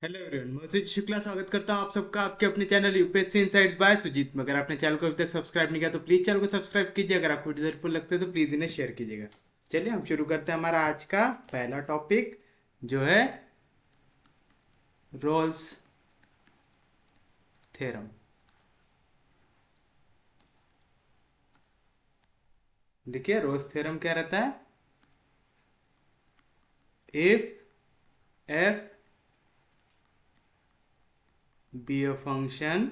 Hello everyone, मैं सुजीत शुक्ला स्वागत करता हूं आप सबका आपके अपने channel UPSC Insights by Sujeet में। अगर आपने चैनल को अभी तक सब्सक्राइब नहीं किया तो प्लीज चैनल को सब्सक्राइब कीजिए। अगर आपको वीडियो हेल्पफुल लगते हैं तो प्लीज इन्हें शेयर कीजिएगा। चलिए हम शुरू करते हैं हमारा आज का पहला टॉपिक, जो है रोल्स थ्योरम। देखिए रोल्स थ्योरम क्या रहता है। If f be a function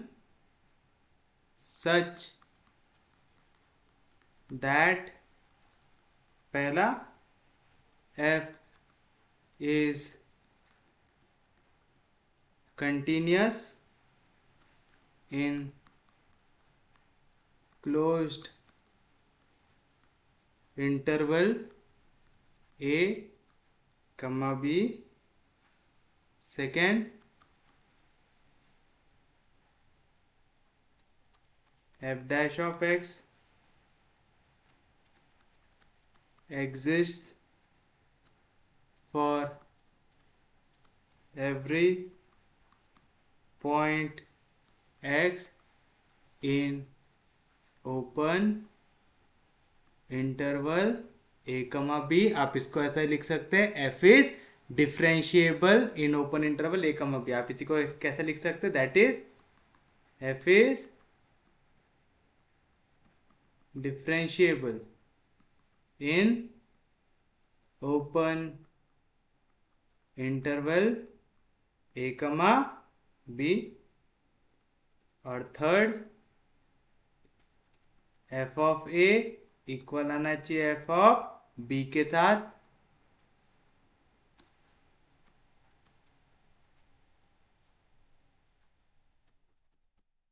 such that, पहला, f is continuous in closed interval a comma b, second, f dash of x exists for every point x in open interval a comma b। आप इसको ऐसा लिख सकते हैं, f is differentiable in open interval a comma b। आप इसी को कैसे लिख सकते हैं, that is f is differentiable in open interval a comma b। और थर्ड, f ऑफ a इक्वल आना चाहिए f ऑफ b के साथ।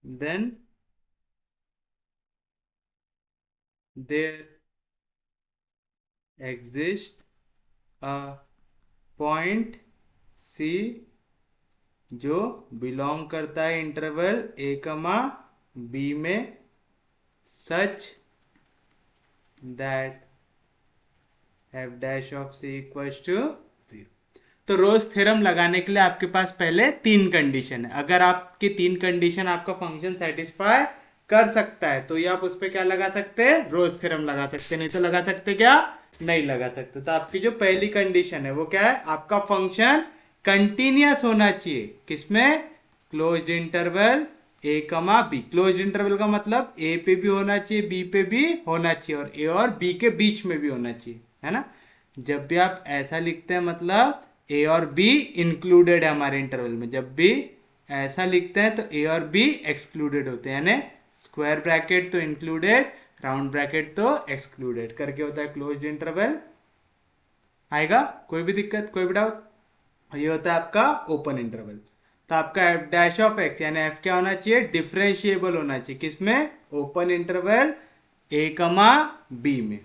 Then there exist a point c जो बिलोंग करता है इंटरवल a कमा b में, such that f dash of c equals to 0। तो रोल्स थ्योरम लगाने के लिए आपके पास पहले तीन कंडीशन है। अगर आपकी तीन कंडीशन आपका फंक्शन सेटिस्फाई कर सकता है तो ये आप उस पर क्या लगा सकते हैं, रोल्स थ्योरम लगा सकते हैं। नहीं तो लगा सकते क्या, नहीं लगा सकते। तो आपकी जो पहली कंडीशन है वो क्या है, आपका फंक्शन कंटिन्यूअस होना चाहिए। किसमें, closed interval a comma B. Closed interval का मतलब ए पे भी होना चाहिए, बी पे भी होना चाहिए, और ए और बी के बीच में भी होना चाहिए, है ना। जब भी आप ऐसा लिखते हैं मतलब ए और बी इंक्लूडेड है हमारे इंटरवल में। जब भी ऐसा लिखते हैं तो ए और बी एक्सक्लूडेड होते हैं, यानी स्क्वायर ब्रैकेट तो इंक्लूडेड, राउंड ब्रैकेट तो एक्सक्लूडेड करके होता है क्लोज्ड इंटरवल। आएगा कोई भी दिक्कत, कोई भी डाउट। ये होता है आपका ओपन इंटरवल। तो आपका एफ डैश ऑफ एक्स यानी एफ क्या होना चाहिए, डिफरेंशिएबल होना चाहिए। किसमें, open interval a comma B में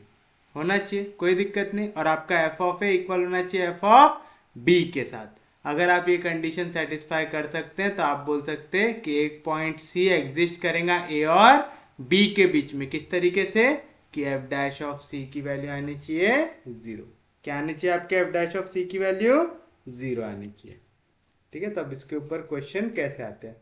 होना चाहिए, कोई दिक्कत नहीं। और आपका एफ ऑफ ए इक्वल होना चाहिए एफ ऑफ बी के साथ। अगर आप ये कंडीशन सेटिस्फाई कर सकते हैं तो आप बोल सकते हैं कि एक पॉइंट सी एग्जिस्ट करेगा ए और बी के बीच में। किस तरीके से, कि एफ डैश ऑफ सी की वैल्यू आनी चाहिए 0। क्या आनी चाहिए आपके एफ डैश ऑफ सी की वैल्यू 0 आनी चाहिए। ठीक है, तो अब इसके ऊपर क्वेश्चन कैसे आते हैं।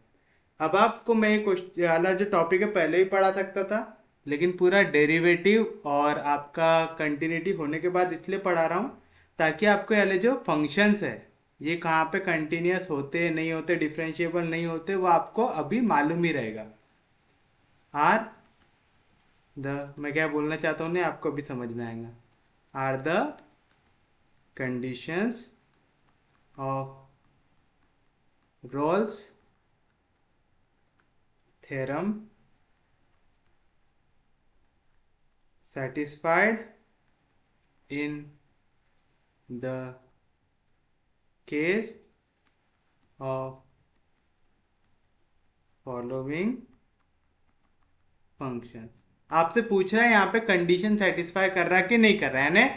अब आपको मैं क्वेश्चन वाला जो टॉपिक है पहले ही पढ़ा सकता था, लेकिन पूरा डेरिवेटिव और आपका कंटिन्यूटी होने के बाद इसलिए पढ़ा रहा हूँ ताकि आपको ये जो फंक्शंस है ये कहाँ पे कंटिन्यूअस होते नहीं होते, डिफरेंशिएबल नहीं होते, वो आपको अभी मालूम ही रहेगा। आर द, मैं क्या बोलना चाहता हूँ नहीं आपको अभी समझ में आएगा। Are the conditions of Rolle's theorem satisfied in the case of following functions। आपसे पूछ रहा है यहाँ पे कंडीशन सेटिस्फाई कर रहा है कि नहीं कर रहा है।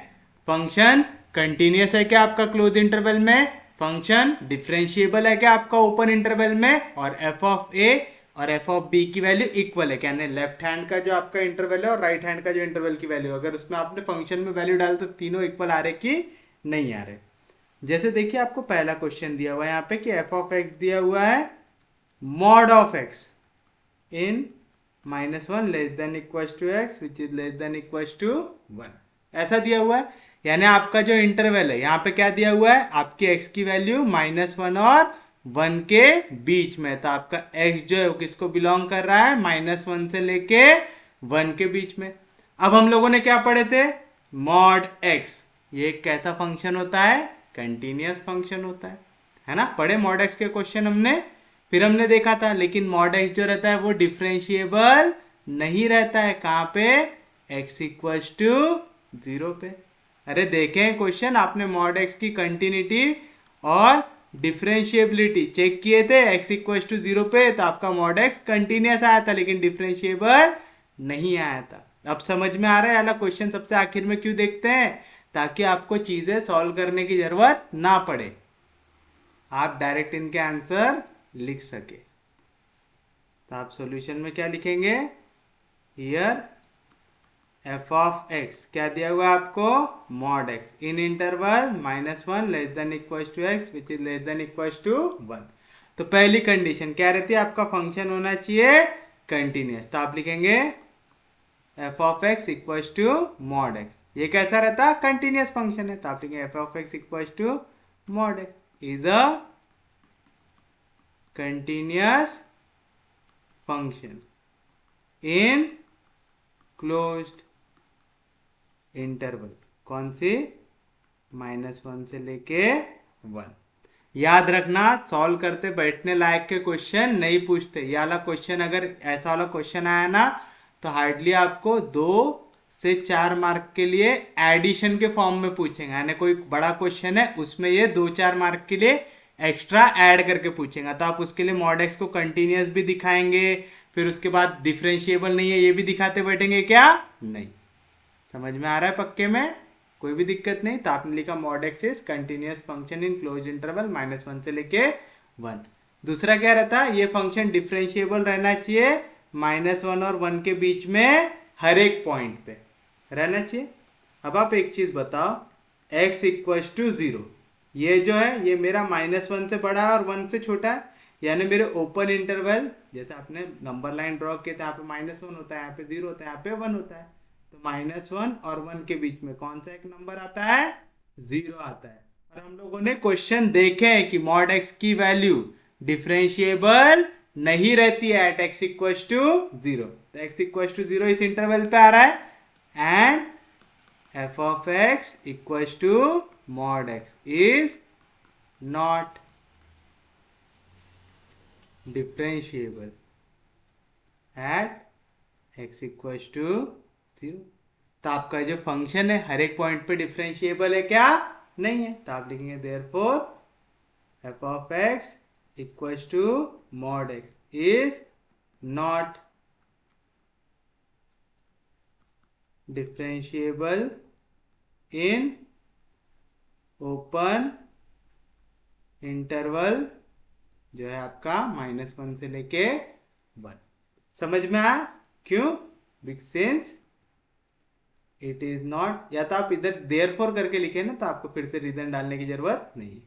फंक्शन कंटिन्यूअस है क्या आपका क्लोज इंटरवल में, फंक्शन डिफरेंशिएबल है क्या आपका ओपन इंटरवल में, और एफ ऑफ ए और एफ ऑफ बी की वैल्यू इक्वल है क्या, लेफ्ट हैंड का जो आपका इंटरवल है और राइट हैंड का जो इंटरवल की वैल्यू, अगर उसमें आपने फंक्शन में वैल्यू डाल तो तीनों इक्वल आ रहे कि नहीं आ रहे। जैसे देखिए आपको पहला क्वेश्चन दिया हुआ है यहाँ पे कि एफ ऑफ एक्स दिया हुआ है mod of x in -1 less than equal to x which is less than equal to 1, ऐसा दिया हुआ है। यानी आपका जो इंटरवल है यहाँ पे क्या दिया हुआ है, आपकी एक्स की वैल्यू -1 और 1 के बीच में, तो आपका एक्स जो है वो किसको बिलोंग कर रहा है, -1 से लेके 1 के बीच में। अब हम लोगों ने क्या पढ़े थे, मॉड एक्स ये कैसा फंक्शन होता है, कंटिन्यूअस फंक्शन होता है ना, पढ़े मॉड एक्स के क्वेश्चन हमने। फिर हमने देखा था लेकिन मॉड एक्स जो रहता है वो डिफरेंशिएबल नहीं रहता है, कहाँ पे, x इक्वल्स टू 0 पे। अरे देखें क्वेश्चन, आपने मॉड एक्स की कंटिन्यूटी और डिफरेंशिएबिलिटी चेक किए थे x इक्वल्स टू 0 पे, तो आपका मॉड एक्स कंटिन्यूअस आया था लेकिन डिफरेंशिएबल नहीं आया था। अब समझ में आ रहा है, वाला क्वेश्चन सबसे आखिर में क्यों देखते हैं, ताकि आपको चीजें सॉल्व करने की जरूरत ना पड़े, आप डायरेक्ट इनके आंसर लिख सके। तो आप सॉल्यूशन में क्या लिखेंगे, हियर एफ ऑफ एक्स क्या दिया हुआ है आपको, mod x in interval -1 less than equal to x which is less than equal to 1। तो पहली कंडीशन क्या रहती है, आपका फंक्शन होना चाहिए कंटिन्यूअस, तो आप लिखेंगे f of x equal to mod x, ये कैसा रहता है, कंटिन्यूअस फंक्शन है, तो आप लिखेंगे f of x equal to mod x is a continuous function in closed interval, कौन सी, -1 से लेके 1। याद रखना, सॉल्व करते बैठने लायक के क्वेश्चन नहीं पूछते, ये वाला क्वेश्चन अगर ऐसा वाला क्वेश्चन आया ना तो हार्डली आपको 2 से 4 मार्क के लिए एडिशन के फॉर्म में पूछेंगे, यानी कोई बड़ा क्वेश्चन है उसमें ये 2-4 मार्क के लिए एक्स्ट्रा ऐड करके पूछेगा, तो आप उसके लिए मॉड एक्स को कंटिन्यूअस भी दिखाएंगे, फिर उसके बाद डिफरेंशिएबल नहीं है ये भी दिखाते बैठेंगे क्या, नहीं। समझ में आ रहा है पक्के में, कोई भी दिक्कत नहीं। तो आपने लिखा mod x is continuous function in close interval -1 से लेके 1। दूसरा क्या रहता है, ये फंक्शन डिफरेंशिएबल रहना चाहिए -1 और 1 के बीच में हर एक पॉइंट पे रहना चाहिए। अब आप एक चीज बताओ, x इक्वल्स टू 0, ये जो है ये मेरा -1 से बड़ा है और 1 से छोटा है, यानी मेरे ओपन इंटरवल, जैसे आपने नंबर लाइन ड्रॉ किया था, यहाँ पे -1 होता है, यहाँ पे 0 होता है, यहाँ पे 1 होता है, तो -1 और 1 के बीच में कौन सा एक नंबर आता है, 0 आता है। और हम लोगों ने क्वेश्चन देखे हैं कि मॉड एक्स की वैल्यू डिफरेंशिएबल नहीं रहती है एट x इक्वल्स टू 0, तो x इक्वल्स टू 0 इस इंटरवल पे आ रहा है, and f of x equals to mod x is not differentiable at x equals to 0। तो आपका जो फंक्शन है हर एक पॉइंट पे डिफरेंशिएबल है क्या, नहीं है, तो आप लिखेंगे therefore f of x equals to mod x is not differentiable in open interval जो है आपका -1 से लेके 1। समझ में आया क्यों, सिंस इट इज नॉट, या तो आप इधर देयरफॉर करके लिखे ना तो आपको फिर से रीजन डालने की जरूरत नहीं है।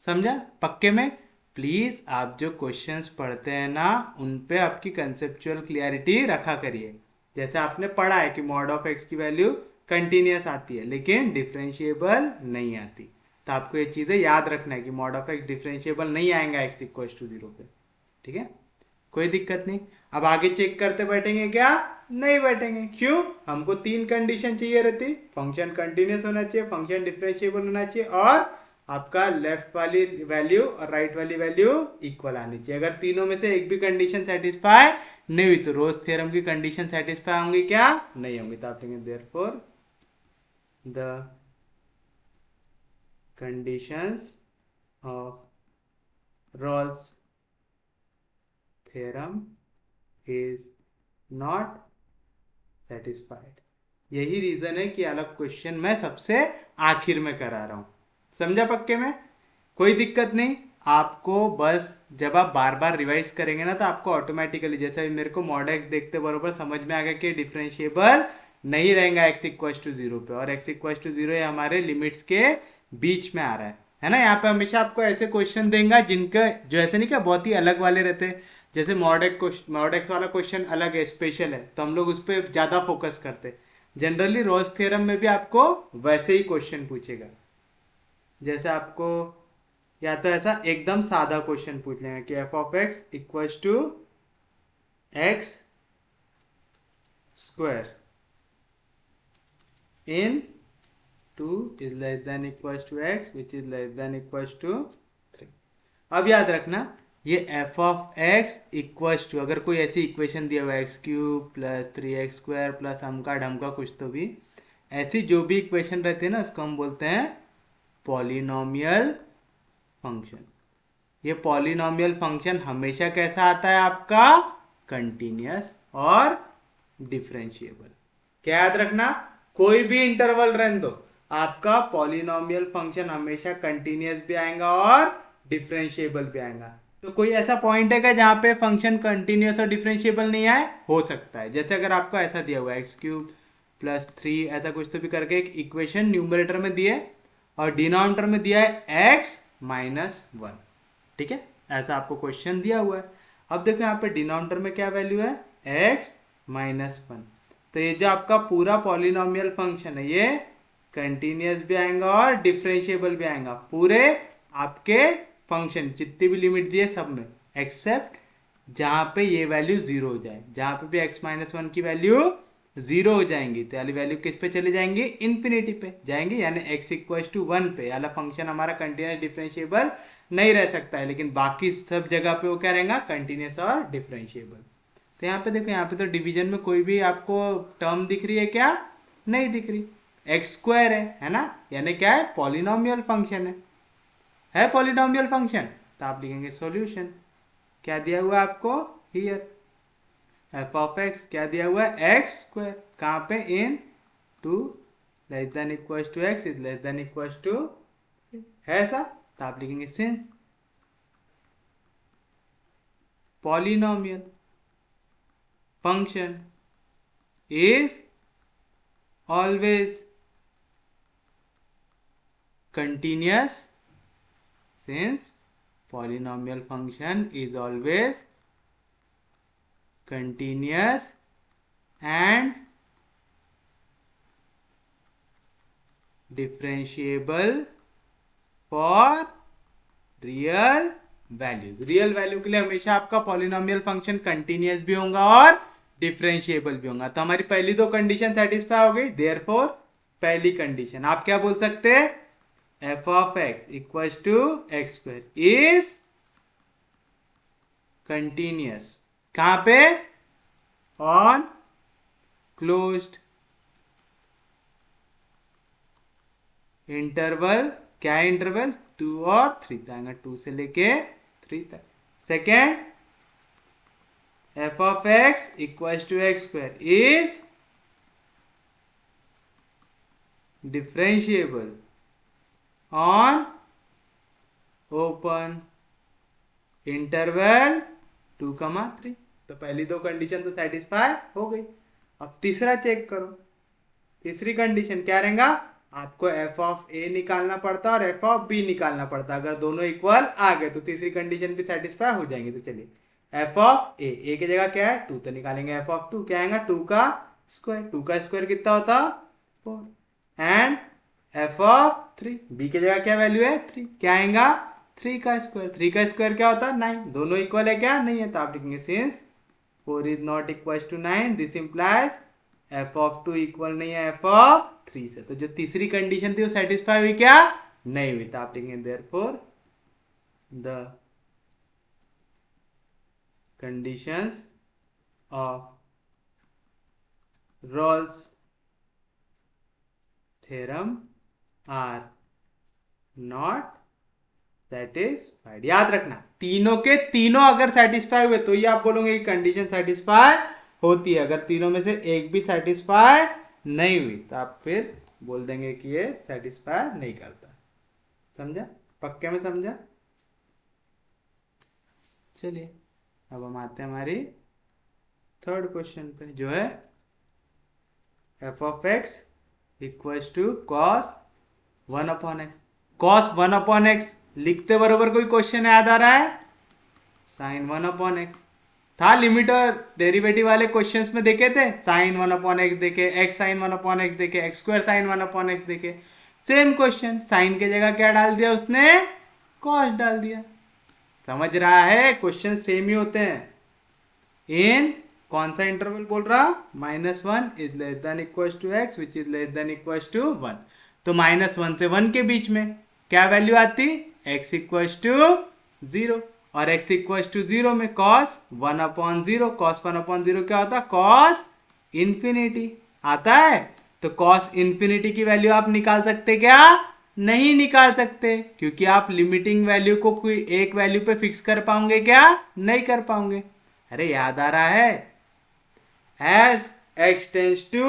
समझा पक्के में। प्लीज आप जो क्वेश्चंस पढ़ते हैं ना उन पे आपकी कंसेप्चुअल क्लियरिटी रखा करिए। जैसे आपने पढ़ा है कि मॉड ऑफ एक्स की वैल्यू कंटिन्यूअस आती है लेकिन डिफरेंशिएबल नहीं आती, तो आपको ये चीजें याद रखना है कि मॉड ऑफ एक्स डिफरेंशिएबल नहीं आएगा एक्स इक्वल टू 0 पे, ठीक है, कोई दिक्कत नहीं। अब आगे चेक करते बैठेंगे क्या, नहीं बैठेंगे, क्यों, हमको 3 कंडीशन चाहिए रहती, फंक्शन कंटिन्यूअस होना चाहिए, फंक्शन डिफरेंशिएबल होना चाहिए, और आपका लेफ्ट वाली वैल्यू और राइट वाली वैल्यू इक्वल आनी चाहिए। अगर तीनों में से एक भी कंडीशन सेटिस्फाई नहीं हुई तो रोज थ्योरम की कंडीशन सेटिस्फाई होंगी क्या, नहीं होंगी, तो आप लेंगे therefore the conditions of Rolle's theorem is not satisfied। यही रीजन है कि अलग क्वेश्चन मैं सबसे आखिर में करा रहा हूं। समझा पक्के में, कोई दिक्कत नहीं। आपको बस जब आप बार बार रिवाइज करेंगे ना तो आपको ऑटोमेटिकली, जैसे मेरे को मॉड एक्स देखते बरोबर समझ में आ गया कि डिफरेंशिएबल नहीं रहेगा x इक्वल टू 0 पे, और x इक्वल टू 0 हमारे लिमिट्स के बीच में आ रहा है, है ना। यहाँ पे हमेशा आपको ऐसे क्वेश्चन देंगे जिनका जो ऐसे नहीं क्या बहुत ही अलग वाले रहते हैं, जैसे मॉडेक्स वाला क्वेश्चन अलग है, स्पेशल है, तो हम लोग उस पर ज़्यादा फोकस करते हैं। जनरली रोल्स थ्योरम में भी आपको वैसे ही क्वेश्चन पूछेगा, जैसे आपको या तो ऐसा एकदम सादा क्वेश्चन पूछ लेंगे कि f of x equals to x square in 2 is less than equals to x which is less than equals to 3। अब याद रखना ये f of x equals to, अगर कोई ऐसी इक्वेशन दिया हुआ x cube plus 3x square plus हमका ढमका कुछ तो भी, ऐसी जो भी इक्वेशन रहती है ना उसको हम बोलते हैं पॉलिनोमियल फंक्शन। ये पॉलिनोमियल फंक्शन हमेशा कैसा आता है आपका, कंटिन्यूस और डिफरेंशिएबल। क्या याद रखना, कोई भी इंटरवल रहने दो, आपका पॉलिनोमियल फंक्शन हमेशा कंटिन्यूस भी आएगा और डिफरेंशिएबल भी आएगा। तो कोई ऐसा पॉइंट है क्या जहां पे फंक्शन कंटिन्यूस और डिफरेंशिएबल नहीं आए, हो सकता है। जैसे अगर आपको ऐसा दिया हुआ है एक्स क्यूब प्लस 3 ऐसा कुछ तो भी करके एक इक्वेशन न्यूमरेटर में दिए और डिनोमिनेटर में दिया है एक्स माइनस 1, ठीक है, ऐसा आपको क्वेश्चन दिया हुआ है। अब देखो यहाँ पे डिनोमिनेटर में क्या वैल्यू है, एक्स माइनस 1। तो ये जो आपका पूरा पॉलिनोमियल फंक्शन है ये कंटिन्यूस भी आएगा और डिफरेंशिएबल भी आएगा पूरे आपके फंक्शन जितनी भी लिमिट दी है सब में, एक्सेप्ट जहां पे ये वैल्यू जीरो हो जाए। जहां पे भी एक्स माइनस 1 की वैल्यू जीरो हो जाएंगी तो यानी वैल्यू किस पे चले जाएंगे, इन्फिनिटी पे जाएंगे, यानी एक्स इक्वल्स टू 1 पे यानी फंक्शन हमारा कंटिन्यूस डिफरेंशिएबल नहीं रह सकता है, लेकिन बाकी सब जगह पे वो क्या रहेगा, कंटिन्यूस और डिफरेंशिएबल। तो यहाँ पे देखो, यहाँ पे तो डिवीजन में कोई भी आपको टर्म दिख रही है क्या, नहीं दिख रही, एक्स स्क्वायर है ना, यानी क्या है, पॉलिनोमियल फंक्शन है पॉलिनोमियल फंक्शन। तो आप लिखेंगे सॉल्यूशन, क्या दिया हुआ है आपको हियर, एफ ऑफ एक्स क्या दिया हुआ है, एक्स स्क्वायर, कहाँ पे, in 2 less than equals to x is less than equals to है ऐसा। तो आप लिखेंगे since polynomial function is always continuous, since polynomial function is always continuous and differentiable for real values. Real value के लिए हमेशा आपका पॉलिनोमियल फंक्शन कंटिन्यूस भी होगा और डिफरेंशिएबल भी होगा। तो हमारी पहली दो कंडीशन सेटिस्फाई हो गई, देयरफॉर पहली कंडीशन आप क्या बोल सकते हैं, f of x equals to x square is continuous, कहां पे, ऑन क्लोज्ड इंटरवल, क्या इंटरवल, 2 और 3 आएगा, 2 से लेके 3 तक। Second, f of x equals to x square is differentiable on open interval 2, 3। तो पहली दो कंडीशन तो सेटिस्फाई हो गई। अब तीसरा चेक करो, तीसरी कंडीशन क्या रहेगा, आपको एफ ऑफ ए निकालना पड़ता है और एफ ऑफ बी निकालना पड़ता है। अगर दोनों इक्वल आ गए तो तीसरी कंडीशन भी सेटिस्फाई हो जाएंगे। तो चलिए, एफ ऑफ ए की जगह क्या है 2, तो निकालेंगे एफ ऑफ 2, क्या आएगा 2 का स्क्वायर, 2 का स्क्वायर कितना होता 4, एंड एफ ऑफ 3 बी की जगह क्या वैल्यू है 3, क्या आएगा 3 का स्क्वायर, 3 का स्क्वायर क्या होता है 9, दोनों इक्वल है क्या, नहीं है, तो आप लिखेंगे since 4 is not equal to 9 this implies f of 2 equal नहीं है एफ ऑफ 3 से। तो जो तीसरी कंडीशन थी वो सेटिस्फाई हुई क्या, नहीं हुई, तो आप लिखेंगे therefore the conditions of Rolle's theorem are not satisfied. याद रखना, तीनों के तीनों अगर सेटिस्फाई हुए तो ही आप बोलोगे कि कंडीशन सेटिस्फाई होती है। अगर तीनों में से एक भी सेटिस्फाई नहीं हुई तो आप फिर बोल देंगे कि ये सेटिस्फाई नहीं करता। समझा, पक्के में समझा। चलिए अब हम आते हैं हमारी थर्ड क्वेश्चन पे, जो है f of x equals to cos 1/x। Cos 1/x लिखते बरोबर कोई क्वेश्चन याद आ रहा है? साइन 1/x था, लिमिट और डेरिवेटिव वाले क्वेश्चंस में देखे थे, साइन 1/x देखे, एक्स साइन 1/x देखे, एक्स स्क्वायर साइन 1/x देखे। सेम क्वेश्चन, साइन के जगह क्या डाल दिया उसने? कॉस डाल दिया। समझ रहा है? क्वेश्चन सेम ही होते हैं। इन कौन सा इंटरवल बोल रहा? -1 is less than equal to x which is less than equal to 1। तो -1 से 1 के बीच में क्या वैल्यू आती? x इक्वल टू 0, और x इक्वल टू 0 में cos 1/0, cos 1/0 क्या होता? cos इंफिनिटी आता है। तो cos इंफिनिटी की वैल्यू आप निकाल सकते क्या? नहीं निकाल सकते, क्योंकि आप लिमिटिंग वैल्यू को कोई एक वैल्यू पे फिक्स कर पाओगे क्या? नहीं कर पाओगे। अरे याद आ रहा है? As x tends to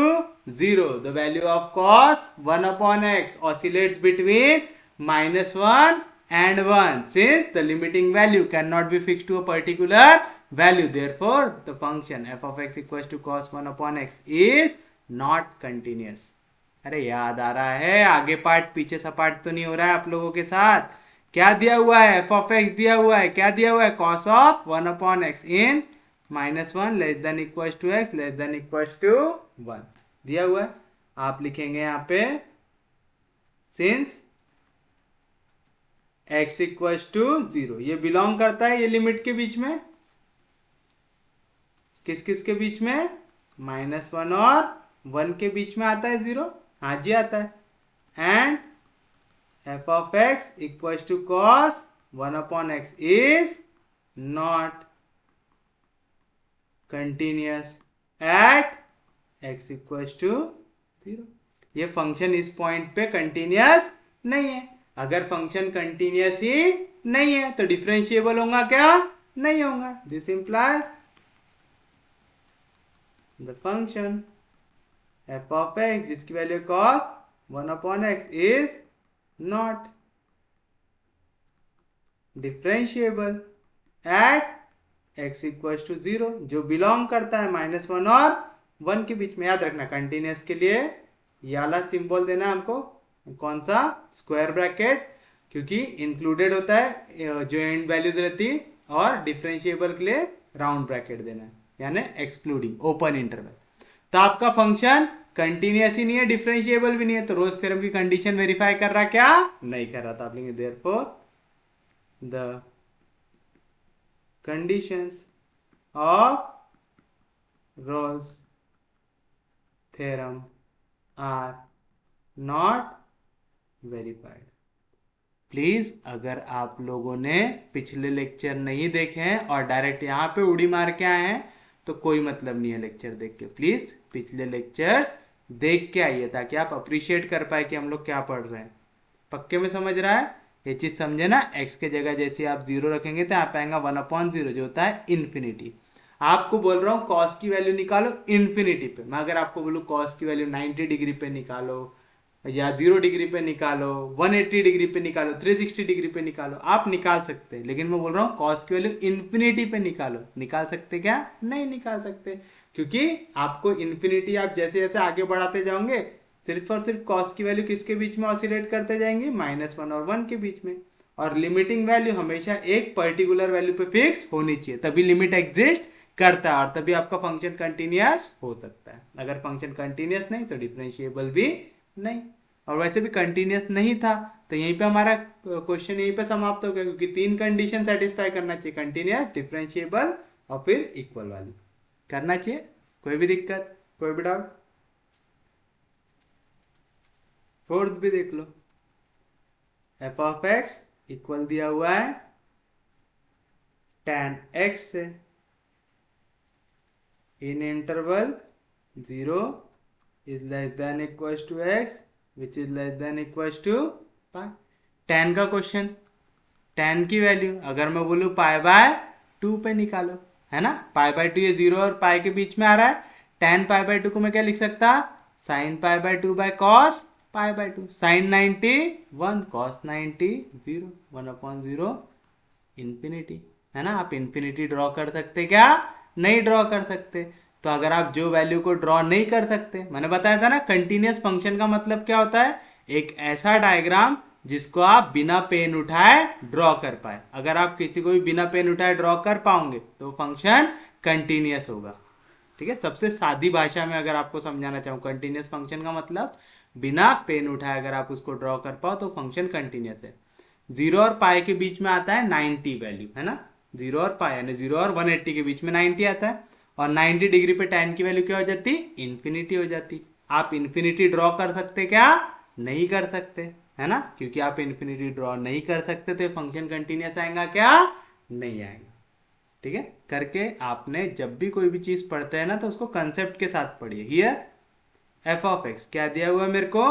0, the value of cos 1/x oscillates between -1 and 1, since the limiting value cannot be fixed to a particular value. Therefore, the function f of x equals to cos 1/x is not continuous. अरे याद आ रहा है? आगे part पीछे सपाट तो नहीं हो रहा है आप लोगों के साथ? क्या दिया हुआ है? f of x दिया हुआ है। क्या दिया हुआ है? cos of 1/x in -1 less than equal to x less than equal to 1 दिया हुआ है। आप लिखेंगे यहाँ पे सिंस x इक्वल टू 0, ये बिलोंग करता है ये लिमिट के बीच में, किस किस के बीच में? -1 और 1 के बीच में आता है 0। हाँ जी आता है। And f of x equal to cos 1/x is not continuous at x equal to 0। ये फंक्शन इस पॉइंट पे कंटिन्यूअस नहीं है। अगर फंक्शन कंटिन्यूअस ही नहीं है तो डिफरेंशिएबल होगा क्या? नहीं होगा। This implies the function f of x जिसकी value cos 1/x is not differentiable at x equal to 0, जो बिलोंग करता है -1 और 1 के बीच में। याद रखना कंटिन्यूअस के लिए ये वाला सिंबल देना हमको, कौन सा? स्क्वायर ब्रैकेट, क्योंकि इंक्लूडेड होता है जो एंड वैल्यूज रहती, और डिफरेंशिएबल के लिए राउंड ब्रैकेट देना है, यानी एक्सक्लूडिंग ओपन इंटरवल। तो आपका फंक्शन कंटिन्यूअस ही नहीं है, डिफरेंशिएबल भी नहीं है, तो रोल्स थ्योरम की कंडीशन वेरीफाई कर रहा क्या? नहीं कर रहा था। आप लेंगे therefore the conditions of Rolle's theorem are not verified. Please अगर आप लोगों ने पिछले लेक्चर नहीं देखे हैं और डायरेक्ट यहाँ पे उड़ी मार के आए हैं तो कोई मतलब नहीं है लेक्चर देख के। प्लीज पिछले लेक्चर्स देख के आइए ताकि आप अप्रिशिएट कर पाए कि हम लोग क्या पढ़ रहे हैं। पक्के में समझ रहा है? ये चीज समझे ना? x के जगह जैसे आप 0 रखेंगे तो यहाँ पे आएगा 1/0 जो होता है इन्फिनिटी। आपको बोल रहा हूँ cos की वैल्यू निकालो इन्फिनिटी पे। मैं अगर आपको बोलूँ cos की वैल्यू 90 डिग्री पे निकालो, या 0 डिग्री पे निकालो, 180 डिग्री पे निकालो, 360 डिग्री पे निकालो, आप निकाल सकते हैं। लेकिन मैं बोल रहा हूँ cos की वैल्यू इन्फिनिटी पे निकालो। निकाल सकते क्या? नहीं निकाल सकते, क्योंकि आपको इन्फिनिटी आप जैसे जैसे आगे बढ़ाते जाओगे सिर्फ और सिर्फ cos की वैल्यू किसके बीच में ऑसिलेट करते जाएंगे? -1 और 1 के बीच में। और लिमिटिंग वैल्यू हमेशा एक पर्टिकुलर वैल्यू पे फिक्स होनी चाहिए, तभी लिमिट एग्जिस्ट करता है और तभी आपका फंक्शन कंटिन्यूअस हो सकता है। अगर फंक्शन कंटिन्यूअस नहीं तो डिफरेंशिएबल भी नहीं, और वैसे भी कंटिन्यूअस नहीं था तो यहीं पे हमारा क्वेश्चन यहीं पे समाप्त हो गया, क्योंकि 3 कंडीशन सेटिस्फाई करना चाहिए, कंटिन्यूअस, डिफरेंशिएबल और फिर इक्वल वाली करना चाहिए। कोई भी दिक्कत, कोई भी डाउट? फोर्थ भी देख लो। f of x इक्वल दिया हुआ है tan x से in interval 0 is less than equal to x which is less than equal to pi. tan का क्वेश्चन, tan की वैल्यू अगर मैं बोलूँ π/2 पे निकालो, है ना? π/2 ये 0 और पाई के बीच में आ रहा है। tan π/2 को मैं क्या लिख सकता? sin π/2 by cos π/2। sin 90 1, cos 90 0, 1/0 infinity, है ना? आप इंफिनिटी ड्रॉ कर सकते क्या? नहीं ड्रॉ कर सकते। तो अगर आप जो वैल्यू को ड्रॉ नहीं कर सकते, मैंने बताया था ना कंटिन्यूअस फंक्शन का मतलब क्या होता है? एक ऐसा डायग्राम जिसको आप बिना पेन उठाए ड्रॉ कर पाए। अगर आप किसी को भी बिना पेन उठाए ड्रॉ कर पाओगे तो फंक्शन कंटिन्यूअस होगा। ठीक है, सबसे सादी भाषा में अगर आपको समझाना चाहूँ, कंटिन्यूअस फंक्शन का मतलब बिना पेन उठाए अगर आप उसको ड्रॉ कर पाओ तो फंक्शन कंटिन्यूअस है। 0 और पाई के बीच में आता है 90 वैल्यू, है ना, 0 और पाई यानी 0 और 180 के बीच में 90 आता है, और 90 डिग्री पे tan की वैल्यू क्या हो जाती, इन्फिनिटी हो जाती। आप इन्फिनिटी ड्रॉ कर सकते क्या, नहीं कर सकते, है ना, क्योंकि आप इन्फिनिटी ड्रॉ नहीं कर सकते तो फंक्शन कंटिन्यूअस आएगा क्या, नहीं आएगा। ठीक है, करके आपने जब भी कोई भी चीज पढ़ते हैं ना तो उसको कंसेप्ट के साथ पढ़िए। हियर एफ ऑफ एक्स क्या दिया हुआ है मेरे को,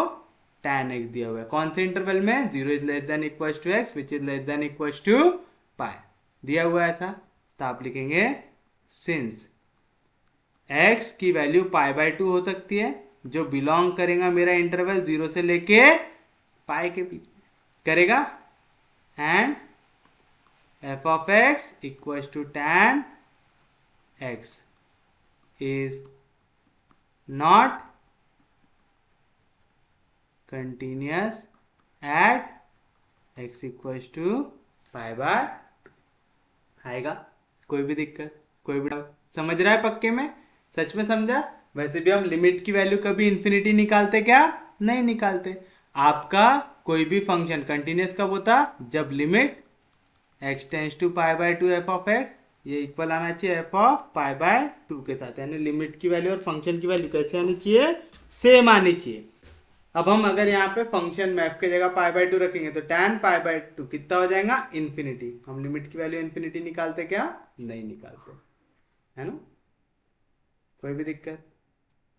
tan x दिया हुआ है, कौन से इंटरवल में, 0 is less than equal to x which is less than equal to pi दिया हुआ है ऐसा। तो आप लिखेंगे सिंस x की वैल्यू पाई बाय 2 हो सकती है, जो बिलोंग करेगा मेरा इंटरवल 0 से लेके पाई के बीच करेगा, and f of x equal to tan x is not continuous at x equals to pi by, आएगा कोई भी दिक्कत, कोई भी डाउट, समझ रहा है पक्के में, सच में समझा। वैसे भी हम लिमिट की वैल्यू कभी इन्फिनिटी निकालते क्या, नहीं निकालते। आपका कोई भी फंक्शन कंटिन्यूअस कब होता, जब limit x tends to pi by 2 f of x, ये इक्वल आना चाहिए एफ ऑफ पाई बाय 2 के साथ, यानी लिमिट की वैल्यू और फंक्शन की वैल्यू कैसे आनी चाहिए, सेम आनी चाहिए। अब हम अगर यहाँ पे फंक्शन में f की जगह पाई बाय 2 रखेंगे तो tan पाई बाय 2 कितना हो जाएगा, इन्फिनिटी। हम लिमिट की वैल्यू इन्फिनिटी निकालते क्या, नहीं निकालते, है ना, कोई भी दिक्कत,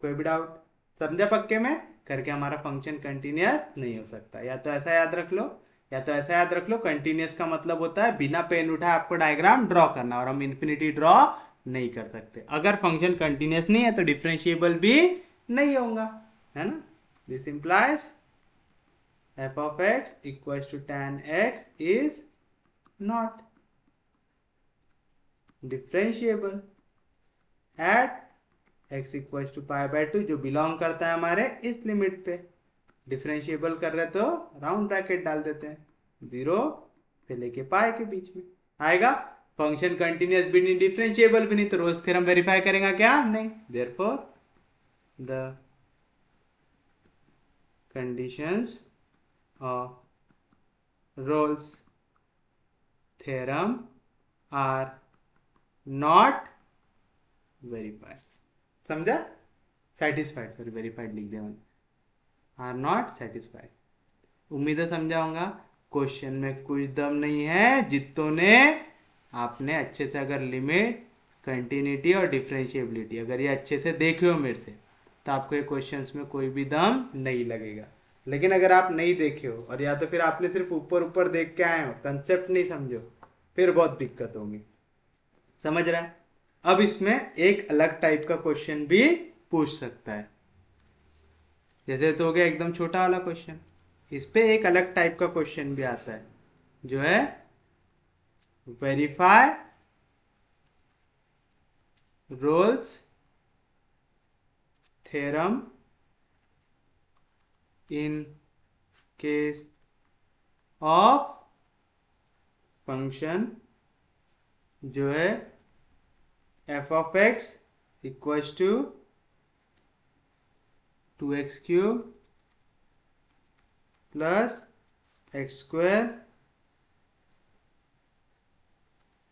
कोई भी डाउट, समझा पक्के में, करके हमारा फंक्शन कंटिन्यूअस नहीं हो सकता। या तो ऐसा याद रख लो, या तो ऐसा याद रख लो, कंटिन्यूअस का मतलब होता है बिना पेन उठाए आपको डायग्राम ड्रॉ करना, और हम इन्फिनिटी ड्रॉ नहीं कर सकते। अगर फंक्शन कंटिन्यूअस नहीं है तो डिफरेंशिएबल भी नहीं होगा, है ना। This implies f of x equals to tan x is not differentiable at x equals to pi by 2, जो बिलोंग करता है हमारे इस लिमिट पे। डिफरेंशिएबल कर रहे तो राउंड ब्रैकेट डाल देते हैं, 0 से लेके पाई के बीच में आएगा। फंक्शन कंटिन्यूअस भी नहीं, डिफरेंशिएबल भी नहीं, तो रोल्स थ्योरम वेरीफाई करेगा क्या, नहीं। Therefore the conditions of Rolle's theorem are not verified, समझा, satisfied, सॉरी वेरीफाइड लिख दिया मैंने, आर नॉट सेटिस्फाइड। उम्मीद है समझा होगा। क्वेश्चन में कुछ दम नहीं है, जितनों ने आपने अच्छे से अगर लिमिट, कंटिन्यूटी और डिफरेंशिएबिलिटी अगर ये अच्छे से देखे हो मेरे से, तो आपको ये क्वेश्चंस में कोई भी दम नहीं लगेगा। लेकिन अगर आप नहीं देखे हो, और या तो फिर आपने सिर्फ ऊपर ऊपर देख के आए हो, कंसेप्ट नहीं समझो, फिर बहुत दिक्कत होगी, समझ रहा है। अब इसमें एक अलग टाइप का क्वेश्चन भी पूछ सकता है, जैसे तो हो गया एकदम छोटा वाला क्वेश्चन, इस पे एक अलग टाइप का क्वेश्चन भी आता है, जो है verify Rolle's theorem in case of function जो है f of x equals to 2x cube plus x square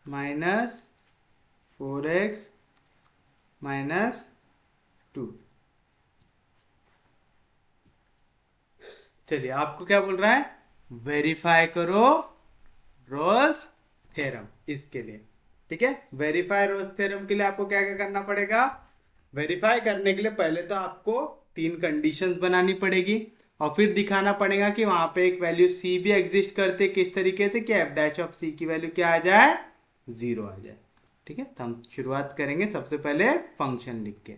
minus 4x minus 2। चलिए, आपको क्या बोल रहा है, वेरीफाई करो रोल्स थ्योरम, इसके लिए। ठीक है, वेरीफाई रोल्स थ्योरम के लिए आपको क्या क्या करना पड़ेगा, वेरीफाई करने के लिए पहले तो आपको 3 कंडीशंस बनानी पड़ेगी, और फिर दिखाना पड़ेगा कि वहां पे एक वैल्यू c भी एग्जिस्ट करते, किस तरीके से कि f डैश ऑफ c की वैल्यू क्या आ जाए, 0 आ जाए। ठीक है, तो हम शुरुआत करेंगे सबसे पहले फंक्शन लिख के।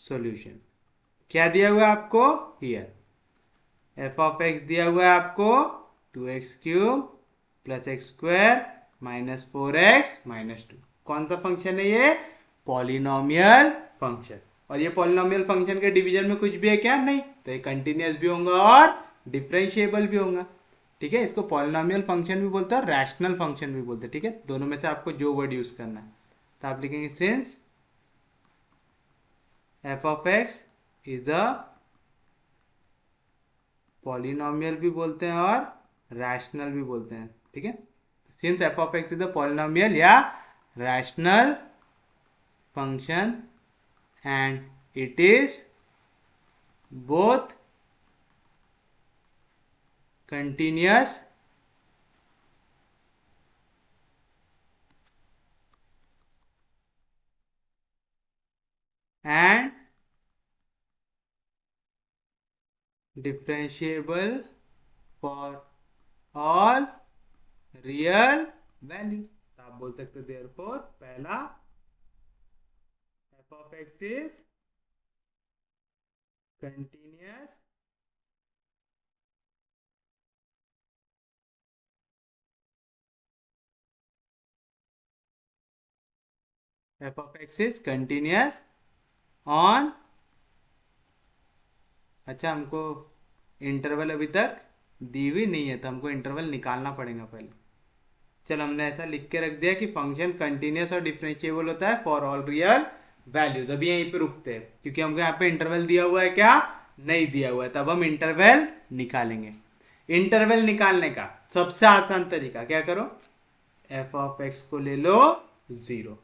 सॉल्यूशन क्या दिया हुआ है आपको, हियर एफ ऑफ एक्स दिया हुआ है आपको 2x cube plus x square minus 4x minus 2। कौन सा फंक्शन है ये, पॉलिनोमियल फंक्शन। और ये पॉलिनोमियल फंक्शन के डिवीजन में कुछ भी है क्या, नहीं, तो ये कंटिन्यूअस भी होगा और डिफरेंशिएबल भी होगा। ठीक है, इसको पॉलिनोमियल फंक्शन भी बोलते हैं और रैशनल फंक्शन भी बोलते हैं। ठीक है, दोनों में से आपको जो वर्ड यूज करना है, तो आप लिखेंगे since f of x is a polynomial भी बोलते हैं और रैशनल भी बोलते हैं। ठीक है, since f of x is a polynomial या rational function and it is both continuous and differentiable for all real values। तो आप बोल सकते हो therefore पहला f of x is continuous f of x is continuous on, अच्छा हमको interval अभी तक दी हुई नहीं है तो हमको इंटरवल निकालना पड़ेगा पहले। चलो हमने ऐसा लिख के रख दिया कि फंक्शन कंटिन्यूस और डिफरेंशिएबल होता है फॉर ऑल रियल वैल्यूज। अभी यहीं पे रुकते हैं क्योंकि हमको यहाँ पे इंटरवल दिया हुआ है क्या, नहीं दिया हुआ है, तब हम इंटरवल निकालेंगे। इंटरवल निकालने का सबसे आसान तरीका क्या करो, एफ ऑफ एक्स को ले लो जीरो।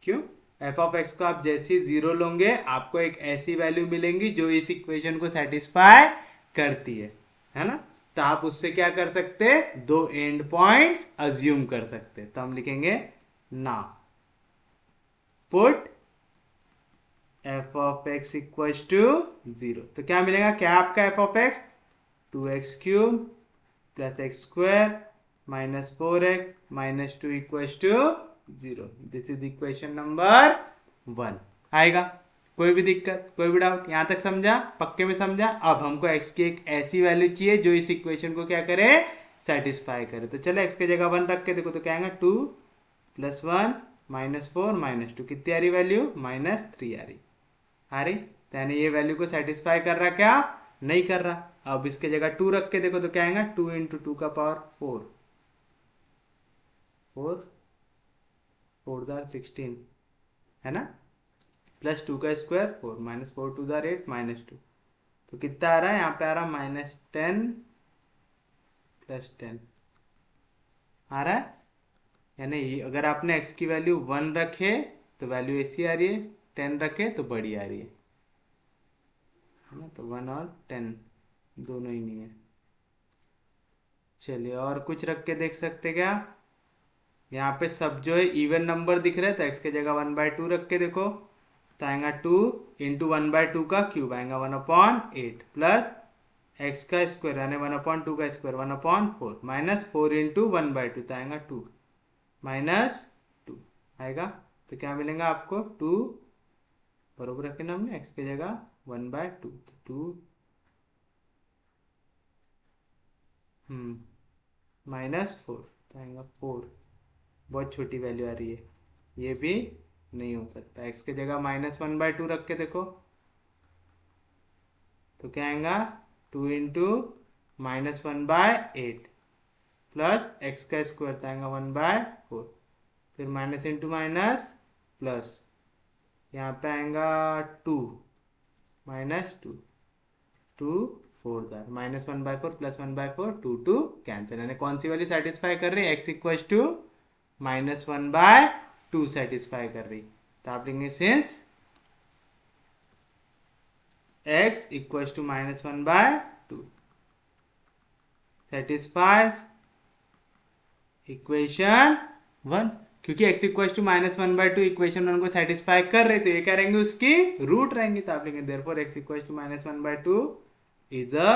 क्यों, एफ ऑफ एक्स को आप जैसे ही जीरो लोगे आपको एक ऐसी वैल्यू मिलेंगी जो इस इक्वेशन को सेटिस्फाई करती है ना। तो आप उससे क्या कर सकते, दो एंड पॉइंट्स अज्यूम कर सकते। तो हम लिखेंगे ना put f of x equal to zero. तो क्या मिलेगा, क्या आपका f of x, 2x³ plus x square minus 4x minus 2 equal to zero. This is equation number 1 आएगा। कोई भी दिक्कत, कोई भी डाउट, यहां तक समझा, पक्के में समझा। अब हमको x की एक ऐसी वैल्यू चाहिए जो इस इक्वेशन को क्या करे, सेटिस्फाई करे। तो चलो x की जगह 1 रख के देखो, तो क्या आएगा 2 + 1 - 4 - 2, कितनी आ रही वैल्यू, -3 आ रही। तो यानी ये वैल्यू को सेटिस्फाई कर रहा, क्या नहीं कर रहा। अब इसके जगह 2 रख के देखो तो क्या आएगा, 2 × 2 का पावर 4, 4 4 16 है ना, प्लस 2 का स्क्वायर 4 -4 2 8 -2। तो कितना आ रहा है, यहाँ पे आ रहा है -10 + 10 आ रहा है। यानी अगर आपने x की वैल्यू 1 रखे तो वैल्यू ऐसी आ रही है, 10 रखे तो बड़ी आ रही है ना। तो 1 और 10 दोनों ही नहीं है। चलिए और कुछ रख के देख सकते क्या, यहाँ पे सब जो है इवन नंबर दिख रहे हैं, तो x की जगह 1/2 रख के देखो तो आएगा 2 × 1/2 का क्यूब आएगा 1/8 प्लस x का स्क्वायर यानी 1/2 का स्क्वायर 1/4 माइनस 4 × 1/2 तो आएगा 2 -2 आएगा। तो क्या मिलेगा आपको 2 बरोबर रखे ना हमने x की जगह 1/2 तो 2 -4 तो आएगा 4। बहुत छोटी वैल्यू आ रही है, ये भी नहीं हो सकता। x की जगह -1/2 रख के देखो तो क्या आएगा 2 × -1/8 प्लस x का स्क्वायर तो आएगा 1/4, फिर माइनस इंटू माइनस प्लस, यहाँ पे आएगा 2 -2 2 4 -1/4 प्लस 1/4 2 2 कैंसिल। यानी कौन सी वैल्यू सेटिस्फाई कर रही है, x इक्वल टू -1/2 सेटिस्फाई कर रही। तो आप लिखेंगे since x equal to -1/2 satisfies equation 1। क्योंकि x इक्वल टू -1/2 इक्वेशन 1 को सेटिस्फाई कर रहे तो ये क्या रहेंगे, उसकी रूट रहेंगे। तो आप लिखेंगे therefore x equal to -1/2 is a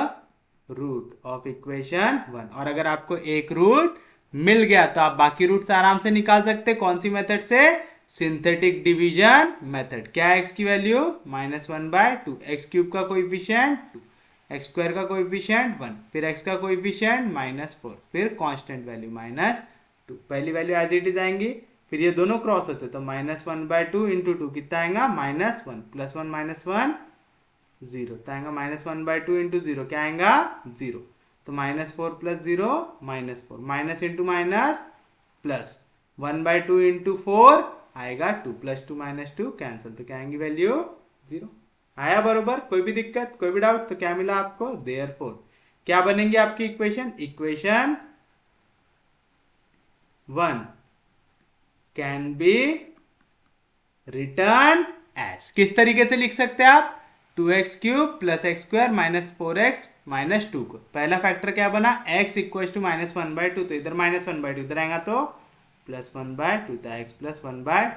root of equation 1। और अगर आपको एक रूट मिल गया तो आप बाकी रूट्स आराम से निकाल सकते। कौन सी मेथड से, सिंथेटिक डिवीजन मेथड। क्या है x की वैल्यू -1/2, x³ का कोएफिशिएंट 2, एक्स स्क्वायर का कोएफिशिएंट 1, फिर x का कोएफिशिएंट -4, फिर कांस्टेंट वैल्यू -2। पहली वैल्यू एज इट इज आएंगी, फिर ये दोनों क्रॉस होते तो -1/2 × 2 कितना आएगा, -1 +1 -1 जीरो, तो आएगा -1/2 इंटू जीरो, क्या आएगा 0। तो -4 + 0 -4, minus into minus plus, 1/2 into 4 आएगा 2 + 2 -2 कैंसिल, तो क्या आएंगी वैल्यू 0। आया बरोबर, कोई भी दिक्कत, कोई भी डाउट? तो क्या मिला आपको, देयरफॉर क्या बनेंगे आपकी equation, equation 1 can be written as, किस तरीके से लिख सकते हैं आप, 2x³ + x² - 4x - 2 को पहला फैक्टर क्या बना, x = -1/2, तो इधर -1/2 इधर आएगा तो +1/2 था, x + 1/2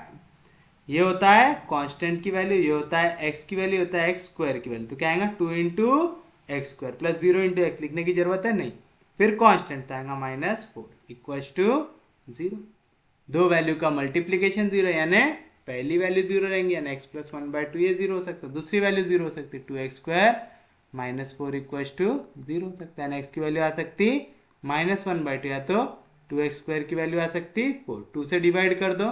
ये होता है कांस्टेंट की वैल्यू, ये होता है x की वैल्यू, होता है x² की वैल्यू, तो क्या आएगा 2 × x² + 0 × x लिखने की जरूरत है नहीं, फिर कांस्टेंट आएगा -4 = 0। दो वैल्यू का मल्टीप्लीकेशन 0, यानी पहली वैल्यू 0 रहेंगी, यानी x + 1/2 ये 0 हो सकता है, दूसरी वैल्यू 0 हो सकती है, 2x² - 4 = 0 हो सकता है, x की वैल्यू आ सकती -1/2, या तो 2x² की वैल्यू आ सकती 4, 2 से डिवाइड कर दो,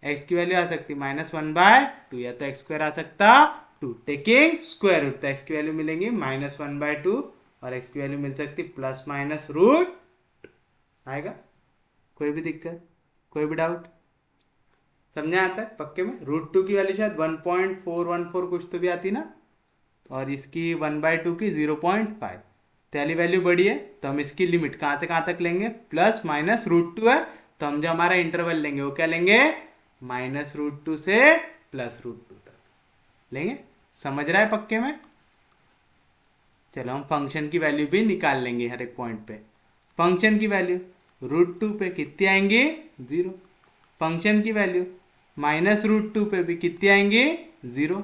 x की वैल्यू आ सकती -1/2, या तो x² आ सकता 2, टेकिंग स्क्वायर रूट, तो x की वैल्यू मिलेंगी -1/2 और x की वैल्यू मिल सकती ±√ आएगा। कोई भी दिक्कत, कोई भी डाउट, समझे आता है पक्के में? √2 की वैल्यू शायद 1.414 कुछ तो भी आती ना, और इसकी 1/2 की 0.5, पहली वैल्यू बड़ी है तो हम इसकी लिमिट कहाँ से कहाँ तक लेंगे, ±√2 है, तो हम जो हमारा इंटरवल लेंगे वो क्या लेंगे, -√2 से +√2 तक लेंगे। समझ रहा है पक्के में? चलो हम फंक्शन की वैल्यू भी निकाल लेंगे हर एक पॉइंट पे। फंक्शन की वैल्यू √2 पे कितनी आएंगी, 0। फंक्शन की वैल्यू -√2 पे भी कितनी आएंगी, 0।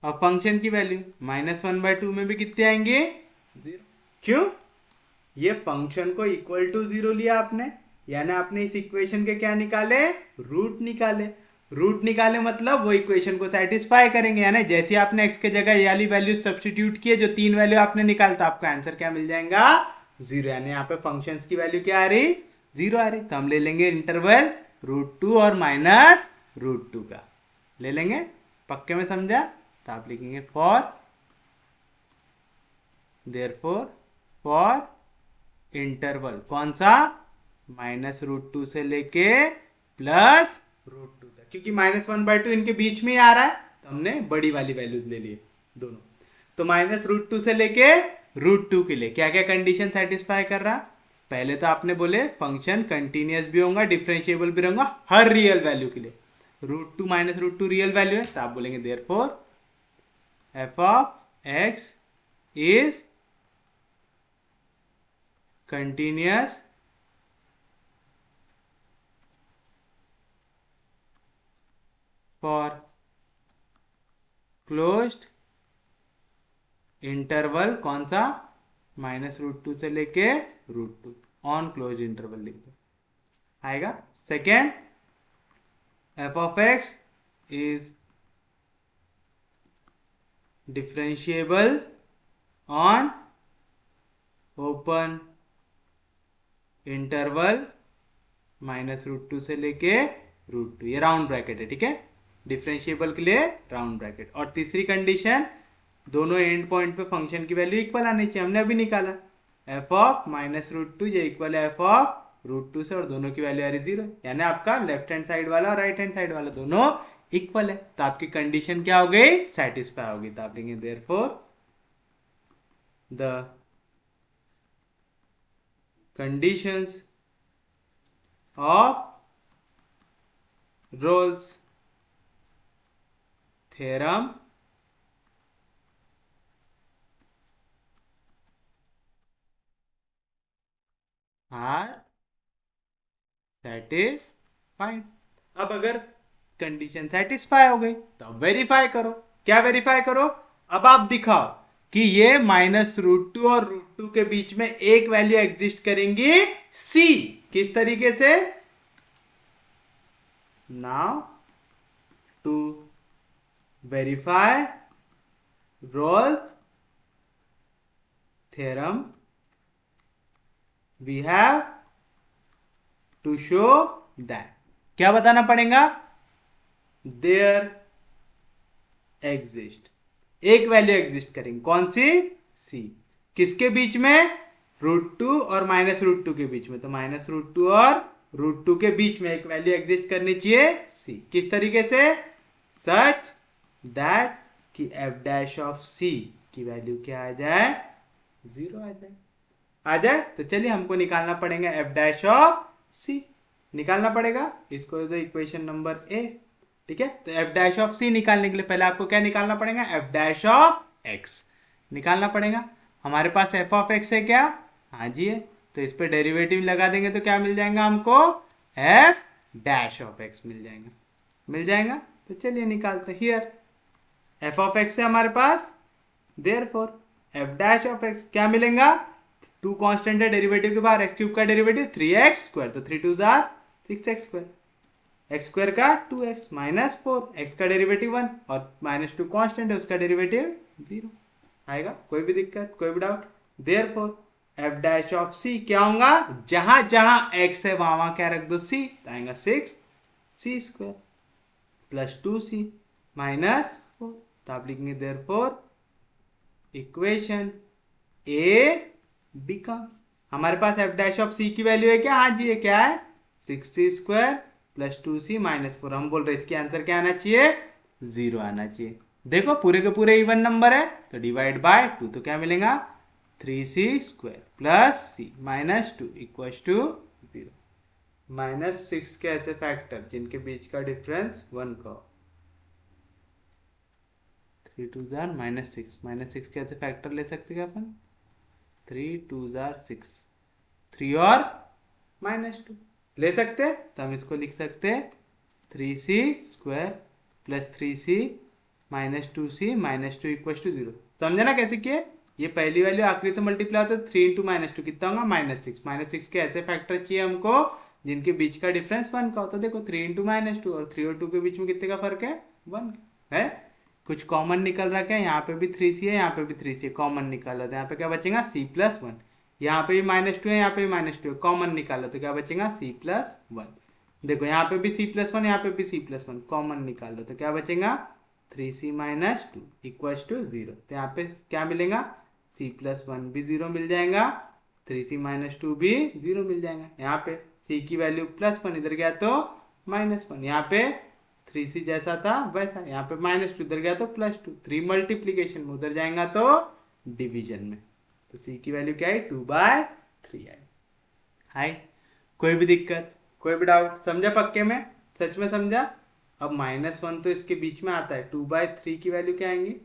और फंक्शन की वैल्यू -1/2 में भी कितने आएंगे, 0। क्यों, ये फंक्शन को इक्वल टू 0 लिया आपने, यानी आपने इस इक्वेशन के क्या निकाले, रूट निकाले। रूट निकाले मतलब वो इक्वेशन को सेटिस्फाई करेंगे, यानी जैसे आपने x के जगह ये वाली वैल्यू सब्स्टिट्यूट किए, जो तीन वैल्यू आपने निकाला, तो आपका आंसर क्या मिल जाएगा, 0। यानी यहाँ पे फंक्शन की वैल्यू क्या आ रही, 0 आ रही, तो हम ले लेंगे इंटरवल √2 और -√2 का ले लेंगे। पक्के में समझा? तो आप लिखेंगे देयरफॉर फॉर इंटरवल कौन सा, -√2 से लेके +√2 तक, क्योंकि -1/2 इनके बीच में ही आ रहा है, तो हमने बड़ी वाली वैल्यू ले ली दोनों। तो -√2 से लेके √2 के लिए क्या क्या कंडीशन सेटिस्फाई कर रहा, पहले तो आपने बोले फंक्शन कंटिन्यूस भी होगा, डिफरेंशिएबल भी रहेगा हर रियल वैल्यू के लिए, √2 -√2 रियल वैल्यू है, तो आप बोलेंगे therefore f(x) is continuous for closed interval कौन सा, -√2 से लेके √2 ऑन क्लोज इंटरवल लिख दो, आएगा। Second, f(x) is differentiable on open interval -√2 से लेके √2, ये राउंड ब्रैकेट है, ठीक है, डिफरेंशिएबल के लिए राउंड ब्रैकेट। और तीसरी कंडीशन, दोनों एंड पॉइंट पे फंक्शन की वैल्यू इक्वल आनी चाहिए, हमने अभी निकाला f(-√2) ये इक्वल है f(√2) से, और दोनों की वैल्यू आ रही 0, यानी आपका लेफ्ट हैंड साइड वाला और राइट हैंड साइड वाला दोनों इक्वल है, तो आपकी कंडीशन क्या हो गई, सेटिस्फाई होगी, तो आप लिखेंगे therefore the conditions of Rolle's theorem are satisfied. अब अगर कंडीशन सेटिस्फाई हो गई तो अब वेरीफाई करो, क्या वेरीफाई करो, अब आप दिखाओ कि ये -√2 और √2 के बीच में एक वैल्यू एग्जिस्ट करेंगी c, किस तरीके से, now to verify Rolle's theorem we have to show that, क्या बताना पड़ेगा? देयर एग्जिस्ट, एक वैल्यू एग्जिस्ट करेंगे, कौन सी? सी। किसके बीच में? √2 और -√2 के बीच में। तो -√2 और √2 के बीच में एक वैल्यू एग्जिस्ट करनी चाहिए, सी। किस तरीके से? सच दैट कि f'(c) की वैल्यू क्या आ जाए? 0 आ जाए। आ जाए तो चलिए हमको निकालना पड़ेगा f'(c), निकालना पड़ेगा इसको, तो इक्वेशन नंबर ए। ठीक है, तो f'(c) निकालने के लिए पहले आपको क्या निकालना पड़ेगा? f'(x) निकालना पड़ेगा। हमारे पास f(x) है क्या? हाँ जी है। तो इस पे डेरिवेटिव लगा देंगे तो क्या मिल जाएगा हमको? f'(x) मिल जाएगा, मिल जाएगा। तो चलिए निकालते हैं। हियर f(x) है हमारे पास, देयरफॉर f'(x) क्या मिलेगा? 2 कांस्टेंट है डेरिवेटिव के बाहर, x³ का डेरिवेटिव 3x², तो 3 2 6x², x² का 2x -4, x का डेरिवेटिव 1 और -2 कांस्टेंट है, उसका डेरिवेटिव 0 आएगा। कोई भी दिक्कत, कोई भी डाउट? देयरफॉर f'(c) क्या होगा? जहां जहां x है वहां वहां क्या रख दो? c, तो आएगा 6c² +2c -4। तो आप लिखेंगे देयरफॉर इक्वेशन ए बिकम्स, हमारे पास f'(c) की वैल्यू है क्या? हाँ जी, ये क्या है? 6c² +2c -4। हम बोल रहे इसके आंसर क्या आना चाहिए? 0 आना चाहिए। देखो पूरे के पूरे इवन नंबर है, तो डिवाइड बाय 2, तो क्या मिलेगा? 3c² +c -2 = 0। -6 के ऐसे फैक्टर जिनके बीच का डिफरेंस 1 का हो। 3 2 -6, -6 के ऐसे फैक्टर ले सकते क्या अपन? 3 2 6, 3 और -2 ले सकते हैं, तो हम इसको लिख सकते हैं 3c² +3c -2c -2 = 0। समझे ना कैसे किए? ये पहली वैल्यू आखिरी से मल्टीप्लाई होता है, 3 × -2 कितना होगा? -6। -6 के ऐसे फैक्टर चाहिए हमको जिनके बीच का डिफरेंस 1 का हो। तो देखो 3 × -2 और 3 और 2 के बीच में कितने का फर्क है? 1 है। कुछ कॉमन निकल रखा है, यहाँ पे भी 3c है, यहाँ पे भी 3c है, कॉमन निकालो तो यहाँ पे क्या बचेगा? c+1। यहाँ पे भी -2 है, यहाँ पे भी -2 है, कॉमन निकालो तो क्या बचेगा? c+1। देखो यहाँ पे भी c+1, यहाँ पे भी c+1, कॉमन निकालो तो क्या बचेगा? 3c -2 = 0। तो यहाँ पे क्या मिलेगा? c+1 भी 0 मिल जाएगा, 3c -2 भी 0 मिल जाएगा। यहाँ पे c की वैल्यू +1 इधर गया तो -1, यहाँ पे 3c जैसा था वैसा, यहाँ पे -2 इधर गया तो +2, 3 मल्टीप्लीकेशन में, उधर जाएगा तो डिवीजन में। तो c की वैल्यू क्या है? 2/3 आई। हाय, कोई भी दिक्कत, कोई भी डाउट? समझा पक्के में? सच में समझा? अब -1 तो इसके बीच में आता है, 2/3 की वैल्यू क्या आएंगी?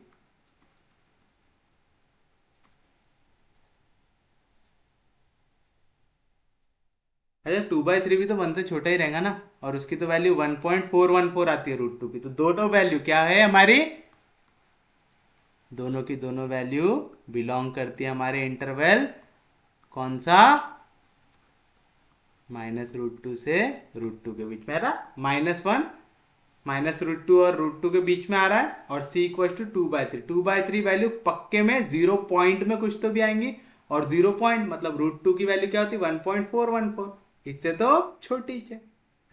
अच्छा, 2/3 भी तो 1 से छोटा ही रहेगा ना, और उसकी तो वैल्यू 1.414 आती है √2 की। तो दोनों वैल्यू क्या है हमारी? दोनों की दोनों वैल्यू बिलोंग करती है हमारे इंटरवल कौन सा? -√2 से √2 के बीच में आ रहा। -1 -√2 और √2 के बीच में आ रहा है, और c = 2/3। 2/3 वैल्यू पक्के में 0 पॉइंट में कुछ तो भी आएंगी, और 0 पॉइंट मतलब √2 की वैल्यू क्या होती है? 1.414, इससे तो छोटी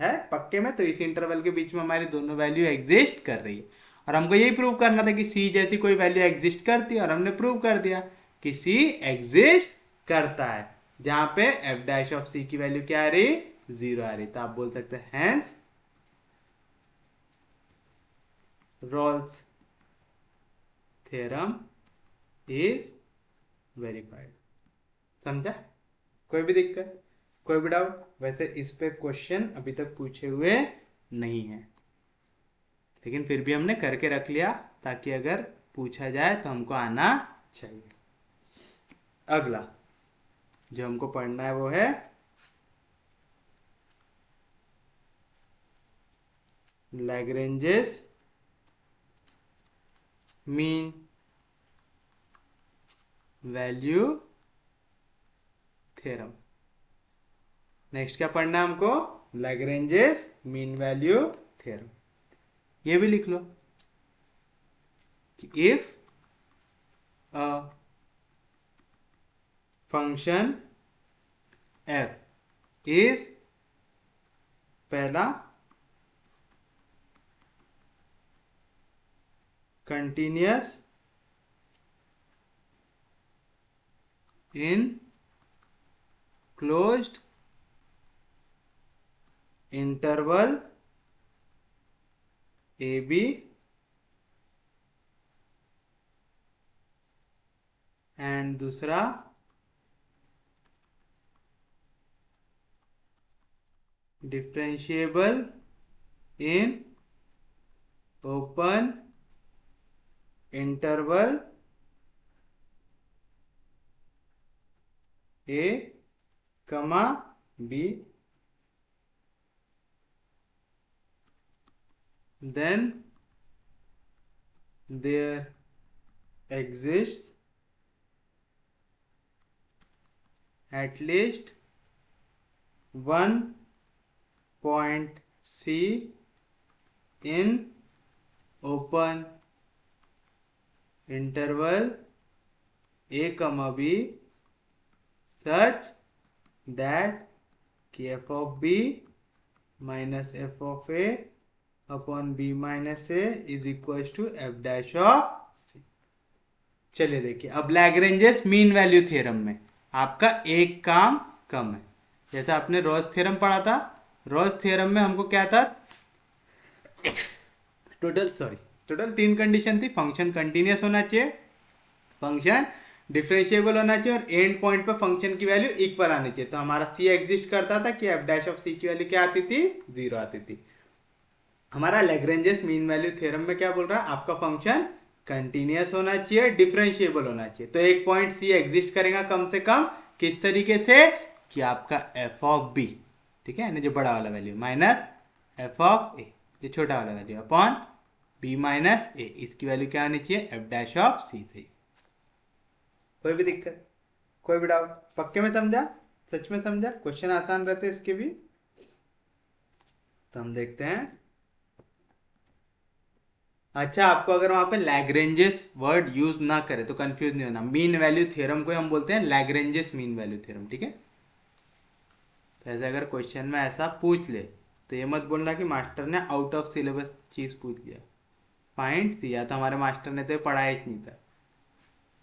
है पक्के में। तो इस इंटरवल के बीच में हमारी दोनों वैल्यू एग्जिस्ट कर रही है, और हमको यही प्रूव करना था कि c जैसी कोई वैल्यू एग्जिस्ट करती है, और हमने प्रूव कर दिया कि c एग्जिस्ट करता है जहां पे f'(c) की वैल्यू क्या आ रही? 0 आ रही। तो आप बोल सकते हैं hence Rolle's theorem is verified. समझा? कोई भी दिक्कत, कोई भी डाउट? वैसे इस पे क्वेश्चन अभी तक पूछे हुए नहीं है, लेकिन फिर भी हमने करके रख लिया ताकि अगर पूछा जाए तो हमको आना चाहिए। अगला जो हमको पढ़ना है वो है Lagrange's mean value theorem. Next क्या पढ़ना है हमको? Lagrange's mean value theorem. ये भी लिख लो कि if a function f is, पहला continuous in closed interval a b and दूसरा differentiable in open interval a comma b then there exists at least one point C in open interval a comma b such that f of b minus f of a upon b minus a is equal to f dash of c. चलिए देखिए, अब Lagrange's mean value theorem में आपका एक काम कम है। जैसे आपने रॉस थ्योरम पढ़ा था, रॉस थ्योरम में हमको क्या था, टोटल 3 कंडीशन थी। फंक्शन कंटिन्यूअस होना चाहिए, फंक्शन डिफरेंशिएबल होना चाहिए और एंड पॉइंट पर फंक्शन की वैल्यू इक्वल आनी चाहिए। तो हमारा सी एग्जिस्ट करता था कि एफ डैश ऑफ सी की वैल्यू क्या आती थी, 0 आती थी। हमारा लैग्रेंजेस मीन वैल्यू थ्योरम में क्या बोल रहा है, आपका फंक्शन कंटिन्यूअस होना चाहिए, डिफरेंशिएबल होना चाहिए। तो एक पॉइंट सी एग्जिस्ट करेगा कम से कम, किस तरीके से कि आपका एफ ऑफ बी, ठीक है, जो बड़ा वाला वैल्यू माइनस एफ ऑफ ए जो छोटा वाला value upon b minus a, इसकी वैल्यू क्या आनी चाहिए, एफ डैश ऑफ सी से। कोई भी दिक्कत, कोई भी डाउट? पक्के में समझा, सच में समझा? क्वेश्चन आसान रहते इसके भी। तो हम देखते हैं। अच्छा, आपको अगर वहां पे लैग्रेंजेस वर्ड यूज ना करे तो कंफ्यूज नहीं होना। मीन वैल्यू थ्योरम को हम बोलते हैं लैग्रेंजेस मीन वैल्यू थ्योरम, ठीक है। तो ऐसे अगर क्वेश्चन में ऐसा पूछ ले तो ये मत बोलना कि मास्टर ने आउट ऑफ सिलेबस चीज पूछ लिया। फाइंड सी, या तो हमारे मास्टर ने तो पढ़ाया ही नहीं था।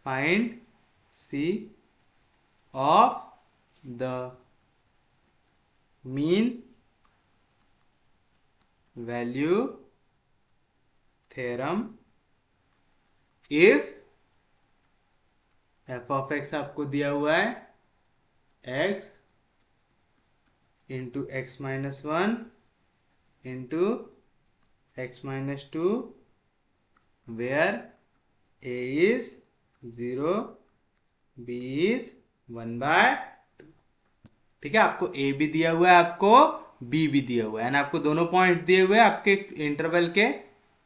Find c of the mean value theorem if f of x आपको दिया हुआ है x into x minus 1 into x minus 2 where a is 0 b is 1/2। ठीक है, आपको ए भी दिया हुआ है, आपको बी भी दिया हुआ है ना, आपको दोनों पॉइंट दिए हुए हैं आपके इंटरवल के।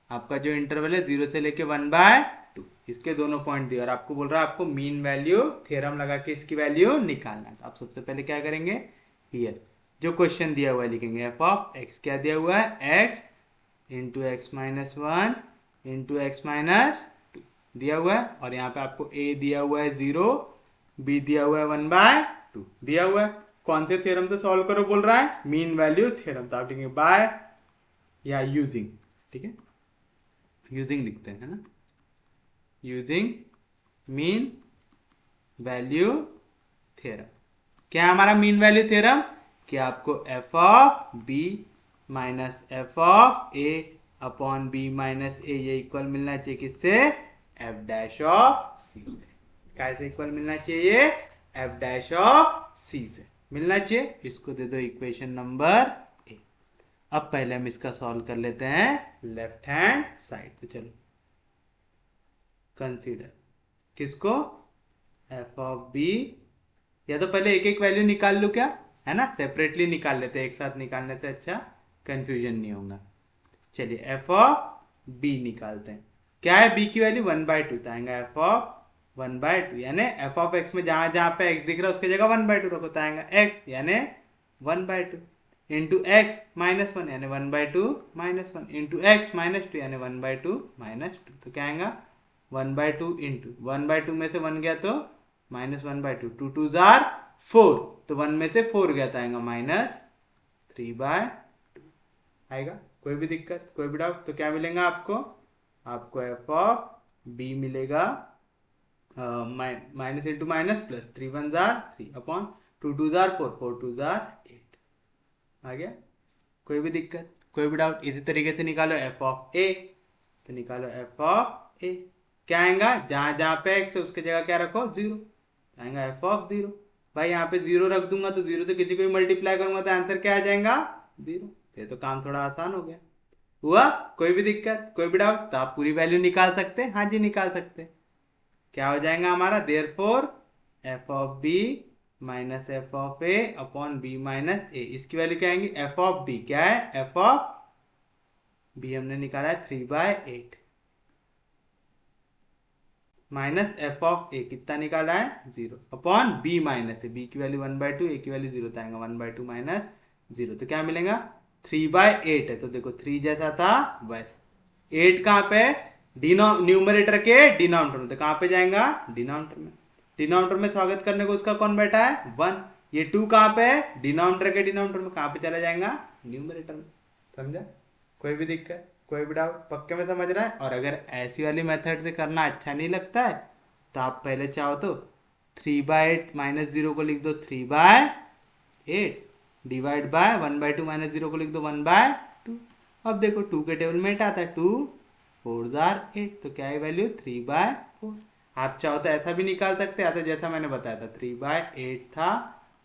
आपका जो इंटरवल है 0 से लेके 1/2, इसके दोनों पॉइंट दिए और आपको बोल रहा है आपको मीन वैल्यू थ्योरम लगा के इसकी वैल्यू निकालना है। तो आप सबसे पहले क्या करेंगे, हियर जो क्वेश्चन दिया हुआ है लिखेंगे एफ ऑफ एक्स, क्या दिया हुआ है, x into x minus 1 into x minus 2 दिया हुआ है। और यहाँ पे आपको ए दिया हुआ है 0, बी दिया हुआ है 1/2 दिया हुआ है। कौन से थ्योरम से सॉल्व करो बोल रहा है, मीन वैल्यू थ्योरम। तो आप लिखेंगे बाय या यूजिंग, ठीक है, यूजिंग लिखते हैं, है ना, यूजिंग मीन वैल्यू थ्योरम। क्या है हमारा मीन वैल्यू थ्योरम, कि आपको f of b minus f of a upon b minus a ये इक्वल मिलना चाहिए किससे, एफ डैश ऑफ सी से। कैसे इक्वल मिलना चाहिए, एफ डैश ऑफ सी से मिलना चाहिए। इसको दे दो इक्वेशन नंबर ए। अब पहले हम इसका सॉल्व कर लेते हैं लेफ्ट हैंड साइड। तो चलो कंसीडर किसको, एफ ऑफ बी, या तो पहले एक एक वैल्यू निकाल लूं क्या, है ना, सेपरेटली निकाल लेते हैं, एक साथ निकालने से अच्छा कंफ्यूजन नहीं होगा। चलिए एफ ऑफ बी निकालते हैं। क्या है बी की वैल्यू 1/2, तो आएगा एफ ऑफ 1/2, यानी एफ ऑफ एक्स में जहां जहां पे एक्स दिख रहा है उसकी जगह 1/2 रखो, तो आएगा एक्स यानी 1/2 इंटू एक्स माइनस 1 यानी 1/2 माइनस 1 इंटू एक्स माइनस 2 यानी 1/2 माइनस 2। तो क्या आएगा 1/2 इंटू 1/2 में से 1 गया तो माइनस 1/2, 2 2 जार 4, तो 1 में से 4 गया तो आएगा माइनस 3/2 आएगा। कोई भी दिक्कत, कोई भी डाउट? तो क्या मिलेगा आपको, आपको एफ ऑफ बी मिलेगा minus into minus plus, 3 1 jar 3 upon 2 2 jar 4 4 2 जार 8। आ गया? कोई भी दिक्कत, कोई भी डाउट? इसी तरीके से निकालो एफ ऑफ ए। तो निकालो एफ ऑफ ए, क्या आएगा? जहां जहां पे एक्स है उसके जगह क्या रखो? जीरो। आएगा एफ ऑफ जीरो। भाई यहाँ पे जीरो रख दूंगा तो जीरो से किसी को भी मल्टीप्लाई करूंगा तो आंसर क्या आ जाएगा? जीरो। ये तो काम थोड़ा आसान हो गया। हुआ? कोई भी दिक्कत, कोई भी डाउट? तो आप पूरी वैल्यू निकाल सकते हैं। हाँ जी, निकाल सकते हैं। क्या हो जाएगा हमारा? Therefore f of b minus f of a upon b minus a. इसकी वैल्यू क्या आएंगी? एफ ऑफ बी क्या है? एफ ऑफ बी हमने निकाला है 3/8 माइनस एफ ऑफ ए कितना निकाला है? 0 अपॉन बी माइनस ए। बी की वैल्यू 1/2, ए की वैल्यू 0 तो आएगा 1/2 माइनस 0। तो क्या मिलेगा? 3/8 है। तो देखो 3 जैसा था वैसे। 8 कहाँ पे? न्यूमरेटर के डिनोमिनेटर में। तो कहाँ पे जाएगा? डिनोमिनेटर में। डिनोमिनेटर में स्वागत करने को उसका कौन बैठा है? 1। ये 2 कहाँ पे है? डिनोमिनेटर के डिनोमिनेटर में। कहाँ पे चला जाएगा? न्यूमरेटर में। समझा? कोई भी दिक्कत, कोई भी डाउट? पक्के में समझ रहा है? और अगर ऐसी वाली मेथड से करना अच्छा नहीं लगता है तो आप पहले चाहो तो 3/8 माइनस 0 को लिख दो 3/8 डिवाइड बाय 1/2 माइनस 0 को लिख दो 1/2। अब देखो 2 के टेबल में 8 आता है, 2 4 जार 8। तो क्या है वैल्यू? 3/4। आप चाहो तो ऐसा भी निकाल सकते हैं, या तो जैसा मैंने बताया था 3/8 था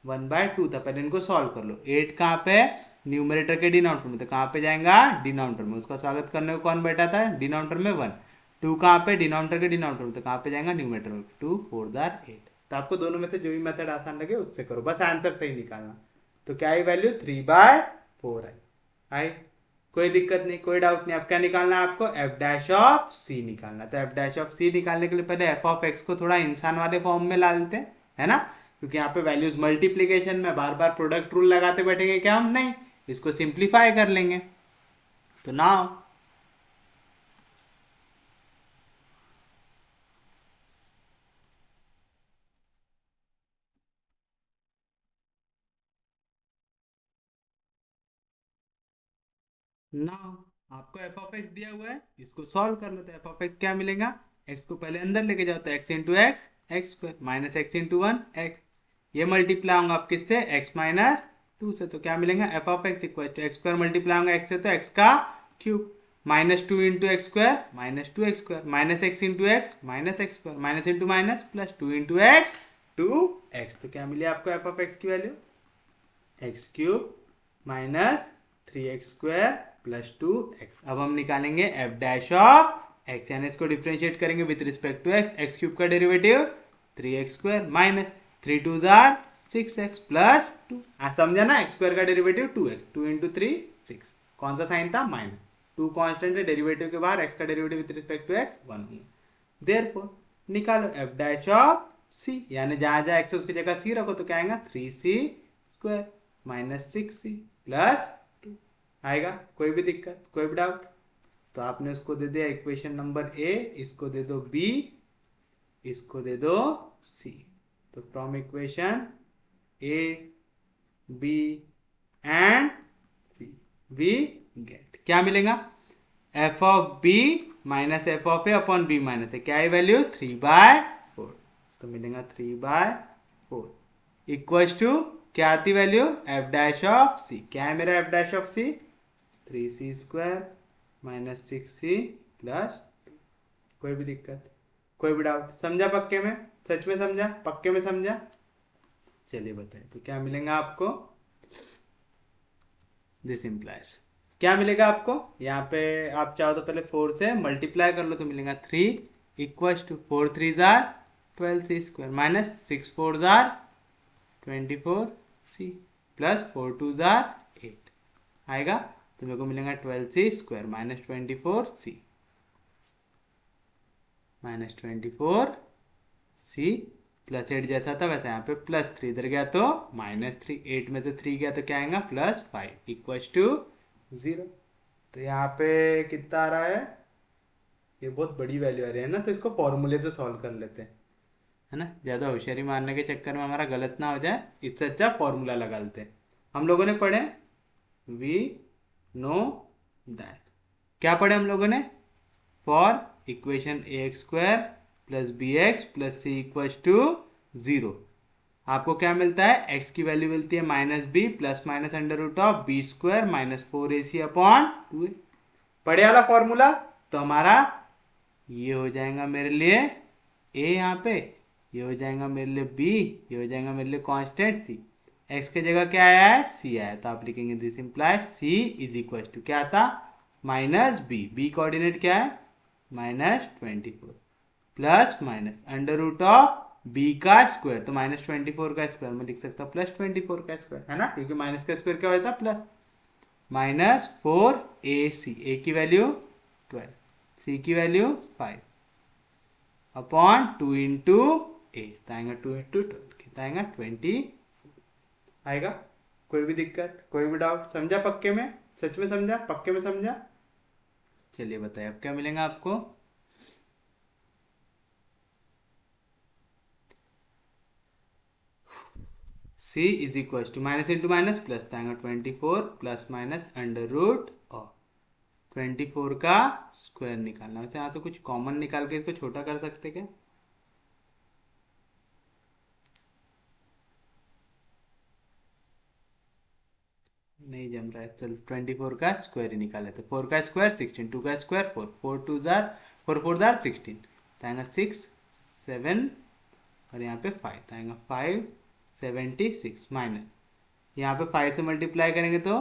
1/2 था। पहले इनको सॉल्व कर लो। 8 कहाँ पे? न्यूमरेटर के डिनोमिनेटर में। तो कहाँ पे जाएगा? डिनोमिनेटर में। उसका स्वागत करने को कौन बैठा था? डिनोमिनेटर में 1। 2 कहाँ पे? डिनोमिनेटर के डिनोमिनेटर में। तो कहाँ पे जाएगा? न्यूमरेटर में। 2 4 जार 8। तो आपको दोनों में से जो भी मेथड आसान लगे उससे करो, बस आंसर सही निकालना। तो क्या है वैल्यू? 3/4 है। आई? कोई दिक्कत नहीं, कोई डाउट नहीं। अब क्या निकालना है आपको? एफ डैश ऑफ सी निकालना। तो एफ डैश ऑफ सी निकालने के लिए पहले एफ ऑफ एक्स को थोड़ा इंसान वाले फॉर्म में ला लेते हैं, है ना? क्योंकि यहाँ पे वैल्यूज मल्टीप्लीकेशन में बार बार प्रोडक्ट रूल लगाते बैठेंगे क्या हम? नहीं, इसको सिंप्लीफाई कर लेंगे। तो नाउ नाउ आपको एफ ऑफ एक्स दिया हुआ है, इसको सॉल्व कर लो। तो एफ ऑफ एक्स क्या मिलेगा? एक्स को पहले अंदर लेके जाओ तो x into x x square minus x into 1 x. ये मल्टीप्लाई होगा आप किससे? एक्स माइनस 2 से। तो क्या मिलेगा? F of x equal to x square multiply होगा एक्स से तो एक्स का cube minus 2 into x square minus 2 x square minus x into x minus x square minus into minus plus 2 into x 2x। तो क्या मिली आपको f of x की value? X cube minus 3x² plus 2x। अब हम निकालेंगे F dash of x, यानी इसको डिफ्रेंशिएट करेंगे with respect to x. X cube का डेरिवेटिव 3x² माइनस 3 2 जार 6x प्लस 2। समझा ना? एक्स स्क्वायर का डेरिवेटिव 2x, 2 इंटू 3 6। कौन सा साइन था? माइनस। 2 कांस्टेंट है, डेरिवेटिव के बाहर एक्स का derivative with respect to x 1 होगा। देयरफॉर निकालो एफ डैश ऑफ सी, यानी जहां जहां एक्स उसकी जगह सी रखो तो क्या आएगा? 3c² माइनस 6c प्लस 2 आएगा। कोई भी दिक्कत, कोई भी डाउट? तो आपने उसको दे दिया इक्वेशन नंबर ए, इसको दे दो बी, इसको दे दो सी। तो from equation a b and c we get क्या मिलेगा? F of b minus f of a upon b minus a. क्या है वैल्यू? 3/4। तो मिलेगा 3/4 इक्वल टू क्या आती value? F dash of c. क्या है मेरा f dash of c? 3c² minus 6c plus 2। कोई भी दिक्कत, कोई भी डाउट? समझा पक्के में? सच में समझा? पक्के में समझा? चलिए बताइए तो क्या मिलेगा आपको? दिस इम्प्लाइज क्या मिलेगा आपको? यहाँ पे आप चाहो तो पहले 4 से मल्टीप्लाई कर लो तो मिलेगा 3 इक्वल टू 4 3 जार 12c² माइनस 6 4 जार 24c प्लस 4 2 जार 8 आएगा। तो मेरे को मिलेगा 12c² minus 24c minus 24c plus 8 जैसा था वैसे यहाँ पे प्लस 3 इधर गया तो माइनस 3, 8 में से 3 गया तो क्या आएगा? Plus 5 equal to 0। तो यहाँ पे कितना आ रहा है? ये बहुत बड़ी वैल्यू आ रही है ना, तो इसको फॉर्मूले से सॉल्व कर लेते हैं, है ना? ज़्यादा होशियारी मारने के चक्कर में हमारा गलत ना हो जाए, इससे अच्छा फॉर्मूला लगा लेते हैं। हम लोगों ने पढ़े वी नो दैट। क्या पढ़े हम लोगों ने? For equation ax² plus bx plus c equals to 0। आपको क्या मिलता है, x की वैल्यू मिलती है -b plus minus √b² minus 4ac upon 2। पढ़े वाला फॉर्मूला। तो हमारा ये हो जाएगा मेरे लिए a, यहाँ पे ये हो जाएगा मेरे लिए b, ये हो जाएगा मेरे लिए कांस्टेंट c। x की जगह क्या आया है, c आया, तो आप लिखेंगे this implies c is equal to क्या था, -b कोऑर्डिनेट क्या है -24 प्लस माइनस √b का स्क्वायर, तो -24 का स्क्वायर में लिख सकता हूँ +24 का स्क्वायर, है ना, क्योंकि माइनस का स्क्वायर क्या होता है प्लस, -4ac, a की वैल्यू 12, c की वैल्यू 5 अपॉन 2 इंटू ए, आएगा 2 इंटू 12, कितना आएगा 20 आएगा। कोई भी दिक्कत, कोई भी डाउट, समझा पक्के में, सच में समझा, पक्के में समझा। चलिए बताइए अब क्या मिलेगा आपको। c is equal to minus into minus plus, आएगा 24 प्लस माइनस √24 का स्क्वायर निकालना। वैसे यहाँ से कुछ कॉमन निकाल के इसको छोटा कर सकते क्या, नहीं जम रहा है, चलो 24 का स्क्वायर ही निकाले, तो 4 का स्क्वायर 16, 2 का स्क्वायर 4, 4 2 जार 4 4 जार 16, तो आएगा 6 7 और यहाँ पे 5, तो आएगा 576 माइनस, यहाँ पे 5 से मल्टीप्लाई करेंगे तो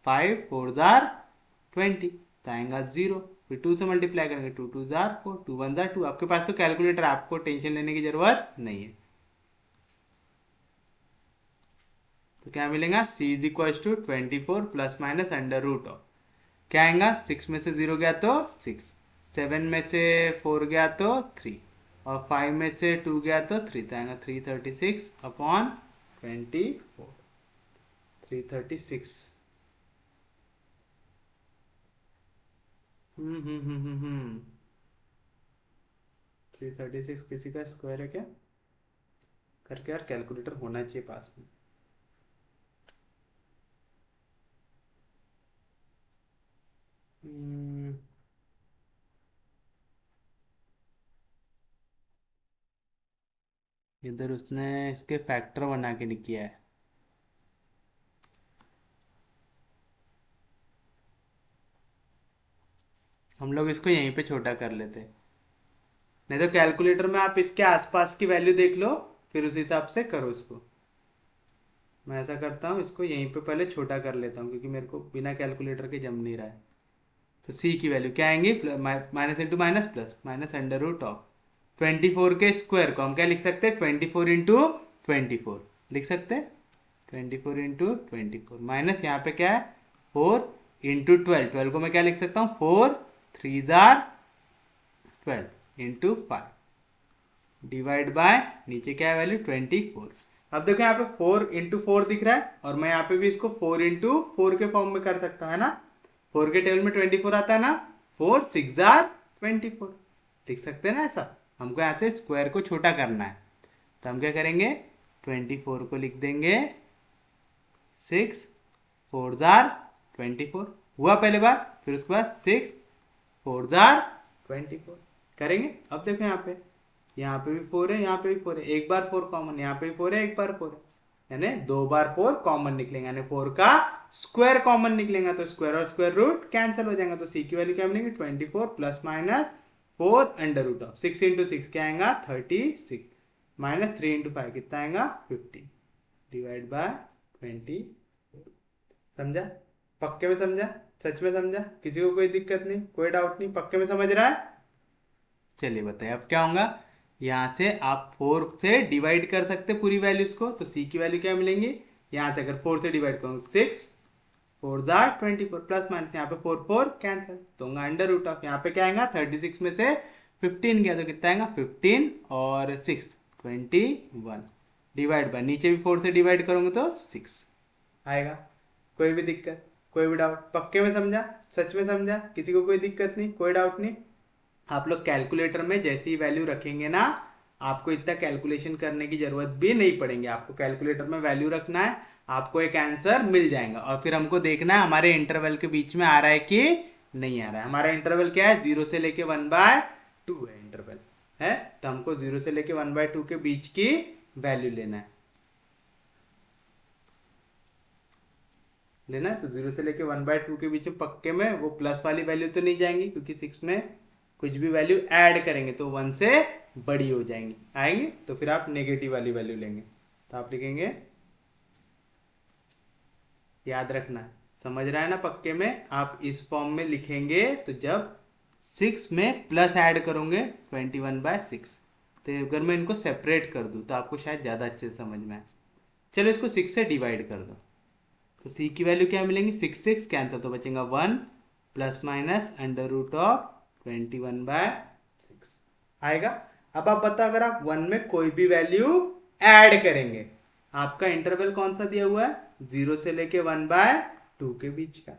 5 4 जार 20, तो आएगा 0, फिर 2 से मल्टीप्लाई करेंगे 2 2 जार 4, 2 1 जार 2। आपके पास तो कैलकुलेटर, आपको टेंशन लेने की जरूरत नहीं है। तो क्या मिलेगा, c is equal to 24 plus minus √, क्या आएगा, 6 में से 0 गया तो 6, 7 में से 4 गया तो 3 और 5 में से 2 गया तो 3, तो आएगा 336 अपॉन 24, 336। हम्म हम्म हम्म हम्म हम्म 336 किसी का स्क्वायर है क्या, करके यार कैलकुलेटर होना चाहिए पास में। इधर उसने इसके फैक्टर बना के नहीं किया है। हम लोग इसको यहीं पे छोटा कर लेते, नहीं तो कैलकुलेटर में आप इसके आसपास की वैल्यू देख लो, फिर उस हिसाब से करो इसको। मैं ऐसा करता हूँ, इसको यहीं पे पहले छोटा कर लेता हूँ, क्योंकि मेरे को बिना कैलकुलेटर के जम नहीं रहा है। तो c की वैल्यू क्या आएंगी, minus into minus plus minus √24 के स्क्वायर को हम क्या लिख सकते हैं, 24 इंटू 24 लिख सकते हैं, 24 इंटू 24 माइनस यहाँ पे क्या है 4 इंटू 12, 12 को मैं क्या लिख सकता हूँ 4 3 जार 12 इंटू 5 डिवाइड बाय नीचे क्या है वैल्यू 24। अब देखो यहाँ पे 4 इंटू 4 दिख रहा है, और मैं यहाँ पे भी इसको 4 इंटू 4 के फॉर्म में कर सकता हूँ, है ना, 4 के टेबल में 24 आता है ना, 4 6 जार 24 लिख सकते हैं ना। ऐसा हमको यहाँ से स्क्वायर को छोटा करना है, तो हम क्या करेंगे 24 को लिख देंगे 6 4 जार 24 हुआ पहले बार, फिर उसके बाद 6 4 जार 24 करेंगे। अब देखो यहाँ पे भी 4 है, यहाँ पे भी 4 है, एक बार 4 कॉमन, यहाँ पे भी 4 है, एक बार 4 है, यानी 2 बार 4 कॉमन निकलेंगे, यानी 4 का स्क्वायर कॉमन निकलेगा, तो स्क्वायर और स्क्वायर रूट कैंसिल हो जाएगा। तो c की वैल्यू क्या मिलेगी 24 प्लस माइनस 4 √6 इंटू 6 क्या आएगा 36 माइनस 3 इंटू 5 कितना आएगा 15 डिवाइड बाय 20। समझा, पक्के में समझा, सच में समझा, किसी को कोई दिक्कत नहीं, कोई डाउट नहीं, पक्के में समझ रहा है। चलिए बताइए अब क्या होगा, यहाँ से आप 4 से डिवाइड कर सकते पूरी वैल्यूज को, तो c की वैल्यू क्या मिलेंगी, यहाँ से अगर 4 से डिवाइड करूँ 6 4 जार 24 प्लस माइनस यहाँ पे 4 4 कैंसिल, तो √, यहाँ पे क्या आएगा 36 में से 15 गया तो कितना आएगा 15 और 6 21 डिवाइड बाय नीचे भी 4 से डिवाइड करोगे तो 6 आएगा। कोई भी दिक्कत, कोई भी डाउट, पक्के में समझा, सच में समझा, किसी को कोई दिक्कत नहीं, कोई डाउट नहीं। आप लोग कैलकुलेटर में जैसी वैल्यू रखेंगे ना, आपको इतना कैलकुलेशन करने की जरूरत भी नहीं पड़ेगी, आपको कैलकुलेटर में वैल्यू रखना है, आपको एक आंसर मिल जाएगा, और फिर हमको देखना है हमारे इंटरवल के बीच में आ रहा है कि नहीं आ रहा है। हमारा इंटरवल क्या है, 0 से लेके 1/2 है इंटरवल है, तो हमको 0 से लेके 1/2 के बीच की वैल्यू लेना है तो 0 से लेके 1/2 के बीच में पक्के में वो प्लस वाली वैल्यू तो नहीं जाएंगी, क्योंकि 6 में कुछ भी वैल्यू ऐड करेंगे तो 1 से बड़ी हो जाएंगी, आएंगे तो फिर आप नेगेटिव वाली वैल्यू लेंगे। तो आप लिखेंगे, याद रखना, समझ रहा है ना, पक्के में आप इस फॉर्म में लिखेंगे तो जब 6 में प्लस ऐड करोगे 21/6, तो अगर मैं इनको सेपरेट कर दूं तो आपको शायद ज़्यादा अच्छे से समझ में आए। चलो इसको 6 से डिवाइड कर दो, तो c की वैल्यू क्या मिलेंगी, 6 कैंसिल तो बचेगा 1 प्लस माइनस √21/6 आएगा। अब आप बताओ, अगर आप 1 में कोई भी वैल्यू ऐड करेंगे, आपका इंटरवल कौन सा दिया हुआ है, 0 से लेके 1/2 के बीच का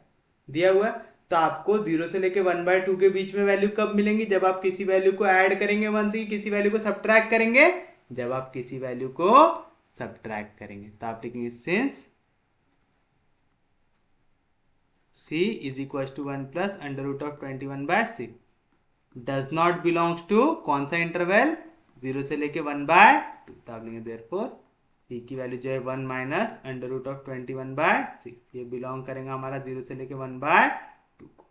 दिया हुआ है, तो आपको 0 से लेके 1/2 के बीच में वैल्यू कब मिलेंगी, जब आप किसी वैल्यू को ऐड करेंगे 1 से, किसी वैल्यू को सब्ट्रैक्ट करेंगे, जब आप किसी वैल्यू को सब्ट्रैक्ट करेंगे। तो आप लिखेंगे since c is equals to 1 plus √21/6 does not belongs to कौन सा इंटरवल, 0 से लेके 1/2, तो आप लेंगे देयरफॉर c की वैल्यू जो है 1 माइनस √21/6, ये बिलोंग करेगा हमारा 0 से लेके 1/2 को।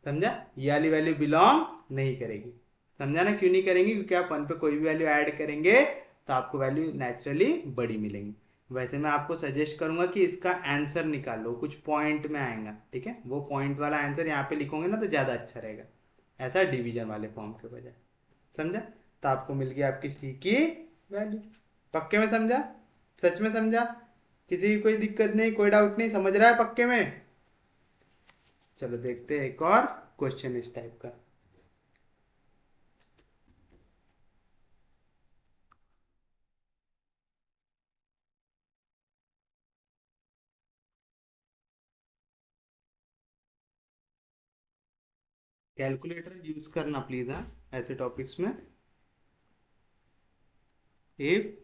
समझा, ये वाली वैल्यू बिलोंग नहीं करेगी। समझा ना, क्यों नहीं करेंगी, क्योंकि आप 1 पे कोई भी वैल्यू ऐड करेंगे तो आपको वैल्यू नेचुरली बड़ी मिलेंगी। वैसे मैं आपको सजेस्ट करूंगा कि इसका आंसर निकाल लो, कुछ पॉइंट में आएगा, ठीक है, वो पॉइंट वाला आंसर यहाँ पे लिखोगे ना तो ज़्यादा अच्छा रहेगा, ऐसा डिवीजन वाले फॉर्म के बजाय। समझा, तो आपको मिल गया आपकी सी की वैल्यू। पक्के में समझा, सच में समझा, किसी की कोई दिक्कत नहीं, कोई डाउट नहीं, समझ रहा है पक्के में। चलो देखते हैं एक और क्वेश्चन इस टाइप का। कैलकुलेटर यूज करना प्लीज, हाँ, ऐसे टॉपिक्स में। If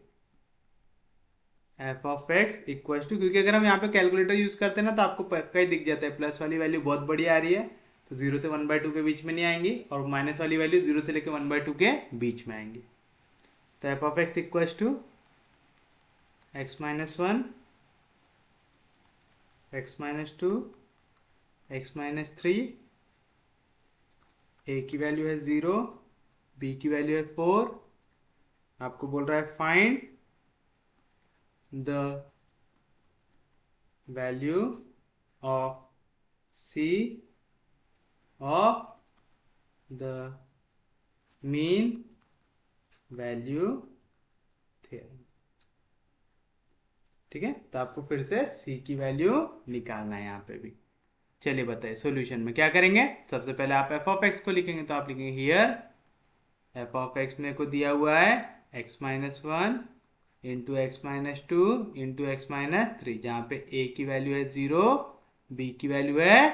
f of x equal to, क्योंकि अगर हम यहाँ पे कैलकुलेटर यूज करते हैं ना तो आपको पक्का ही दिख जाता है, प्लस वाली वैल्यू बहुत बड़ी आ रही है तो 0 से 1/2 के बीच में नहीं आएंगी, और माइनस वाली वैल्यू 0 से लेकर 1/2 के बीच में आएंगी। तो f of x equal to x-1, x-2, x-3, a की वैल्यू है 0, b की वैल्यू है 4, आपको बोल रहा है find the value of c of the mean value theorem. ठीक है, तो आपको फिर से c की वैल्यू निकालना है यहाँ पे भी। चलिए बताइए सॉल्यूशन में क्या करेंगे। सबसे पहले आप एफ ऑफ एक्स को लिखेंगे, तो आप लिखेंगे हियर एफ ऑफ एक्स मेरे को दिया हुआ है x-1 into x-2 into x-3, जहाँ पे a की वैल्यू है 0, b की वैल्यू है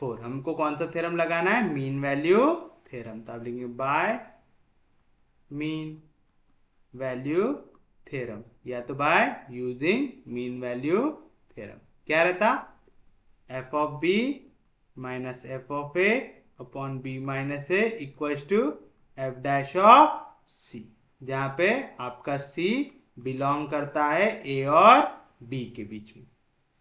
4। हमको कौन सा थ्योरम लगाना है, मीन वैल्यू थ्योरम। तो आप लिखेंगे बाय मीन वैल्यू थ्योरम, या तो by using mean value theorem. क्या रहता, f of b minus f of a upon b minus a equal to f dash of c, जहां पे आपका सी बिलोंग करता है ए और बी के बीच में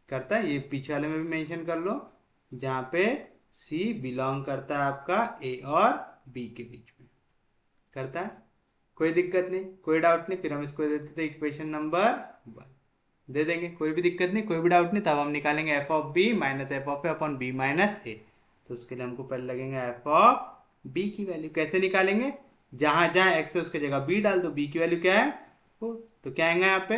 करता है, ये पीछे वाले में भी मेंशन कर लो, जहां पे सी बिलोंग करता है आपका ए और बी के बीच में करता है। कोई दिक्कत नहीं, कोई डाउट नहीं, फिर हम इसको दे देते इक्वेशन नंबर 1 दे देंगे, कोई भी दिक्कत नहीं, कोई भी डाउट नहीं। तब हम निकालेंगे f of b minus f of a upon b minus a. तो उसके लिए हमको पहले लगेंगे एफ ऑफ बी की वैल्यू। कैसे निकालेंगे, जहां जहां एक्स है उसकी जगह बी डाल दो। बी की वैल्यू क्या है 4, तो क्या आएगा यहाँ पे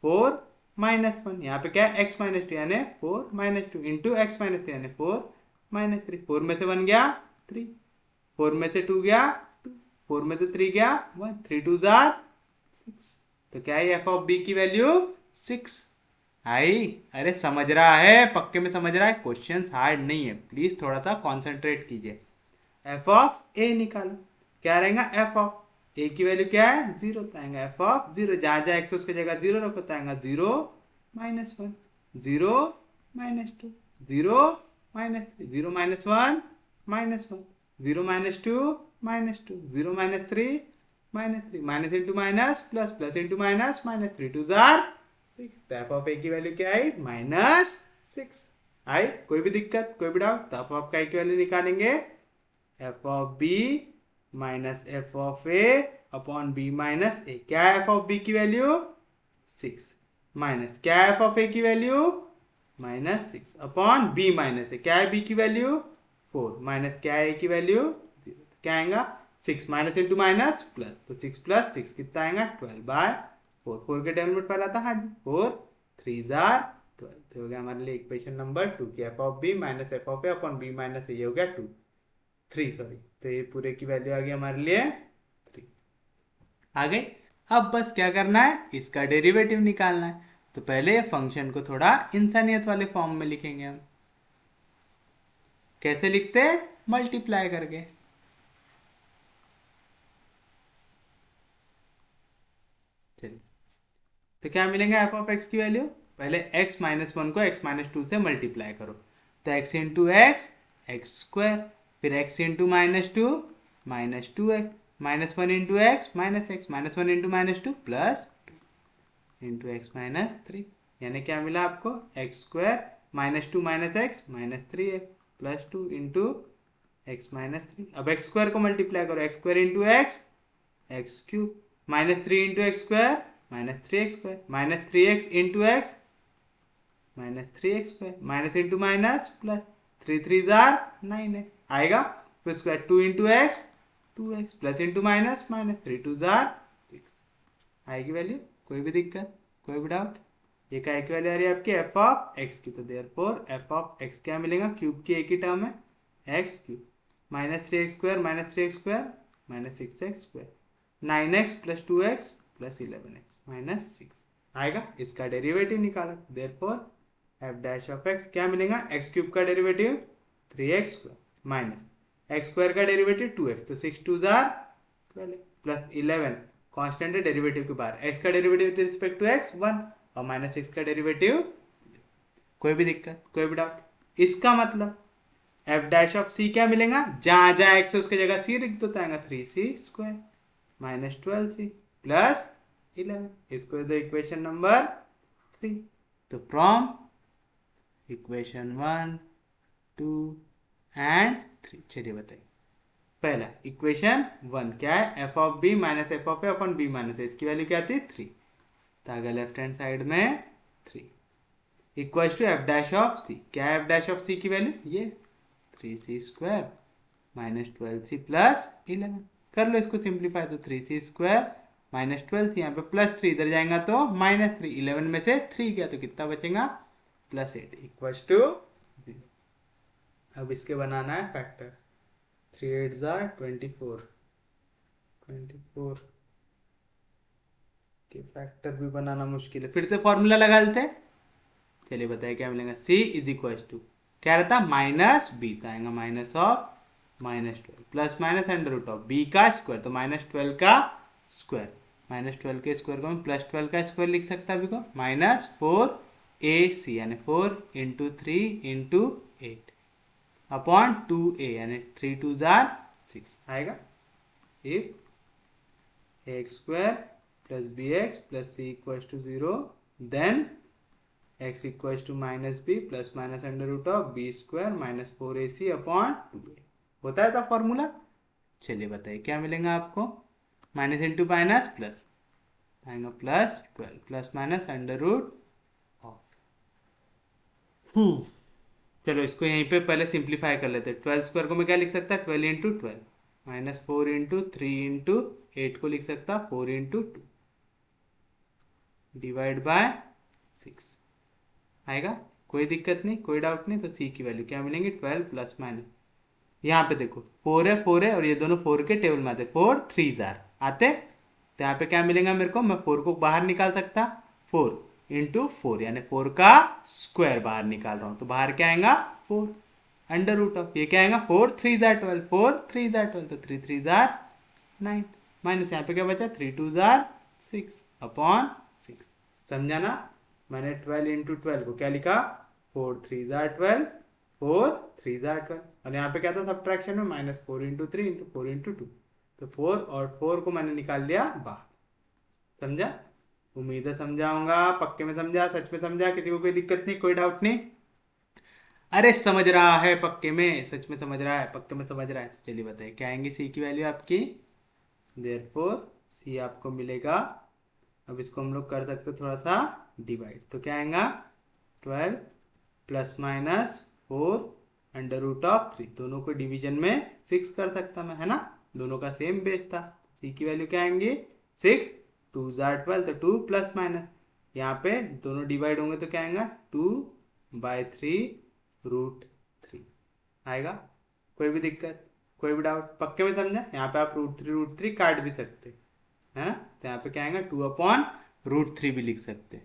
4 माइनस 1, यहाँ पे क्या है x माइनस 2 यानी 4 माइनस 2 इंटू एक्स माइनस 3 यानी 4 माइनस 3। 4 में से 1 गया 3, 4 में से 2 गया 2, 4 में से 3 गया 1, 3 2 जार 6। तो क्या है एफ ऑफ बी की वैल्यू 6 आई। अरे समझ रहा है, पक्के में समझ रहा है, क्वेश्चन हार्ड नहीं है, प्लीज थोड़ा सा कॉन्सेंट्रेट कीजिए। एफ ऑफ ए निकालो, क्या रहेगा एफ ऑफ ए की वैल्यू क्या है 0, तो आएगा एफ ऑफ 0, जहां जहां एक्स उसकी जगह 0 रखो तो आएगा 0 minus 1, 0 minus 2, 0 minus 3, 0 minus 1 -1, 0 -2 -2, 0 -3 -3, minus into minus plus, plus into minus minus, 3 2 जार 6। तो एफ ऑफ ए की वैल्यू क्या आई? -6 आई। कोई भी दिक्कत, कोई भी डाउट? तो एफ ऑफ का की वैल्यू निकालेंगे, f of b minus f of a upon b minus a. क्या है एफ ऑफ बी की वैल्यू? 6 माइनस क्या है एफ ऑफ ए की value? -6 upon b minus a. क्या है बी की वैल्यू? 4 माइनस क्या है ए की वैल्यू? 0। क्या आएगा? 6 माइनस इंटू माइनस प्लस, तो 6 प्लस 6 कितना आएगा? 12/4। 4 के टेबल में पहला था, हाँ जी, 4 3 जार 12। तो हो गया हमारे लिए इक्वेशन नंबर 2 की f of b minus f of a upon b minus a. ये हो गया 3 सॉरी। तो ये पूरे की वैल्यू आ गई हमारे लिए 3 आ गई। अब बस क्या करना है, इसका डेरिवेटिव निकालना है। तो पहले फंक्शन को थोड़ा इंसानियत वाले फॉर्म में लिखेंगे हम। कैसे लिखते हैं? मल्टीप्लाई करके। चलिए, तो क्या मिलेंगे एफ ऑफ एक्स की वैल्यू? पहले x -1 को x -2 से मल्टीप्लाई करो, तो x into x x square, फिर x into -2 -2x, -1 into x -1 into -2 plus into x -3। यानी क्या मिला आपको? X square -2 -x -3x plus 2 into x -3। अब एक्स स्क्वायर को मल्टीप्लाई करो, x square into x x cube, -3 into x square -3x square, -3x into x -3x square, minus into minus plus, 3 3 jar 9x आएगा। फिर square 2 into x 2x plus into minus minus, 3 2 जार 6 आएगी value. कोई भी दिक्कत, कोई भी doubt? ये क्या की वैल्यू आ रही है आपकी? एफ ऑफ एक्स की। तो देयरफॉर एफ ऑफ एक्स क्या मिलेगा? क्यूब की एक ही टर्म है, x cube, -3x square -3x square -6x square, 9x plus 2x plus 11x -6 आएगा। इसका डेरिवेटिव निकाला, therefore f dash of x क्या मिलेगा? एक्स क्यूब का derivative 3x square minus x square का डेरिवेटिव 2x, तो 6 2 जार 12 प्लस 11 कांस्टेंट है डेरिवेटिव के बाहर, x का derivative with respect to x 1 और -6 का डेरिवेटिव। कोई भी दिक्कत, कोई भी डाउट? इसका मतलब एफ डैश ऑफ सी क्या मिलेगा? जहां जहां x है उसकी जगह c लिख दो, तो आएगा 3c स्क्वायर -12c प्लस 11। इसको दो इक्वेशन नंबर 3। तो फ्रॉम इक्वेशन 1 2 एंड 3, चलिए बताइए। पहला इक्वेशन 1 क्या है? F of b minus f of a upon b minus a. इसकी वैल्यू क्या थी? 3। तो आगे लेफ्ट हैंड साइड में 3 equal to f dash of c. क्या है एफ डैश ऑफ सी की वैल्यू? ये 3c स्क्वायर -12c प्लस 11। कर लो इसको सिंप्लीफाई, तो 3c स्क्वायर -12c, यहाँ पे +3 इधर जाएगा तो -3, 11 में से 3 गया तो कितना बचेगा? +8 इक्वल टू 0। अब इसके बनाना है फैक्टर, 3 8 जार 24 के फैक्टर भी बनाना मुश्किल है। फिर से फॉर्मूला लगा लेते हैं। चलिए बताइए क्या मिलेगा? c इज इक्वल टू क्या रहता? -b, तो आएगा minus of -12 plus minus under root of b का स्क्वायर, तो -12 का स्क्वायर, -12 के स्क्वायर को मैं +12 का स्क्वायर लिख सकता अभी को, -4ac यानी 4 इंटू 3 इंटू 8 अपॉन 2a यानी 3 2 जार 6 आएगा। If x square plus b x plus c equal to 0 then x equal to -b plus minus under root of b square -4ac upon 2a होता है था फॉर्मूला। चलिए बताइए क्या मिलेगा आपको? माइनस इंटू माइनस प्लस आएगा +12 plus minus under root of. चलो इसको यहीं पे पहले सिंप्लीफाई कर लेते हैं। 12 स्क्वायर को मैं क्या लिख सकता? 12 इंटू 12 -4 इंटू 3 इंटू 8 को लिख सकता 4 इंटू 2 डिवाइड बाय 6 आएगा। कोई दिक्कत नहीं, कोई डाउट नहीं। तो सी की वैल्यू क्या मिलेंगी? 12 प्लस माइनस, यहाँ पे देखो 4 है और ये दोनों 4 के टेबल में आते, 4 3 जार आते, तो यहाँ पे क्या मिलेगा मेरे को? मैं 4 को बाहर निकाल सकता, 4 इंटू 4 यानी 4 का स्क्वायर बाहर निकाल रहा हूँ, तो बाहर क्या आएगा? 4 अंडर रूट ऑफ ये क्या आएगा? 4 3 जार 12, 4 3 जार 12, तो 3 3 जार 9 माइनस यहाँ पे क्या बचा? 3 2 जार 6 अपॉन 6। समझा ना? मैंने 12 इंटू 12 को क्या लिखा? 4 3 जार 12, 4 3 जार 12, और यहाँ पे क्या था सब्ट्रैक्शन में, -4 × 3 × 4 × 2, तो 4 और 4 को मैंने निकाल लिया बाहर। समझा? उम्मीद है समझा होगा, पक्के में समझा, सच में समझा, किसी को कोई दिक्कत नहीं, कोई डाउट नहीं? अरे समझ रहा है, पक्के में, सच में समझ रहा है, पक्के में समझ रहा है, तो चलिए बताइए क्या आएंगी सी की वैल्यू आपकी। देयरफॉर सी आपको मिलेगा, अब इसको हम लोग कर सकते थोड़ा सा डिवाइड, तो क्या आएगा 12 ± 4 √3, दोनों को डिवीजन में 6 कर सकता मैं, है ना, दोनों का सेम बेस था। सी की वैल्यू क्या आएंगी 6, 2 जार 12, तो 2 प्लस माइनस, यहाँ पे दोनों डिवाइड होंगे तो क्या आएगा 2/3 √3 आएगा। कोई भी दिक्कत, कोई भी डाउट, पक्के में समझा? यहाँ पे आप √3 काट भी सकते, है ना, तो यहाँ पे क्या आएगा 2/√3 भी लिख सकते,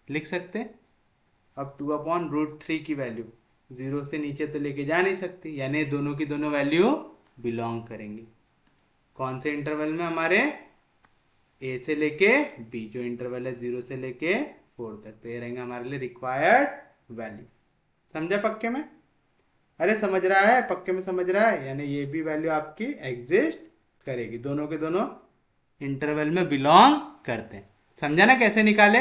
लिख सकते। अब 2/√3 की वैल्यू 0 से नीचे तो लेके जा नहीं सकती, यानी दोनों की दोनों वैल्यू बिलोंग करेंगी कौन से इंटरवल में, हमारे ए से लेके बी, जो इंटरवल है 0 से लेके 4 तक, तो ये रहेंगे हमारे लिए रिक्वायर्ड वैल्यू। समझा पक्के में? अरे समझ रहा है, पक्के में समझ रहा है, यानी ये भी वैल्यू आपकी एग्जिस्ट करेगी, दोनों के दोनों इंटरवल में बिलोंग करते हैं। समझा ना कैसे निकाले?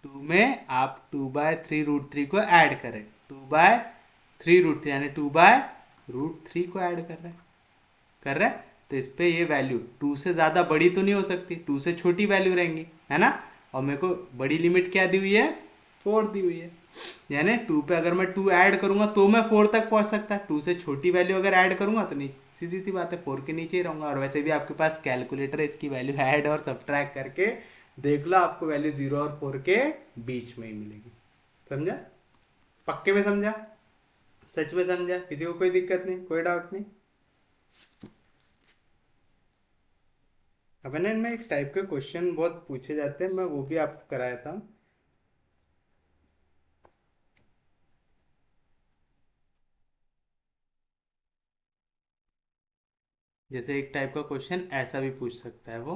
2 में आप 2/3 को ऐड करें, 2/3 यानी 2/3 को ऐड कर रहे हैं, तो इस पे ये वैल्यू 2 से ज़्यादा बड़ी तो नहीं हो सकती, 2 से छोटी वैल्यू रहेंगी, है ना, और मेरे को बड़ी लिमिट क्या दी हुई है 4 दी हुई है, यानी 2 पे अगर मैं 2 ऐड करूंगा तो मैं 4 तक पहुंच सकता है, 2 से छोटी वैल्यू अगर ऐड करूंगा तो नहीं, सीधी सी बात है 4 के नीचे ही रहूंगा। और वैसे भी आपके पास कैलकुलेटर है, इसकी वैल्यू ऐड और सब्ट्रैक्ट करके देख लो, आपको वैल्यू 0 और 4 के बीच में ही मिलेगी। समझा? पक्के में समझा? सच में समझा? किसी को कोई दिक्कत नहीं, कोई डाउट नहीं? अब ना इनमें एक टाइप के क्वेश्चन बहुत पूछे जाते हैं, मैं वो भी आपको कराया था। जैसे एक टाइप का क्वेश्चन ऐसा भी पूछ सकता है वो,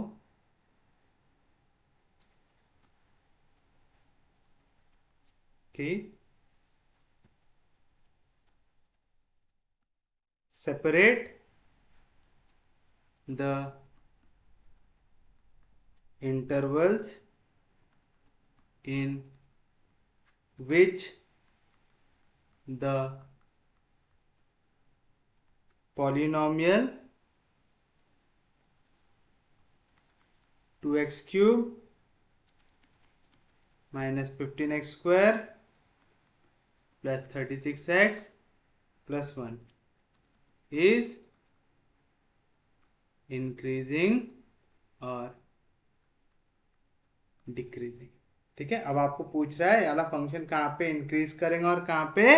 कि separate the intervals in which the polynomial 2x³ minus 15x² plus 36x plus 1 is increasing और डिक्रीजिंग। ठीक है, अब आपको पूछ रहा है वाला फंक्शन कहाँ पे इंक्रीज करेंगे और कहाँ पे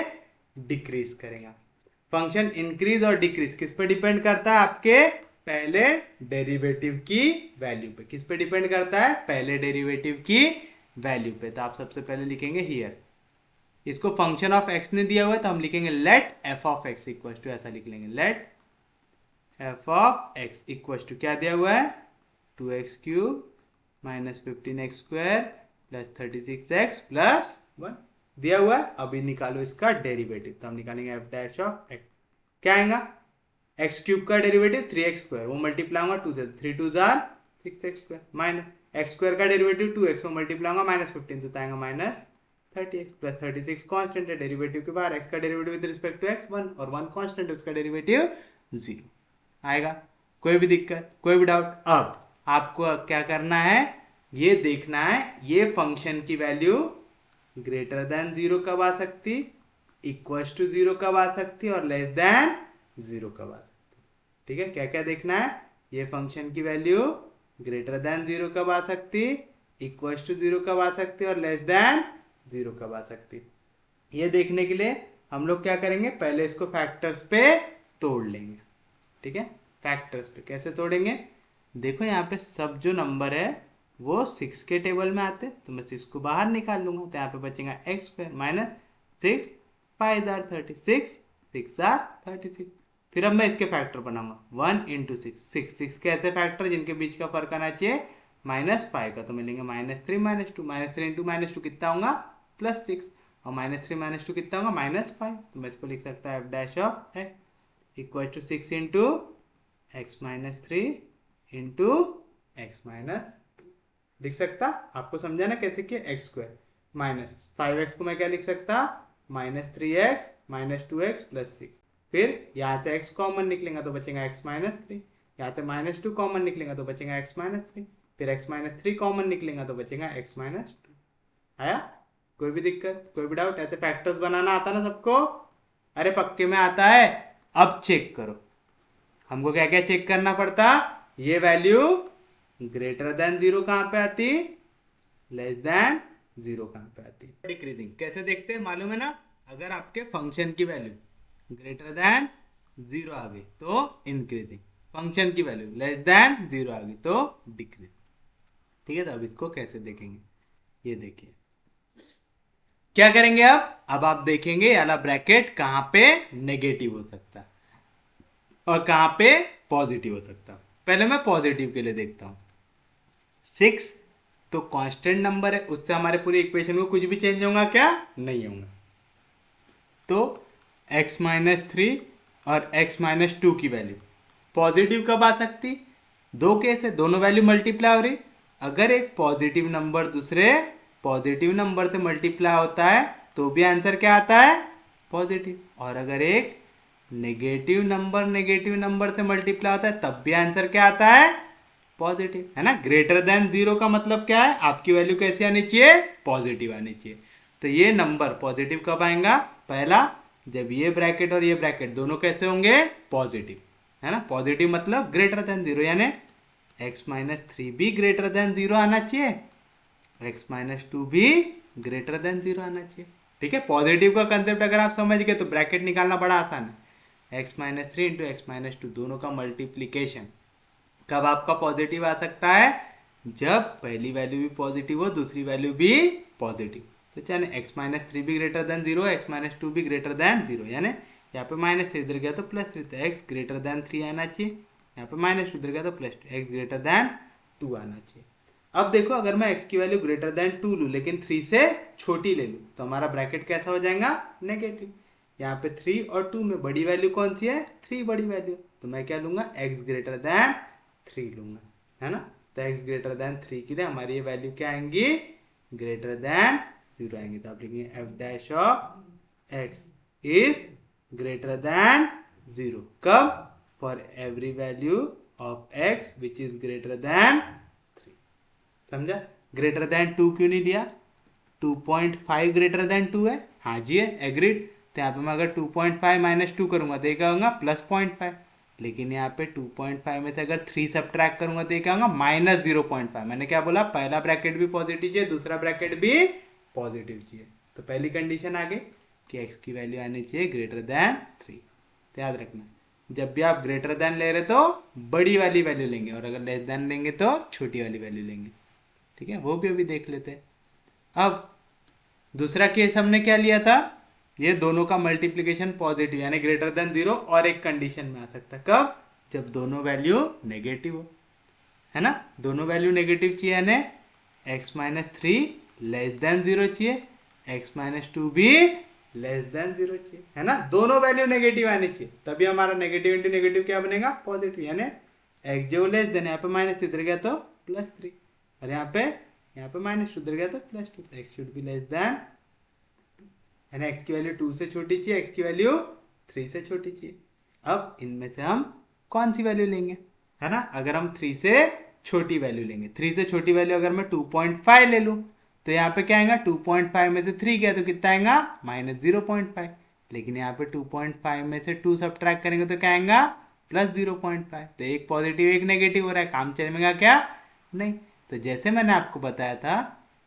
डिक्रीज करेंगे। फंक्शन इंक्रीज और डिक्रीज किस पे डिपेंड करता है? आपके पहले डेरिवेटिव की वैल्यू पे। किस पे डिपेंड करता है? पहले डेरिवेटिव की वैल्यू पे। तो आप सबसे पहले लिखेंगे हियर, इसको फंक्शन ऑफ एक्स ने दिया हुआ है तो हम लिखेंगे let f of x equal to, ऐसा लिख लेंगे, let f of x equal to क्या दिया हुआ है 2x³ minus 15x² plus 36x plus 1 दिया हुआ है। अभी निकालो इसका डेरिवेटिव, तो हम निकालेंगे एफ डैश ऑफ एक्स, क्या आएगा x³ का डेरिवेटिव 3x², वो मल्टीप्लाई होगा 2 से, 3 2 जार 6x² माइनस x² का डेरिवेटिव 2x, वो मल्टीप्लाई होगा -15 तो आएगा -30x प्लस 36 कांस्टेंट है डेरिवेटिव के बाहर, x का derivative with respect to x 1 और 1 कांस्टेंट है, उसका डेरिवेटिव 0 आएगा। कोई भी दिक्कत, कोई भी डाउट? अब आपको क्या करना है, ये देखना है ये फंक्शन की वैल्यू ग्रेटर देन 0 कब आ सकती, इक्वल टू 0 कब आ सकती और लेस देन 0 कब आ सकती। ठीक है, क्या क्या देखना है, ये फंक्शन की वैल्यू ग्रेटर देन 0 कब आ सकती, इक्वल टू 0 कब आ सकती और लेस देन 0 कब आ सकती। ये देखने के लिए हम लोग क्या करेंगे, पहले इसको फैक्टर्स पे तोड़ लेंगे। ठीक है, फैक्टर्स पे कैसे तोड़ेंगे, देखो यहाँ पे सब जो नंबर है वो 6 के टेबल में आते, तो मैं 6 को बाहर निकाल लूंगा, तो यहाँ पे बचेगा x² माइनस 6 5 जार 36 6 जार 36। फिर अब मैं इसके फैक्टर बनाऊंगा 1 × 6 6 के ऐसे फैक्टर जिनके बीच का फर्क आना चाहिए -5 का, तो मिलेंगे -3 -2 -3 × -2 कितना होगा +6, और -3 - 2 कितना होगा -5। तो मैं इसको लिख सकता हूँ f dash of x equal to 6 into x minus 3 into x minus, लिख सकता। आपको समझा ना कैसे कि एक्स स्क्वायर -5x को मैं क्या लिख सकता, -3x -2x प्लस 6। फिर यहाँ से x कॉमन निकलेगा तो बचेगा x माइनस 3, यहाँ से -2 कॉमन निकलेगा तो बचेगा x माइनस 3, फिर x माइनस 3 कॉमन निकलेगा तो बचेगा x माइनस 2। आया? कोई भी दिक्कत, कोई भी डाउट? ऐसे फैक्टर्स बनाना आता ना सबको? अरे पक्के में आता है। अब चेक करो, हमको क्या क्या चेक करना पड़ता, ये वैल्यू ग्रेटर देन 0 कहां पे आती, लेस देन 0 कहां पे आती। डिक्रीजिंग कैसे देखते हैं मालूम है ना, अगर आपके फंक्शन की वैल्यू ग्रेटर देन 0 आ गई तो इंक्रीजिंग, फंक्शन की वैल्यू लेस देन 0 आ गई तो डिक्रीजिंग। ठीक है, तो अब इसको कैसे देखेंगे, ये देखिए क्या करेंगे। अब आप देखेंगे ये वाला ब्रैकेट कहां पे नेगेटिव हो सकता है और कहां पे पॉजिटिव हो सकता है। पहले मैं पॉजिटिव के लिए देखता हूं। 6 तो कांस्टेंट नंबर है, उससे हमारे पूरी इक्वेशन में कुछ भी चेंज होगा क्या, नहीं होगा। तो x माइनस 3 और x माइनस 2 की वैल्यू पॉजिटिव कब आ सकती, दो केस है, दोनों वैल्यू मल्टीप्लाई हो रही। अगर एक पॉजिटिव नंबर दूसरे पॉजिटिव नंबर से मल्टीप्लाई होता है तो भी आंसर क्या आता है, पॉजिटिव। और अगर एक नेगेटिव नंबर से मल्टीप्लाई होता है तब भी आंसर क्या आता है, पॉजिटिव, है ना। ग्रेटर देन 0 का मतलब क्या है, आपकी वैल्यू कैसी आनी चाहिए, पॉजिटिव आनी चाहिए। तो ये नंबर पॉजिटिव कब आएगा, पहला जब ये ब्रैकेट और ये ब्रैकेट दोनों कैसे होंगे, पॉजिटिव, है ना। पॉजिटिव मतलब ग्रेटर देन 0, यानी x माइनस 3 भी ग्रेटर देन 0 आना चाहिए, x माइनस 2 भी ग्रेटर देन 0 आना चाहिए। ठीक है, पॉजिटिव का कंसेप्ट अगर आप समझ गए तो ब्रैकेट निकालना बड़ा आसान है। x minus 3 into x minus 2 दोनों का मल्टीप्लीकेशन कब आपका पॉजिटिव आ सकता है, जब पहली वैल्यू भी पॉजिटिव हो दूसरी वैल्यू भी पॉजिटिव। तो चले x माइनस 3 भी ग्रेटर देन 0, x माइनस 2 भी ग्रेटर देन 0, यानी यहाँ पे -3 इधर गया तो +3, तो x ग्रेटर देन 3 आना चाहिए, यहाँ पे -2 इधर गया तो +2, x ग्रेटर देन 2 आना चाहिए। अब देखो अगर मैं x की वैल्यू ग्रेटर देन 2 लूँ लेकिन 3 से छोटी ले लूँ तो हमारा ब्रैकेट कैसा हो जाएगा, नेगेटिव। यहाँ पे 3 और 2 में बड़ी वैल्यू कौन सी है, 3 बड़ी वैल्यू, तो मैं क्या लूंगा, x ग्रेटर देन 3 लूंगा, है ना। तो x ग्रेटर देन 3 के लिए हमारी ये वैल्यू क्या आएंगी, ग्रेटर देन 0 आएंगी। तो आप लिखेंगे F dash of x is greater than 0 कब, for every value of x which is greater than 3। समझा। ग्रेटर देन 2 क्यों नहीं लिया, 2.5 ग्रेटर देन 2 है, हाँ जी है, एग्रीड। तो यहाँ पे मैं अगर 2.5 माइनस 2 करूंगा तो ये क्या होगा, +0.5। लेकिन यहाँ पे 2.5 में से अगर 3 सब्ट्रैक्ट करूंगा तो ये क्या होगा, -0.5। मैंने क्या बोला, पहला ब्रैकेट भी पॉजिटिव चाहिए दूसरा ब्रैकेट भी पॉजिटिव चाहिए। तो पहली कंडीशन आ गई कि x की वैल्यू आनी चाहिए ग्रेटर देन 3। तो याद रखना जब भी आप ग्रेटर देन ले रहे तो बड़ी वाली वैल्यू लेंगे और अगर लेस देन लेंगे तो छोटी वाली वैल्यू लेंगे। ठीक है, वो भी अभी देख लेते हैं। अब दूसरा केस हमने क्या लिया था, ये दोनों का मल्टीप्लिकेशन पॉजिटिव यानी ग्रेटर देन 0 और एक कंडीशन में आ सकता है, कब, जब दोनों वैल्यू नेगेटिव हो, है ना। दोनों वैल्यू नेगेटिव चाहिए यानी x माइनस 3 लेस देन 0 चाहिए, x माइनस 2 भी लेस देन 0 चाहिए, है ना। दोनों वैल्यू नेगेटिव आनी चाहिए तभी हमारा नेगेटिव इंटू नेगेटिव क्या बनेगा, पॉजिटिव, यानी x जो लेस देन, यहाँ पे माइनस इधर गया तो +3 और यहाँ पे माइनस उधर गया तो +2, तो x should be less than, यानी x की वैल्यू 2 से छोटी चाहिए, x की वैल्यू 3 से छोटी चाहिए। अब इनमें से हम कौन सी वैल्यू लेंगे, है ना। अगर हम 3 से छोटी वैल्यू लेंगे, 3 से छोटी वैल्यू अगर मैं 2.5 ले लूं तो यहाँ पे क्या आएगा, 2.5 में से 3 गया तो कितना आएगा, -0.5। लेकिन यहाँ पे 2.5 में से 2 सब्ट्रैक्ट करेंगे तो क्या आएगा, +0.5। तो एक पॉजिटिव एक नेगेटिव हो रहा है, काम चलेगा क्या, नहीं। तो जैसे मैंने आपको बताया था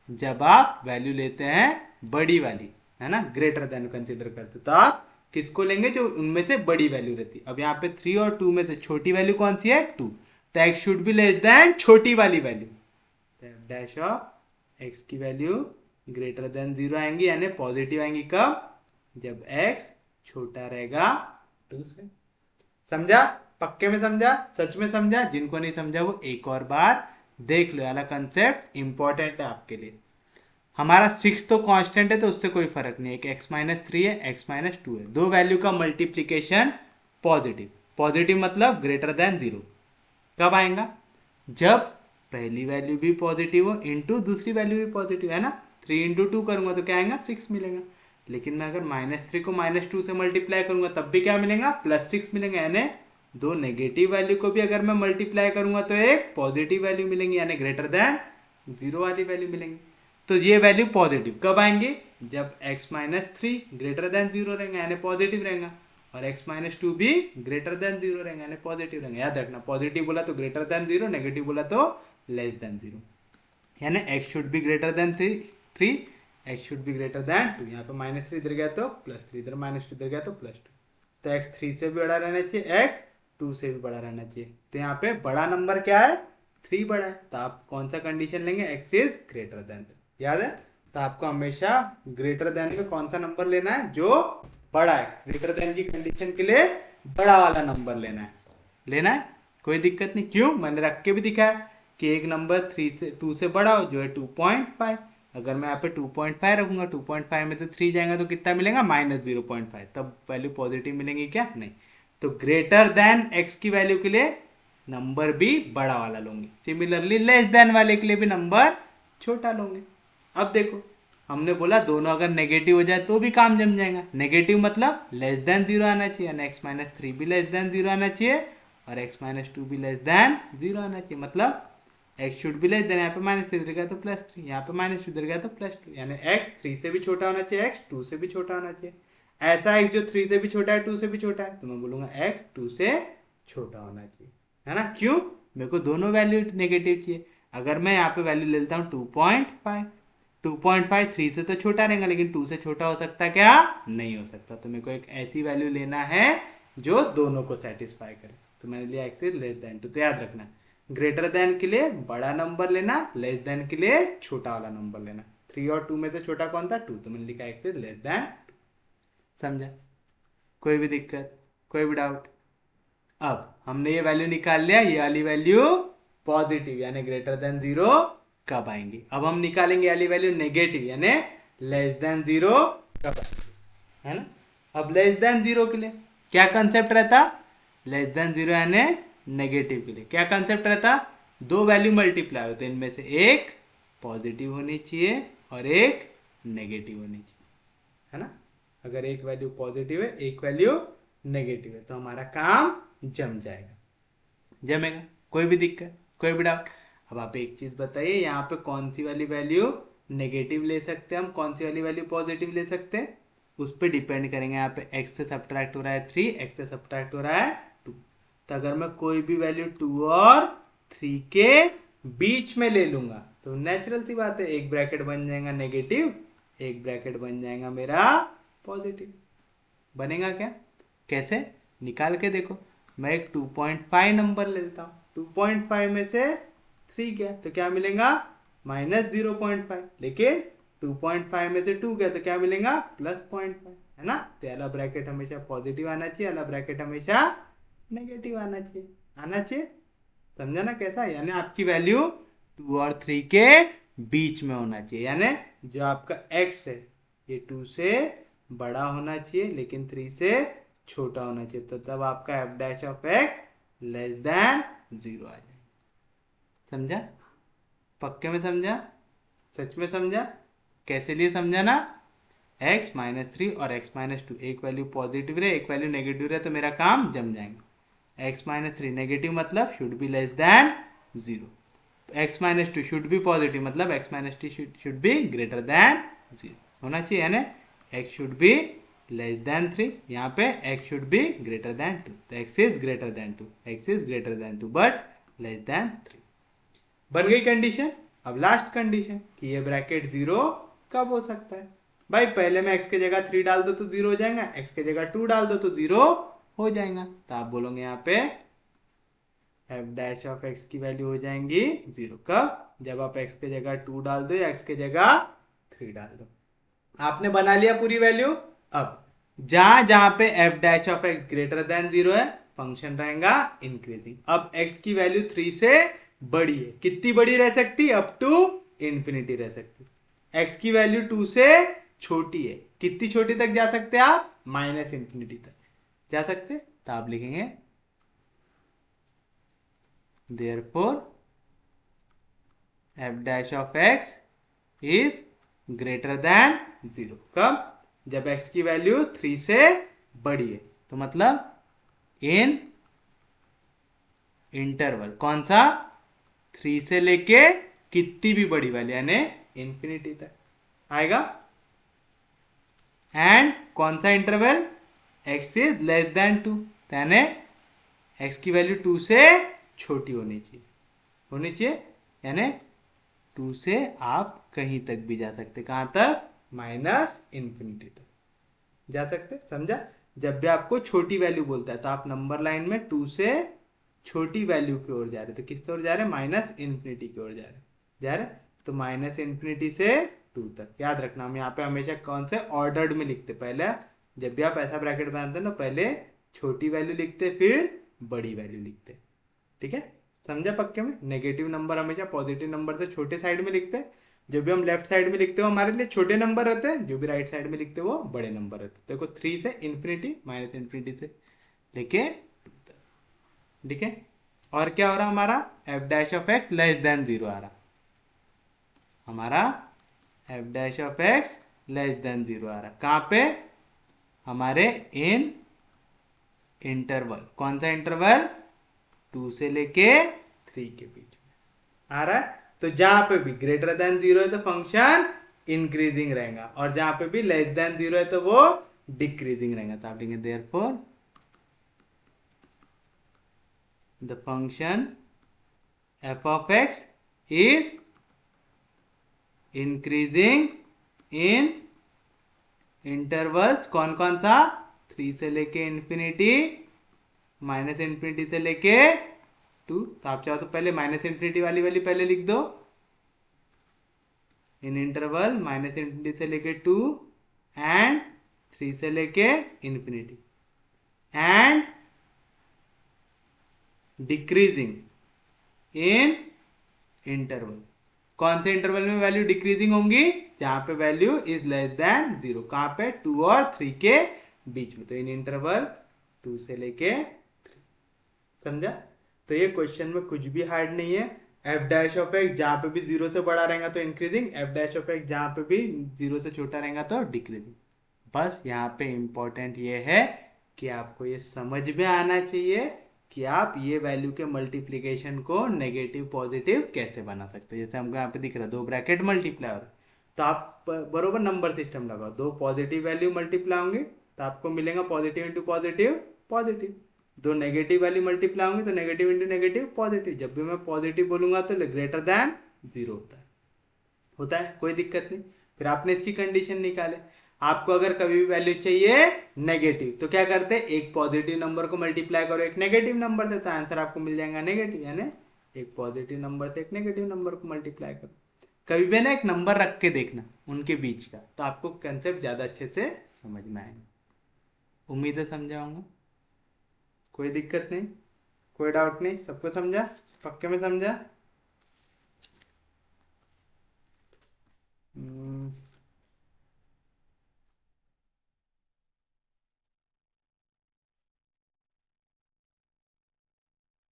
जब आप वैल्यू लेते हैं बड़ी वाली, है ना, ग्रेटर देन कंसीडर करते तो आप किसको लेंगे, जो उनमें से बड़ी वैल्यू रहती। अब यहाँ पे 3 और 2 में से छोटी वैल्यू कौन सी है, 2, तो x should be less than छोटी वाली वैल्यू। डैश ऑफ x की वैल्यू ग्रेटर देन 0 आएंगी यानी पॉजिटिव आएंगी कब, जब x छोटा रहेगा 2 से। समझा, पक्के में समझा, सच में समझा, जिनको नहीं समझा वो एक और बार देख लो, वाला कंसेप्ट इंपॉर्टेंट है आपके लिए। हमारा 6 तो कांस्टेंट है तो उससे कोई फर्क नहीं है कि x-3 है x-2 है, दो वैल्यू का मल्टीप्लीकेशन पॉजिटिव, पॉजिटिव मतलब ग्रेटर देन 0 कब आएगा, जब पहली वैल्यू भी पॉजिटिव हो इंटू दूसरी वैल्यू भी पॉजिटिव है ना, 3 इंटू 2 करूंगा तो क्या आएगा 6 मिलेगा। लेकिन मैं अगर -3 को -2 से मल्टीप्लाई करूंगा तब भी क्या मिलेगा +6 मिलेगा, यानी दो नेगेटिव वैल्यू को भी अगर मैं मल्टीप्लाई करूंगा तो एक पॉजिटिव वैल्यू मिलेंगी, यानी ग्रेटर देन 0 वाली वैल्यू मिलेंगी। तो ये वैल्यू पॉजिटिव कब आएंगे, जब x-3 ग्रेटर देन 0 रहेगा यानी पॉजिटिव रहेगा, और x-2 भी ग्रेटर देन 0 रहेगा यानी पॉजिटिव रहेगा। याद रखना पॉजिटिव बोला तो ग्रेटर देन 0, नेगेटिव बोला तो लेस देन 0, यानी x should be greater than 3, x should be greater than 2। यहाँ पे -3 इधर गया तो +3, इधर -2 इधर गया तो +2, तो x 3 से भी बड़ा रहना चाहिए, x 2 से भी बड़ा रहना चाहिए। तो यहाँ पे बड़ा नंबर क्या है 3 बड़ा है, तो आप कौन सा कंडीशन लेंगे x इज ग्रेटर देन, याद है। तो आपको हमेशा ग्रेटर देन में कौन सा नंबर लेना है जो बड़ा है, ग्रेटर देन की कंडीशन के लिए बड़ा वाला नंबर लेना है, कोई दिक्कत नहीं। क्यों, मैंने रख के भी दिखाया कि एक नंबर 2 से बड़ा हो जो है 2.5, अगर मैं यहाँ पे 2.5 रखूंगा 2.5 में तो 3 जाएगा तो कितना मिलेगा -0.5, तब वैल्यू पॉजिटिव मिलेंगी क्या, नहीं। तो ग्रेटर देन x की वैल्यू के लिए नंबर भी बड़ा वाला लूंगी, सिमिलरली लेस देन वाले के लिए भी नंबर छोटा लूंगी। अब देखो हमने बोला दोनों अगर नेगेटिव हो जाए तो भी काम जम जाएगा, नेगेटिव मतलब लेस देन 0 आना चाहिए, यानी x-3 भी लेस देन 0 आना चाहिए और x-2 भी लेस देन 0 आना चाहिए, मतलब x शुड भी लेस देन, यहाँ पे -3 इधर गया तो +3, यहाँ पे -2 इधर गया तो +2, यानी x 3 से भी छोटा होना चाहिए, x 2 से भी छोटा होना चाहिए। ऐसा x जो 3 से भी छोटा है 2 से भी छोटा है तो मैं बोलूंगा x 2 से छोटा होना चाहिए, है ना। क्यों, मेरे को दोनों वैल्यू नेगेटिव चाहिए। अगर मैं यहाँ पे वैल्यू ले लेता हूँ 2.5, 2.5 3 से तो छोटा रहेगा लेकिन 2 से छोटा हो सकता है क्या, नहीं हो सकता। तो मेरे को एक ऐसी वैल्यू लेना है जो दोनों को सेटिस्फाई करे, तो मैंने लिया x इज लेस देन 2। तो याद रखना ग्रेटर देन के लिए बड़ा नंबर लेना, लेस देन के लिए छोटा वाला नंबर लेना। 3 और 2 में से छोटा कौन था 2, तो मैंने लिखा x इज लेस देन 2। समझा, कोई भी दिक्कत, कोई भी डाउट। अब हमने ये वैल्यू निकाल लिया, ये वाली वैल्यू पॉजिटिव यानी ग्रेटर देन 0 कब आएंगी। अब हम निकालेंगे वाली वैल्यू नेगेटिव यानी लेस देन 0 कब आएंगी, है ना। अब लेस देन 0 के लिए क्या कंसेप्ट रहता, लेस देन 0 यानी नेगेटिव के लिए क्या कंसेप्ट रहता, दो वैल्यू मल्टीप्लाई होते हैं, इनमें से एक पॉजिटिव होनी चाहिए और एक नेगेटिव होनी चाहिए, है ना। अगर एक वैल्यू पॉजिटिव है एक वैल्यू नेगेटिव है तो हमारा काम जम जाएगा, जमेगा, कोई भी दिक्कत, कोई भी डाउट। अब आप एक चीज बताइए, यहाँ पे कौन सी वाली वैल्यू नेगेटिव ले सकते हैं हम, कौन सी वाली वैल्यू पॉजिटिव ले सकते हैं, उस पर डिपेंड करेंगे। यहाँ पे x से सब्ट्रैक्ट हो रहा है 3, x से सब्ट्रैक्ट हो रहा है 2, तो अगर मैं कोई भी वैल्यू 2 और 3 के बीच में ले लूंगा तो नेचुरल सी बात है एक ब्रैकेट बन जाएगा नेगेटिव, एक ब्रैकेट बन जाएगा मेरा पॉजिटिव। बनेगा क्या, कैसे, निकाल के देखो। मैं एक 2.5 नंबर ले लेता हूँ, 2.5 में से 3 गया तो क्या मिलेगा -0.5, लेकिन 2.5 में से 2 गया तो क्या मिलेगा +0.5, है ना। तो अला ब्रैकेट हमेशा पॉजिटिव आना चाहिए, अला ब्रैकेट हमेशा नेगेटिव आना चाहिए, आना चाहिए। समझा ना कैसा, यानी आपकी वैल्यू 2 और 3 के बीच में होना चाहिए, यानी जो आपका x है ये 2 से बड़ा होना चाहिए लेकिन 3 से छोटा होना चाहिए, तो तब आपका f' लेस देन 0 आ जाएगा। समझा, पक्के में समझा, सच में समझा, कैसे लिए समझा ना। x-3 और x-2 एक वैल्यू पॉजिटिव रहे एक वैल्यू नेगेटिव रहे तो मेरा काम जम जाएगा। x-3 नेगेटिव मतलब should be less than 0, x-2 should be positive मतलब x-2 should be greater than 0 होना चाहिए, यानी x should be less than 3, यहाँ पे x should be greater than 2, तो x is greater than 2, x is greater than 2 but less than 3। बन गई condition. अब लास्ट कंडीशन कि ये ब्रैकेट 0 कब हो सकता है। भाई पहले में x के जगह 3 डाल दो तो 0 हो जाएगा, x के जगह 2 डाल दो तो 0 हो जाएगा, तो आप बोलोगे यहाँ पे f' की वैल्यू हो जाएंगी 0 कब, जब आप x के जगह 2 डाल दो या x के जगह 3 डाल दो। आपने बना लिया पूरी वैल्यू। अब जहां जहां पे f' ग्रेटर देन 0 है फंक्शन रहेगा इंक्रीजिंग। अब x की वैल्यू 3 से बड़ी है, कितनी बड़ी रह सकती, अप टू इंफिनिटी रह सकती, एक्स की वैल्यू 2 से छोटी है, कितनी छोटी तक जा सकते हैं आप, माइनस इंफिनिटी तक जा सकते हैं। तो आप लिखेंगे therefore f dash of x is greater than 0। कब, जब एक्स की वैल्यू 3 से बड़ी है। तो मतलब इन इंटरवल कौन सा, 3 से लेके कितनी भी बड़ी वैल्यू यानी इंफिनिटी तक आएगा। एंड कौन सा interval, x is less then 2, यानी एक्स की वैल्यू 2 से छोटी होनी चाहिए यानी 2 से आप कहीं तक भी जा सकते, कहां तक, माइनस इंफिनिटी तक जा सकते। समझा, जब भी आपको छोटी वैल्यू बोलता है तो आप नंबर लाइन में 2 से छोटी वैल्यू की ओर जा रहे, तो किस ओर जा रहे, माइनस इंफिनिटी की ओर जा रहे। तो माइनस इंफिनिटी से 2 तक याद रखना। हम यहाँ पे हमेशा कौन से ऑर्डर्ड में लिखते, पहले जब भी आप ऐसा ब्रैकेट बनाते हैं ना, पहले छोटी वैल्यू लिखते फिर बड़ी वैल्यू लिखते, ठीक है। समझा पक्के में, नेगेटिव नंबर हमेशा पॉजिटिव नंबर से छोटे साइड में लिखते हैं, जो भी हम लेफ्ट साइड में लिखते हो हमारे लिए छोटे नंबर रहते हैं, जो भी राइट साइड में लिखते हो वो बड़े नंबर रहते हैं। देखो 3 से इंफिनिटी, माइनस इंफिनिटी से लेके 2 तक, ठीक है। और क्या हो रहा हमारा, F dash of x less then 0 आ रहा हमारा, F dash of x less then 0 आ रहा कहां पे, हमारे इन इंटरवल, कौन सा इंटरवल, 2 से लेके 3 के बीच में आ रहा है। तो जहां पे भी ग्रेटर देन 0 है तो फंक्शन इंक्रीजिंग रहेगा, और जहां पे भी लेस देन 0 है तो वो डिक्रीजिंग रहेगा। तो आप लिखेंगे therefore the function F of x is increasing in intervals, कौन कौन सा, 3 से लेके इंफिनिटी, माइनस इंफिनिटी से लेके 2। तो आप चाहो तो पहले माइनस इंफिनिटी वाली वाली पहले लिख दो, इन इंटरवल माइनस इंफिनिटी से लेके 2 एंड 3 से लेके infinity, and decreasing in interval, कौन से इंटरवल में वैल्यू डिक्रीजिंग होंगी, जहां पे वैल्यू इज लेस देन 0, कहां पे, 2 और 3 के बीच में। तो इन इंटरवल 2 से लेके 3। समझा, तो ये क्वेश्चन में कुछ भी हार्ड नहीं है। एफ डैश ऑफ एक्स जहां पे भी 0 से बड़ा रहेगा तो increasing, F dash of x जहां पे भी 0 से छोटा रहेगा तो डिक्रीजिंग। बस यहाँ पे इंपॉर्टेंट ये है कि आपको ये समझ में आना चाहिए कि आप ये वैल्यू के मल्टीप्लीकेशन को नेगेटिव पॉजिटिव कैसे बना सकते हैं। जैसे हमको यहाँ पे दिख रहा है 2 ब्रैकेट मल्टीप्लाई हो रहा है, तो आप बरोबर नंबर सिस्टम लगाओ, 2 पॉजिटिव वैल्यू मल्टीप्लाई होंगे तो आपको मिलेगा positive into positive positive, 2 negative value multiply होंगे तो नेगेटिव इंटू नेगेटिव पॉजिटिव। जब भी मैं पॉजिटिव बोलूंगा तो ग्रेटर देन 0 होता है, कोई दिक्कत नहीं। फिर आपने इसकी कंडीशन निकाले, आपको अगर कभी भी वैल्यू चाहिए नेगेटिव तो क्या करते हैं, एक पॉजिटिव नंबर को मल्टीप्लाई करो एक नेगेटिव नंबर से, तो आंसर आपको मिल जाएगा नेगेटिव, यानी एक पॉजिटिव नंबर से एक नेगेटिव नंबर को मल्टीप्लाई करो। कभी भी ना एक नंबर रख के देखना उनके बीच का, तो आपको कंसेप्ट ज्यादा अच्छे से समझ में आएगा। उम्मीद है समझाऊंगा, कोई दिक्कत नहीं, कोई डाउट नहीं, सबको समझा, पक्के में समझा। हम्म,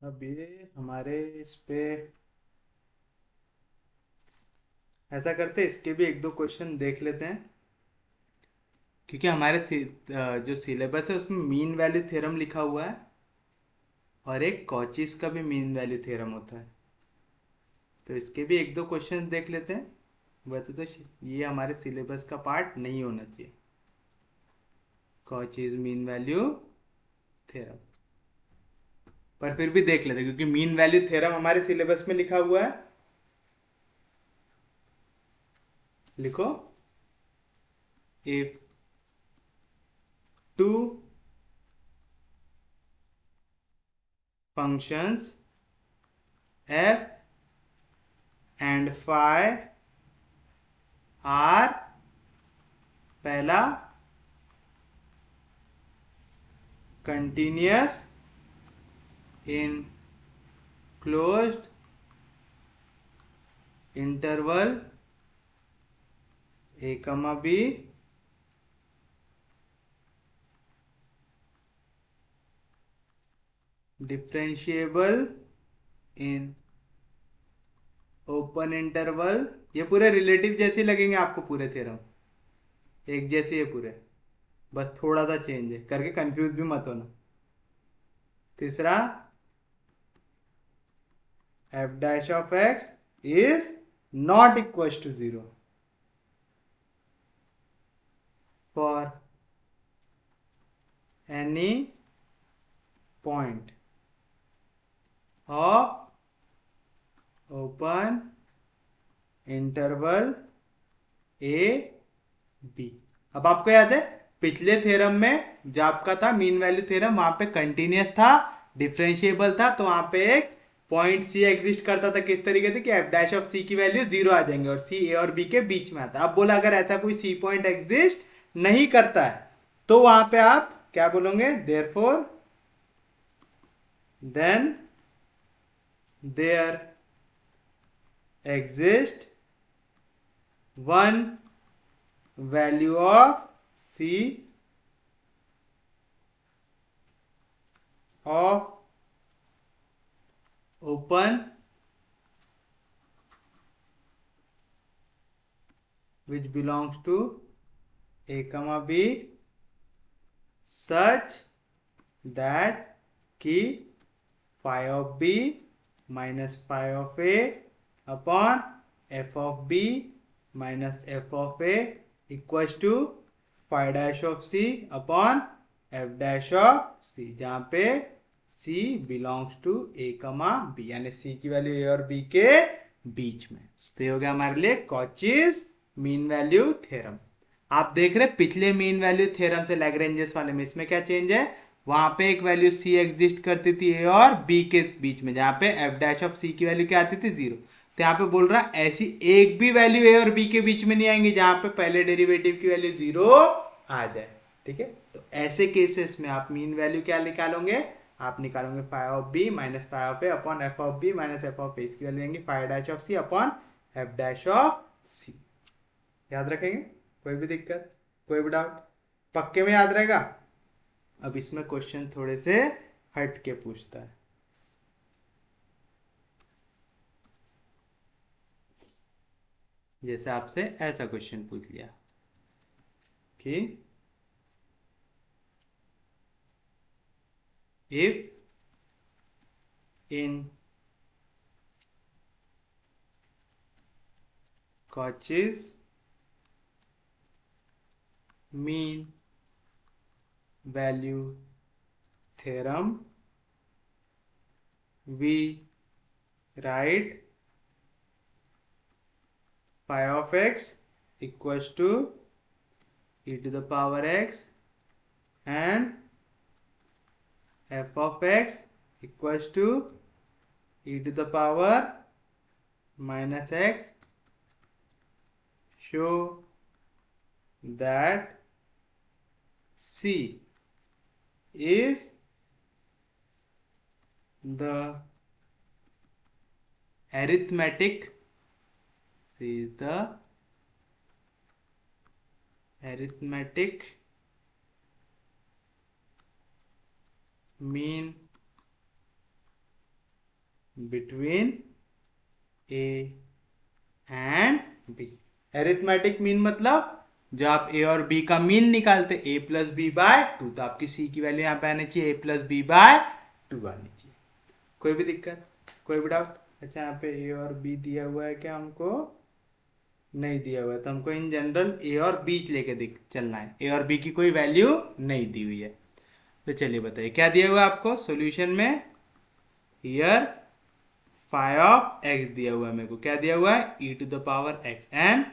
अब ये हमारे इस पे ऐसा करते हैं, इसके भी एक दो क्वेश्चन देख लेते हैं, क्योंकि हमारे जो सिलेबस है उसमें मीन वैल्यू थ्योरम लिखा हुआ है और एक कॉचीज का भी मीन वैल्यू थ्योरम होता है, तो इसके भी एक दो क्वेश्चन देख लेते हैं। वैसे तो ये हमारे सिलेबस का पार्ट नहीं होना चाहिए, कॉचीज मीन वैल्यू थ्योरम, पर फिर भी देख लेते हैं क्योंकि मीन वैल्यू थ्योरम हमारे सिलेबस में लिखा हुआ है। लिखो, if two functions f and phi are, पहला continuous in closed interval a comma b differentiable in open interval. ये पूरे रिलेटिव जैसे लगेंगे आपको, पूरे थ्योरम एक जैसे, ये पूरे, बस थोड़ा सा चेंज है करके कंफ्यूज भी मत होना। तीसरा, f dash of x is not equal to 0 for any point of open interval a b. अब आपको याद है पिछले थ्योरम में जो आपका था मीन वैल्यू थ्योरम, वहां पे कंटिन्यूअस था, डिफरेंशिएबल था, तो वहां पे एक पॉइंट सी एग्जिस्ट करता था। किस तरीके से कि एफ डैश ऑफ सी की वैल्यू 0 आ जाएंगे और सी ए और बी के बीच में आता है। अब बोला अगर ऐसा कोई सी पॉइंट एग्जिस्ट नहीं करता है तो वहां पे आप क्या बोलोगे, therefore then there exist one value of C of open which belongs to A comma B such that कि phi of B minus phi of A upon f of B minus f of A equals to phi dash of C upon f dash of C, जहां पे C belongs to A comma B, यानी C की value A और B के बीच में। तो ये हो गया हमारे लिए कॉचीज मीन वैल्यू थ्योरम। आप देख रहे पिछले मीन वैल्यू थ्योरम से लैग्रेंजेस वाले में इसमें क्या चेंज है, वहां पे एक वैल्यू C एग्जिस्ट करती थी A और B के बीच में, जहां पे f डैश ऑफ C की वैल्यू क्या आती थी 0। तो यहाँ पे बोल रहा है ऐसी एक भी वैल्यू A और B के बीच में नहीं आएंगी जहां पे पहले डेरिवेटिव की वैल्यू 0 आ जाए। ठीक है, तो ऐसे केसेस में आप मीन वैल्यू क्या निकालोगे, आप निकालोगे phi of b minus phi of a upon f of b minus f of a, इसकी वैल्यू लेंगे phi dash of c upon f dash of c. याद रखेंगे, कोई भी दिक्कत, कोई भी डाउट, पक्के में याद रहेगा। अब इसमें क्वेश्चन थोड़े से हट के पूछता है। जैसे आपसे ऐसा क्वेश्चन पूछ लिया कि if in Cauchy's mean value theorem we write phi of x equals to e to the power x and f of x equals to e to the power minus x, show that C is the arithmetic mean between A and B। Arithmetic mean मतलब जो आप A और B का mean निकालते A plus b by two, तो आपकी C की value यहाँ पे आनी चाहिए A plus b by two आनी चाहिए। कोई भी दिक्कत, कोई भी डाउट। अच्छा, यहाँ पे A और B दिया हुआ है क्या, हमको नहीं दिया हुआ है, तो हमको इन जनरल A और B लेके चलना है। A और B की कोई वैल्यू नहीं दी हुई है। तो चलिए बताइए क्या दिया हुआ है आपको सॉल्यूशन में। हियर फाई ऑफ एक्स दिया हुआ है मेरे को, क्या दिया हुआ है e to the power x and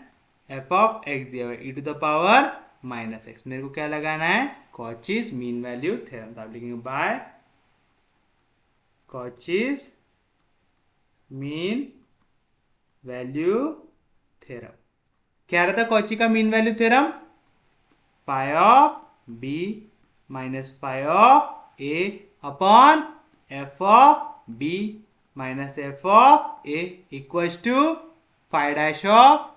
f of x दिया हुआ है e to the power minus x। मेरे को क्या लगाना है, कॉचीज मीन वैल्यू थ्योरम। तो आप लिखेंगे by Cauchy's mean value theorem. क्या रहता कॉची का mean value theorem, pi of b minus pi of a upon f of b minus f of a equals to phi dash of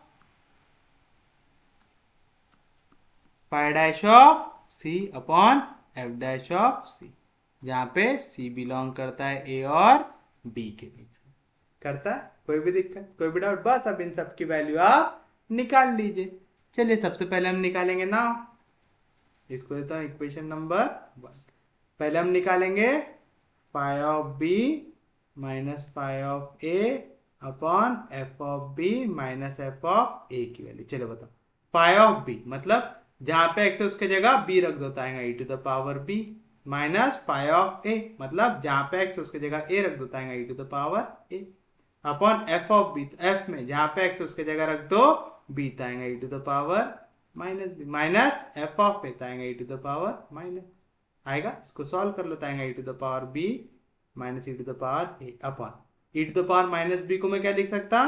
five dash of c upon f dash of c, जहाँ पे सी belong करता है ए और B के बीच में। करता है? कोई भी दिक्कत, कोई भी डाउट? बस अब इन सब की वैल्यू आप निकाल लीजिए। चलिए सबसे पहले हम निकालेंगे ना, इसको देता हूँ इक्वेशन नंबर 1। पहले हम निकालेंगे phi of b minus phi of a upon f of b minus f of a की वैल्यू। चलो बताओ, फाई ऑफ बी मतलब जहां पे एक्स है उसके जगह बी रख दो तो आएगा e to the power b, minus phi of a मतलब जहां पे एक्स उसके जगह ए रख दो तो आएगा e to the power a, upon f of b, f में जहां पे एक्स उसके जगह रख दो बी तो आएगा e to the power minus b, minus f of a तो आएगा e to the power minus आएगा। इसको सॉल्व कर लो तो आएगा e to the power b minus e to the power a upon e to the power minus b को मैं क्या लिख सकता,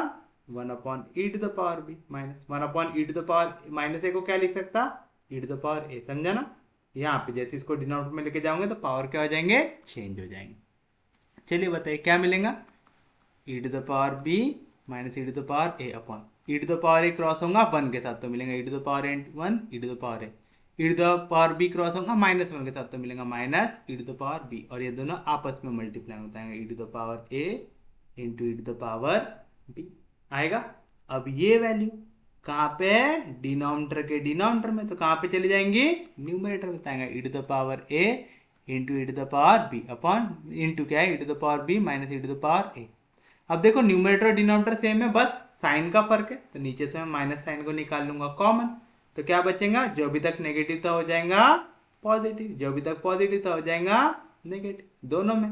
1 upon e to the power b minus 1 upon e to the power minus a को क्या लिख सकता, e to the power ए। समझा ना? यहाँ पे जैसे इसको डिनोमिनेटर में लेके जाओगे तो पावर क्या हो जाएंगे, चेंज हो जाएंगे। चलिए बताइए क्या मिलेगा, e to the power b minus e to the power a upon e to the power a cross होगा 1 के साथ तो मिलेगा e to the power n 1 e to the power a, e to the power b cross होगा minus 1 के साथ तो मिलेगा minus e to the power b, और ये दोनों आपस में मल्टीप्लाई होता है e to the power a into e to the power b आएगा। अब ये वैल्यू कहाँ पे, डिनोमिनेटर के डिनोमिनेटर में, तो कहाँ पे चली जाएंगी, न्यूमरेटर में आएगा e to the power a into e to the power b upon into क्या है e to the power b minus e to the power a. अब देखो न्यूमरेटर और डिनोमिनेटर सेम है, बस साइन का फर्क है, तो नीचे से मैं माइनस साइन को निकाल लूंगा कॉमन, तो क्या बचेगा, जो भी तक नेगेटिव था हो जाएगा पॉजिटिव, जो भी तक पॉजिटिव था हो जाएगा नेगेटिव, दोनों में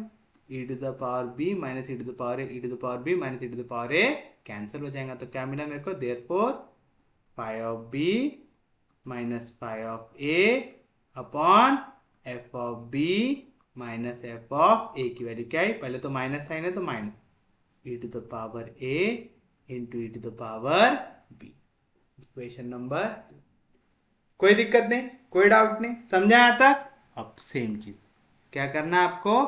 e to the power b minus e to the power a, e to the power b minus e to the power a cancel हो जाएगा। तो क्या मिला मेरे को, therefore phi of b minus phi of a upon f of b minus f of a की value क्या है, पहले तो माइनस साइन है तो minus e to the power a into e to the power b, equation number 2। कोई दिक्कत नहीं, कोई डाउट नहीं, समझा यहाँ तक? अब सेम चीज क्या करना है आपको,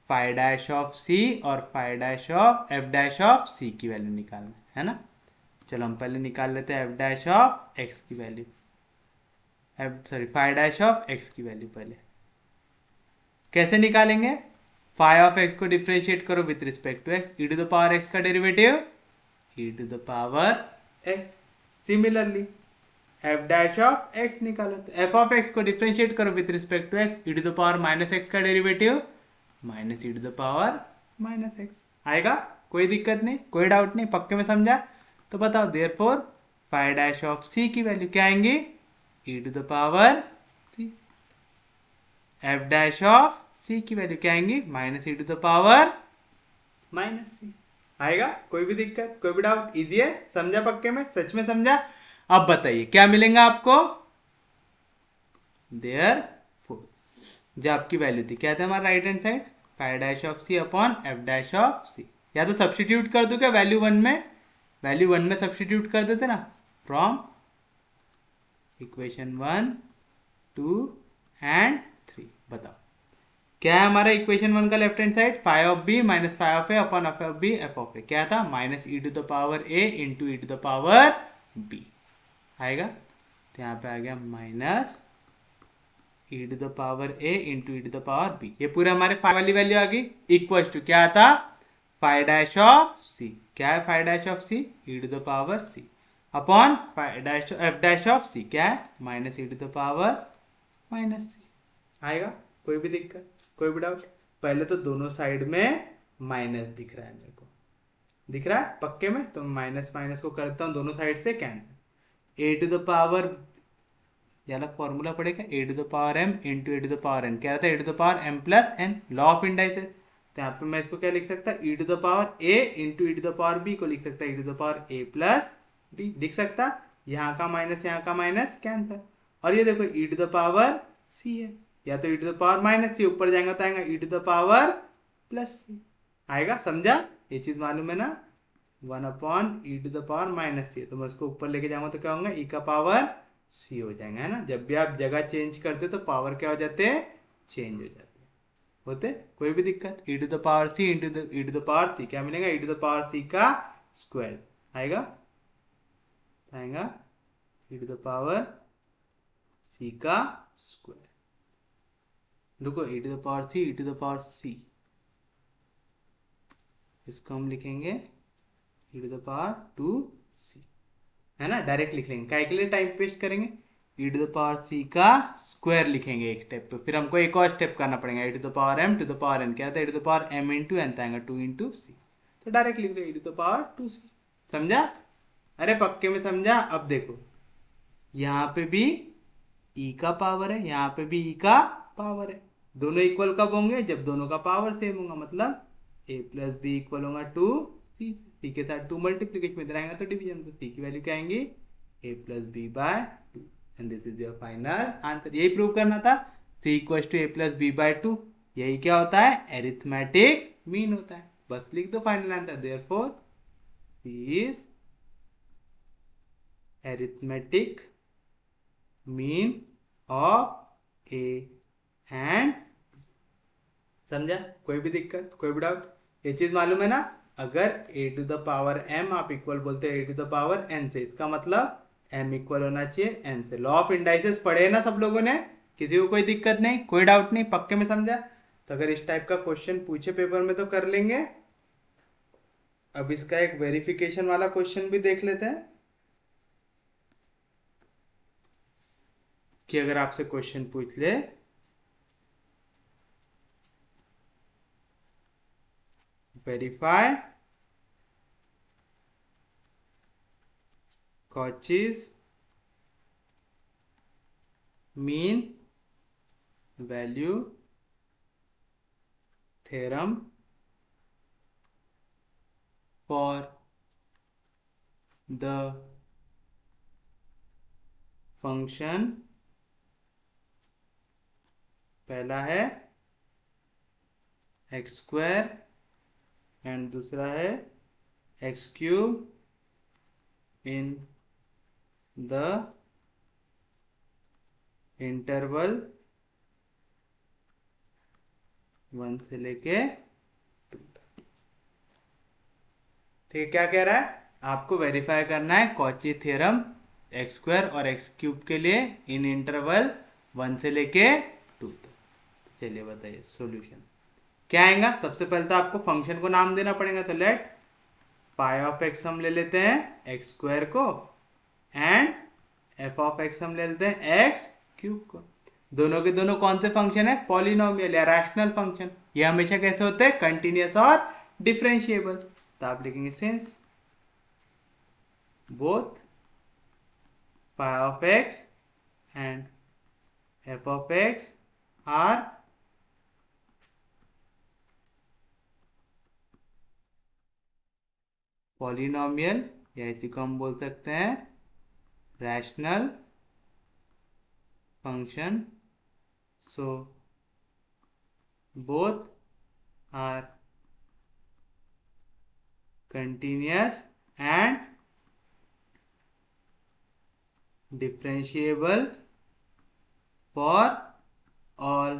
फाई डैश ऑफ सी और phi dash of f dash of c की वैल्यू निकालना है ना। चलो हम पहले निकाल लेते हैं एफ डैश ऑफ एक्स की value, phi dash of x की वैल्यू पहले कैसे निकालेंगे, फाई ऑफ एक्स को डिफ्रेंशिएट करो with respect to x, e to the power x का derivative e to the power x. Similarly f dash of x निकालो तो एफ ऑफ एक्स को डिफ्रेंशिएट करो with respect to x, e to the power minus x का derivative minus e to the power minus x आएगा। कोई दिक्कत नहीं, कोई डाउट नहीं, पक्के में समझा? तो बताओ therefore phi dash of c की वैल्यू क्या आएंगी, e to the power c, f dash of c की वैल्यू क्या आएंगी, minus e to the power minus c आएगा। कोई भी दिक्कत, कोई भी डाउट? इजी है, समझा पक्के में, सच में समझा? अब बताइए क्या मिलेगा आपको, देयरफॉर जो आपकी वैल्यू थी क्या था हमारा right hand side, phi dash of c upon f dash of c, या तो सब्सटीट्यूट कर दो क्या वैल्यू 1 में, वैल्यू 1 में सब्सटीट्यूट कर देते ना, फ्रॉम इक्वेशन 1 2 एंड 3। बताओ क्या है हमारा इक्वेशन 1 का left hand side, phi of b minus phi of a upon f of b, f of a क्या था, minus e to the power a into e to the power b आएगा। तो यहाँ पे आ गया minus e to the power a into e to the power b, ये पूरे हमारे फाई वाली वैल्यू आ गई, इक्वल टू क्या था, फाई डैश ऑफ सी, क्या है phi dash of c, e to the power c upon phi dash f dash of c क्या है, minus e to the power minus c आएगा। कोई भी दिक्कत, कोई भी डाउट? पहले तो दोनों साइड में माइनस दिख रहा है, मेरे को दिख रहा है पक्के में, तो माइनस माइनस को करता हूँ दोनों साइड से cancel, a to the power अलग फॉर्मूला पड़ेगा, a to the power m into a to the power n, क्या होता है a to the power m plus n, law of indices. तो यहाँ पे मैं इसको क्या लिख सकता, e to the power a into e to the power b को लिख सकता, e to the power a plus b लिख सकता, यहाँ का माइनस कैंसिल, और ये देखो e to the power c है, या तो e to the power minus c, ऊपर जाएगा तो आएगा e to the power plus c आएगा। समझा? ये चीज मालूम है ना, 1 upon e to the power minus c, तो मैं उसको ऊपर लेके जाऊंगा तो क्या होगा, ई का पावर सी हो जाएगा, है ना। जब भी आप जगह चेंज करते तो पावर क्या हो जाते हैं, चेंज हो जाते होते। कोई भी दिक्कत, e to the power c into the e to the power c क्या मिलेगा, e to the power c का स्क्वायर आएगा, e to the power c का स्क्वायर। देखो e to the power c, e to the power c, इसको हम लिखेंगे e to the power 2c, है ना, डायरेक्ट लिख लेंगे, काय के लिए टाइम वेस्ट करेंगे, e to the power c का स्क्वायर लिखेंगे एक स्टेप पे, फिर हमको एक और स्टेप करना पड़ेगा, e to the power m to the power n, क्या होता है e to the power m into n आएगा 2 इंटू सी, तो डायरेक्ट लिख रहे e to the power 2c। समझा? अरे पक्के में समझा? अब देखो यहाँ पे भी e का पावर है, यहाँ पे भी e का पावर है, दोनों इक्वल कब होंगे, जब दोनों का पावर सेम होगा, मतलब a प्लस बी इक्वल होगा 2c, c के साथ 2 मल्टीप्लीकेशन में इधर आएगा तो डिवीजन, तो c की वैल्यू क्या आएंगी a plus b by 2, and this is your final answer. यही प्रूव करना था, c equal to a plus b by 2, यही क्या होता है, एरिथमेटिक मीन होता है, बस लिख दो final answer, therefore c is arithmetic mean of a and, समझा? कोई भी दिक्कत, कोई भी डाउट? ये चीज मालूम है ना, अगर a to the power m आप इक्वल बोलते हैं a to the power n से, इसका मतलब m इक्वल होना चाहिए n से। लॉ ऑफ इंडाइसेस पढ़े ना सब लोगों ने, किसी को कोई दिक्कत नहीं, कोई डाउट नहीं, पक्के में समझा? तो अगर इस टाइप का क्वेश्चन पूछे पेपर में तो कर लेंगे। अब इसका एक वेरिफिकेशन वाला क्वेश्चन भी देख लेते हैं, कि अगर आपसे क्वेश्चन पूछ ले verify Cauchy's mean value theorem for the function, पहला है एक्स स्क्वायर एंड दूसरा है x cube in the interval 1 से लेके 2 तक। ठीक है, क्या कह रहा है, आपको वेरीफाई करना है कॉची थ्योरम एक्स स्क्वायर और एक्स क्यूब के लिए इन इंटरवल 1 से लेके 2 तक। चलिए बताइए सॉल्यूशन क्या आएगा। सबसे पहले तो आपको फंक्शन को नाम देना पड़ेगा, तो लेट पाई ऑफ एक्स हम ले लेते हैं एक्स स्क्वायर को, एंड एफ ऑफ एक्स हम ले लेते हैं एक्स क्यूब को। दोनों के दोनों कौन से फंक्शन है, पॉलिनोमियल या रैशनल फंक्शन, ये हमेशा कैसे होते हैं, कंटिन्यूअस और डिफरेंशिएबल। तो आप लिखेंगे since both pi of x and f of x are polynomial, या इसी को हम बोल सकते हैं rational function, so both are continuous and differentiable for all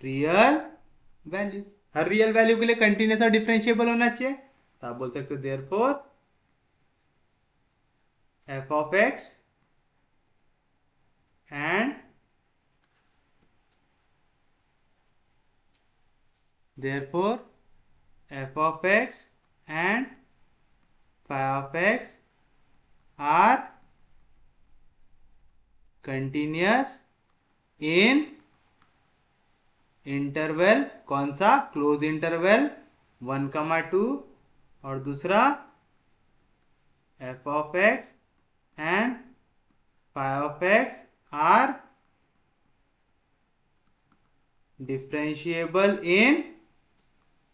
real values। हर रियल वैल्यू के लिए कंटिन्यूस और डिफरेंशिएबल होना चाहिए, तो आप बोल सकते हो therefore f of x and therefore f of x and phi of x are continuous in interval, कौन सा, क्लोज इंटरवल 1,2, और दूसरा f of x and phi of x are differentiable in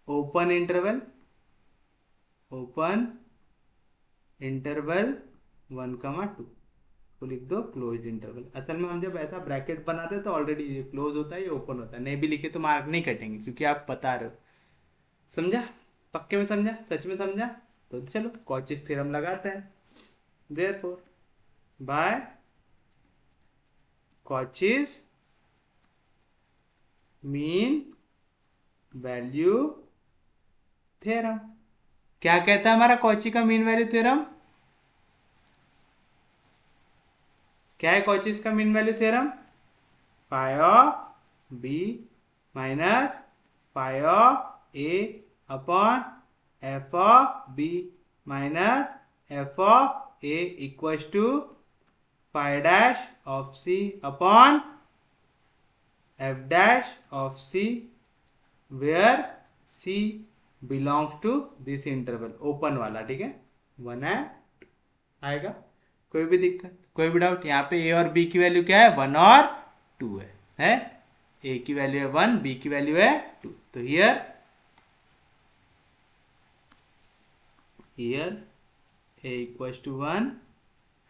open interval, open interval 1,2 को लिख दो close interval. असल में हम जब ऐसा ब्रैकेट बनाते हैं तो ऑलरेडी ये क्लोज होता है, ये ओपन होता है, नहीं भी लिखे तो मार्क नहीं कटेंगे क्योंकि आप बता रहे हो। समझा? पक्के में समझा, सच में समझा? तो चलो कॉचीज थ्योरम लगाते हैं। Therefore by Cauchy's mean value theorem, क्या कहता है हमारा कॉची का मीन वैल्यू थ्योरम, क्या है कॉचीज का mean value theorem? Phi of b minus phi of a upon f of b minus f of a equals to phi dash of c upon f dash of c where c belongs to this interval open वाला, ठीक है, 1 है आएगा। कोई भी दिक्कत, कोई भी डाउट? यहाँ पे ए और बी की वैल्यू क्या है? 1 और 2 है? ए की वैल्यू है 1, बी की वैल्यू है 2। तो here a equals to 1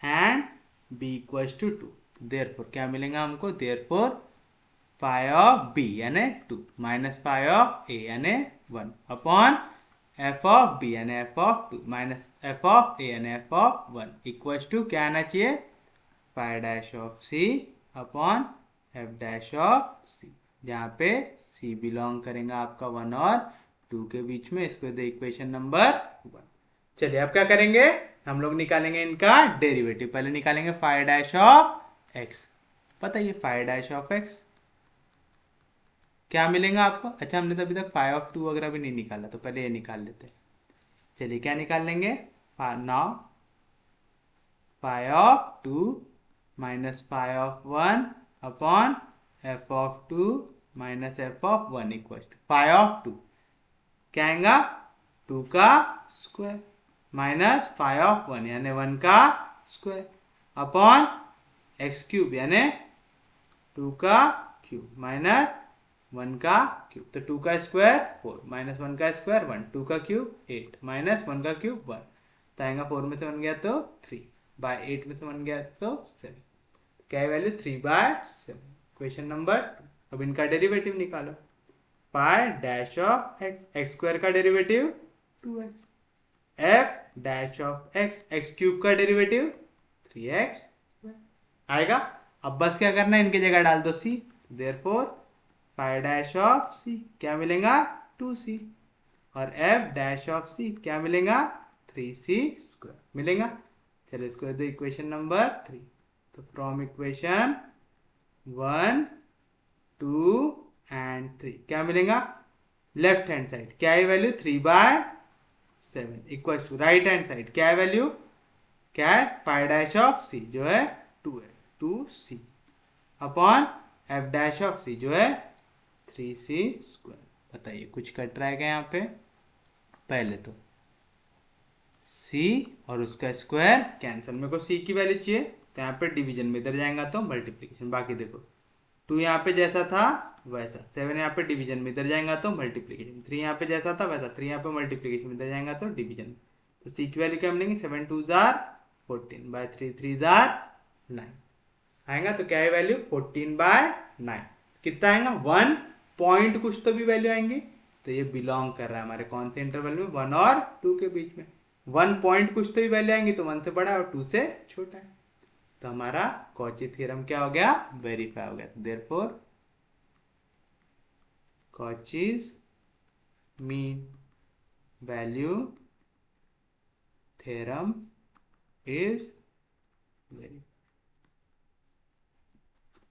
and b equals to 2। Therefore क्या मिलेगा हमको? देयरफॉर फाई ऑफ बी यानी 2 माइनस फाई ऑफ ए यानी 1 अपॉन एफ ऑफ बी यानी f of 2 minus f of a यानी एफ ऑफ 1 इक्वल्स टू क्या आना चाहिए? Phi dash of c upon f dash of c, जहाँ पे सी belong करेगा आपका 1 और 2 के बीच में। इसको दे इक्वेशन नंबर 1। चलिए अब क्या करेंगे? हम लोग निकालेंगे इनका डेरिवेटिव। पहले निकालेंगे फाई डैश ऑफ एक्स। पता है ये फाई डैश ऑफ एक्स क्या मिलेगा आपको? अच्छा, हमने तो अभी तक फाई ऑफ 2 वगैरह भी नहीं निकाला, तो पहले ये निकाल लेते हैं। चलिए क्या निकाल लेंगे? Now phi of 2 minus phi of 1 upon f of 2 minus f of 1 equal to phi of 2 क्या आएगा? 2 का स्क्वायर माइनस फाई ऑफ 1 यानी 1 का स्क्वायर अपॉन एक्स क्यूब यानी 2 का क्यूब माइनस 1 का क्यूब। तो 2 का स्क्वायर 4 माइनस 1 का स्क्वायर 1, 2 का क्यूब 8 माइनस 1 का क्यूब 1। तो आएगा 4 में से 1 गया तो 3 बाय 8 में से 1 गया तो 7। क्या है वैल्यू? 3/7। Question number 2। अब इनका डेरिवेटिव निकालो। Pi dash of x, x square का derivative 2x, f dash of x, x cube का डेरिवेटिव 3x आएगा। अब बस क्या करना है? इनकी जगह डाल दो c। Therefore phi dash of c क्या मिलेगा? 2c और एफ डैश ऑफ सी क्या मिलेगा? 3c स्क्वायर मिलेगा। चलिए इसको दो इक्वेशन नंबर 3। तो फ्रॉम इक्वेशन 1, 2 एंड 3 क्या मिलेगा? लेफ्ट हैंड साइड क्या है value? 3/7 equal to right hand side क्या है वैल्यू? क्या है? फाई डैश ऑफ सी जो है 2 है, 2c upon f dash of c जो है 3c स्क्वायर। बताइए कुछ कट रहा है क्या यहाँ पे? पहले तो c और उसका स्क्वायर कैंसिल। मेरे को c की वैल्यू चाहिए, तो यहाँ पे डिवीजन में इधर जाएगा तो मल्टीप्लीकेशन। बाकी देखो 2 यहाँ पे जैसा था वैसा, 7 यहाँ पे डिवीजन में इधर जाएगा तो मल्टीप्लीकेशन, 3 यहाँ पे जैसा था वैसा, 3 यहाँ पे मल्टीप्लीकेशन में इधर जाएगा तो डिवीजन। तो c की वैल्यू क्या मिलेंगी? 7 2 जार 14 बाय 3 3 जार 9 आएगा। तो क्या है वैल्यू? 14/9। कितना आएगा? 1 पॉइंट कुछ तो भी वैल्यू आएंगी। तो ये बिलोंग कर रहा है हमारे कौन से इंटरवल में? 1 और 2 के बीच में। 1 पॉइंट कुछ तो भी वैल्यू आएंगी, तो 1 से बड़ा और 2 से छोटा है। तो हमारा कॉची थ्योरम क्या हो गया? वेरीफाई हो गया। Therefore Cauchy's mean value theorem is verify.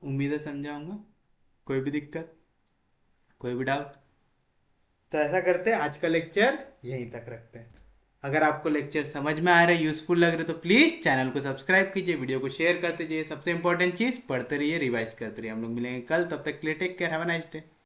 उम्मीद है समझाऊंगा। कोई भी दिक्कत, कोई भी डाउट? तो ऐसा करते हैं, आज का लेक्चर यहीं तक रखते हैं। अगर आपको लेक्चर समझ में आ रहा है, यूजफुल लग रहा है, तो प्लीज चैनल को सब्सक्राइब कीजिए, वीडियो को शेयर करते जाइए। सबसे इंपॉर्टेंट चीज, पढ़ते रहिए, रिवाइज करते रहिए। हम लोग मिलेंगे कल, तब तक के लिए take care, have a nice day.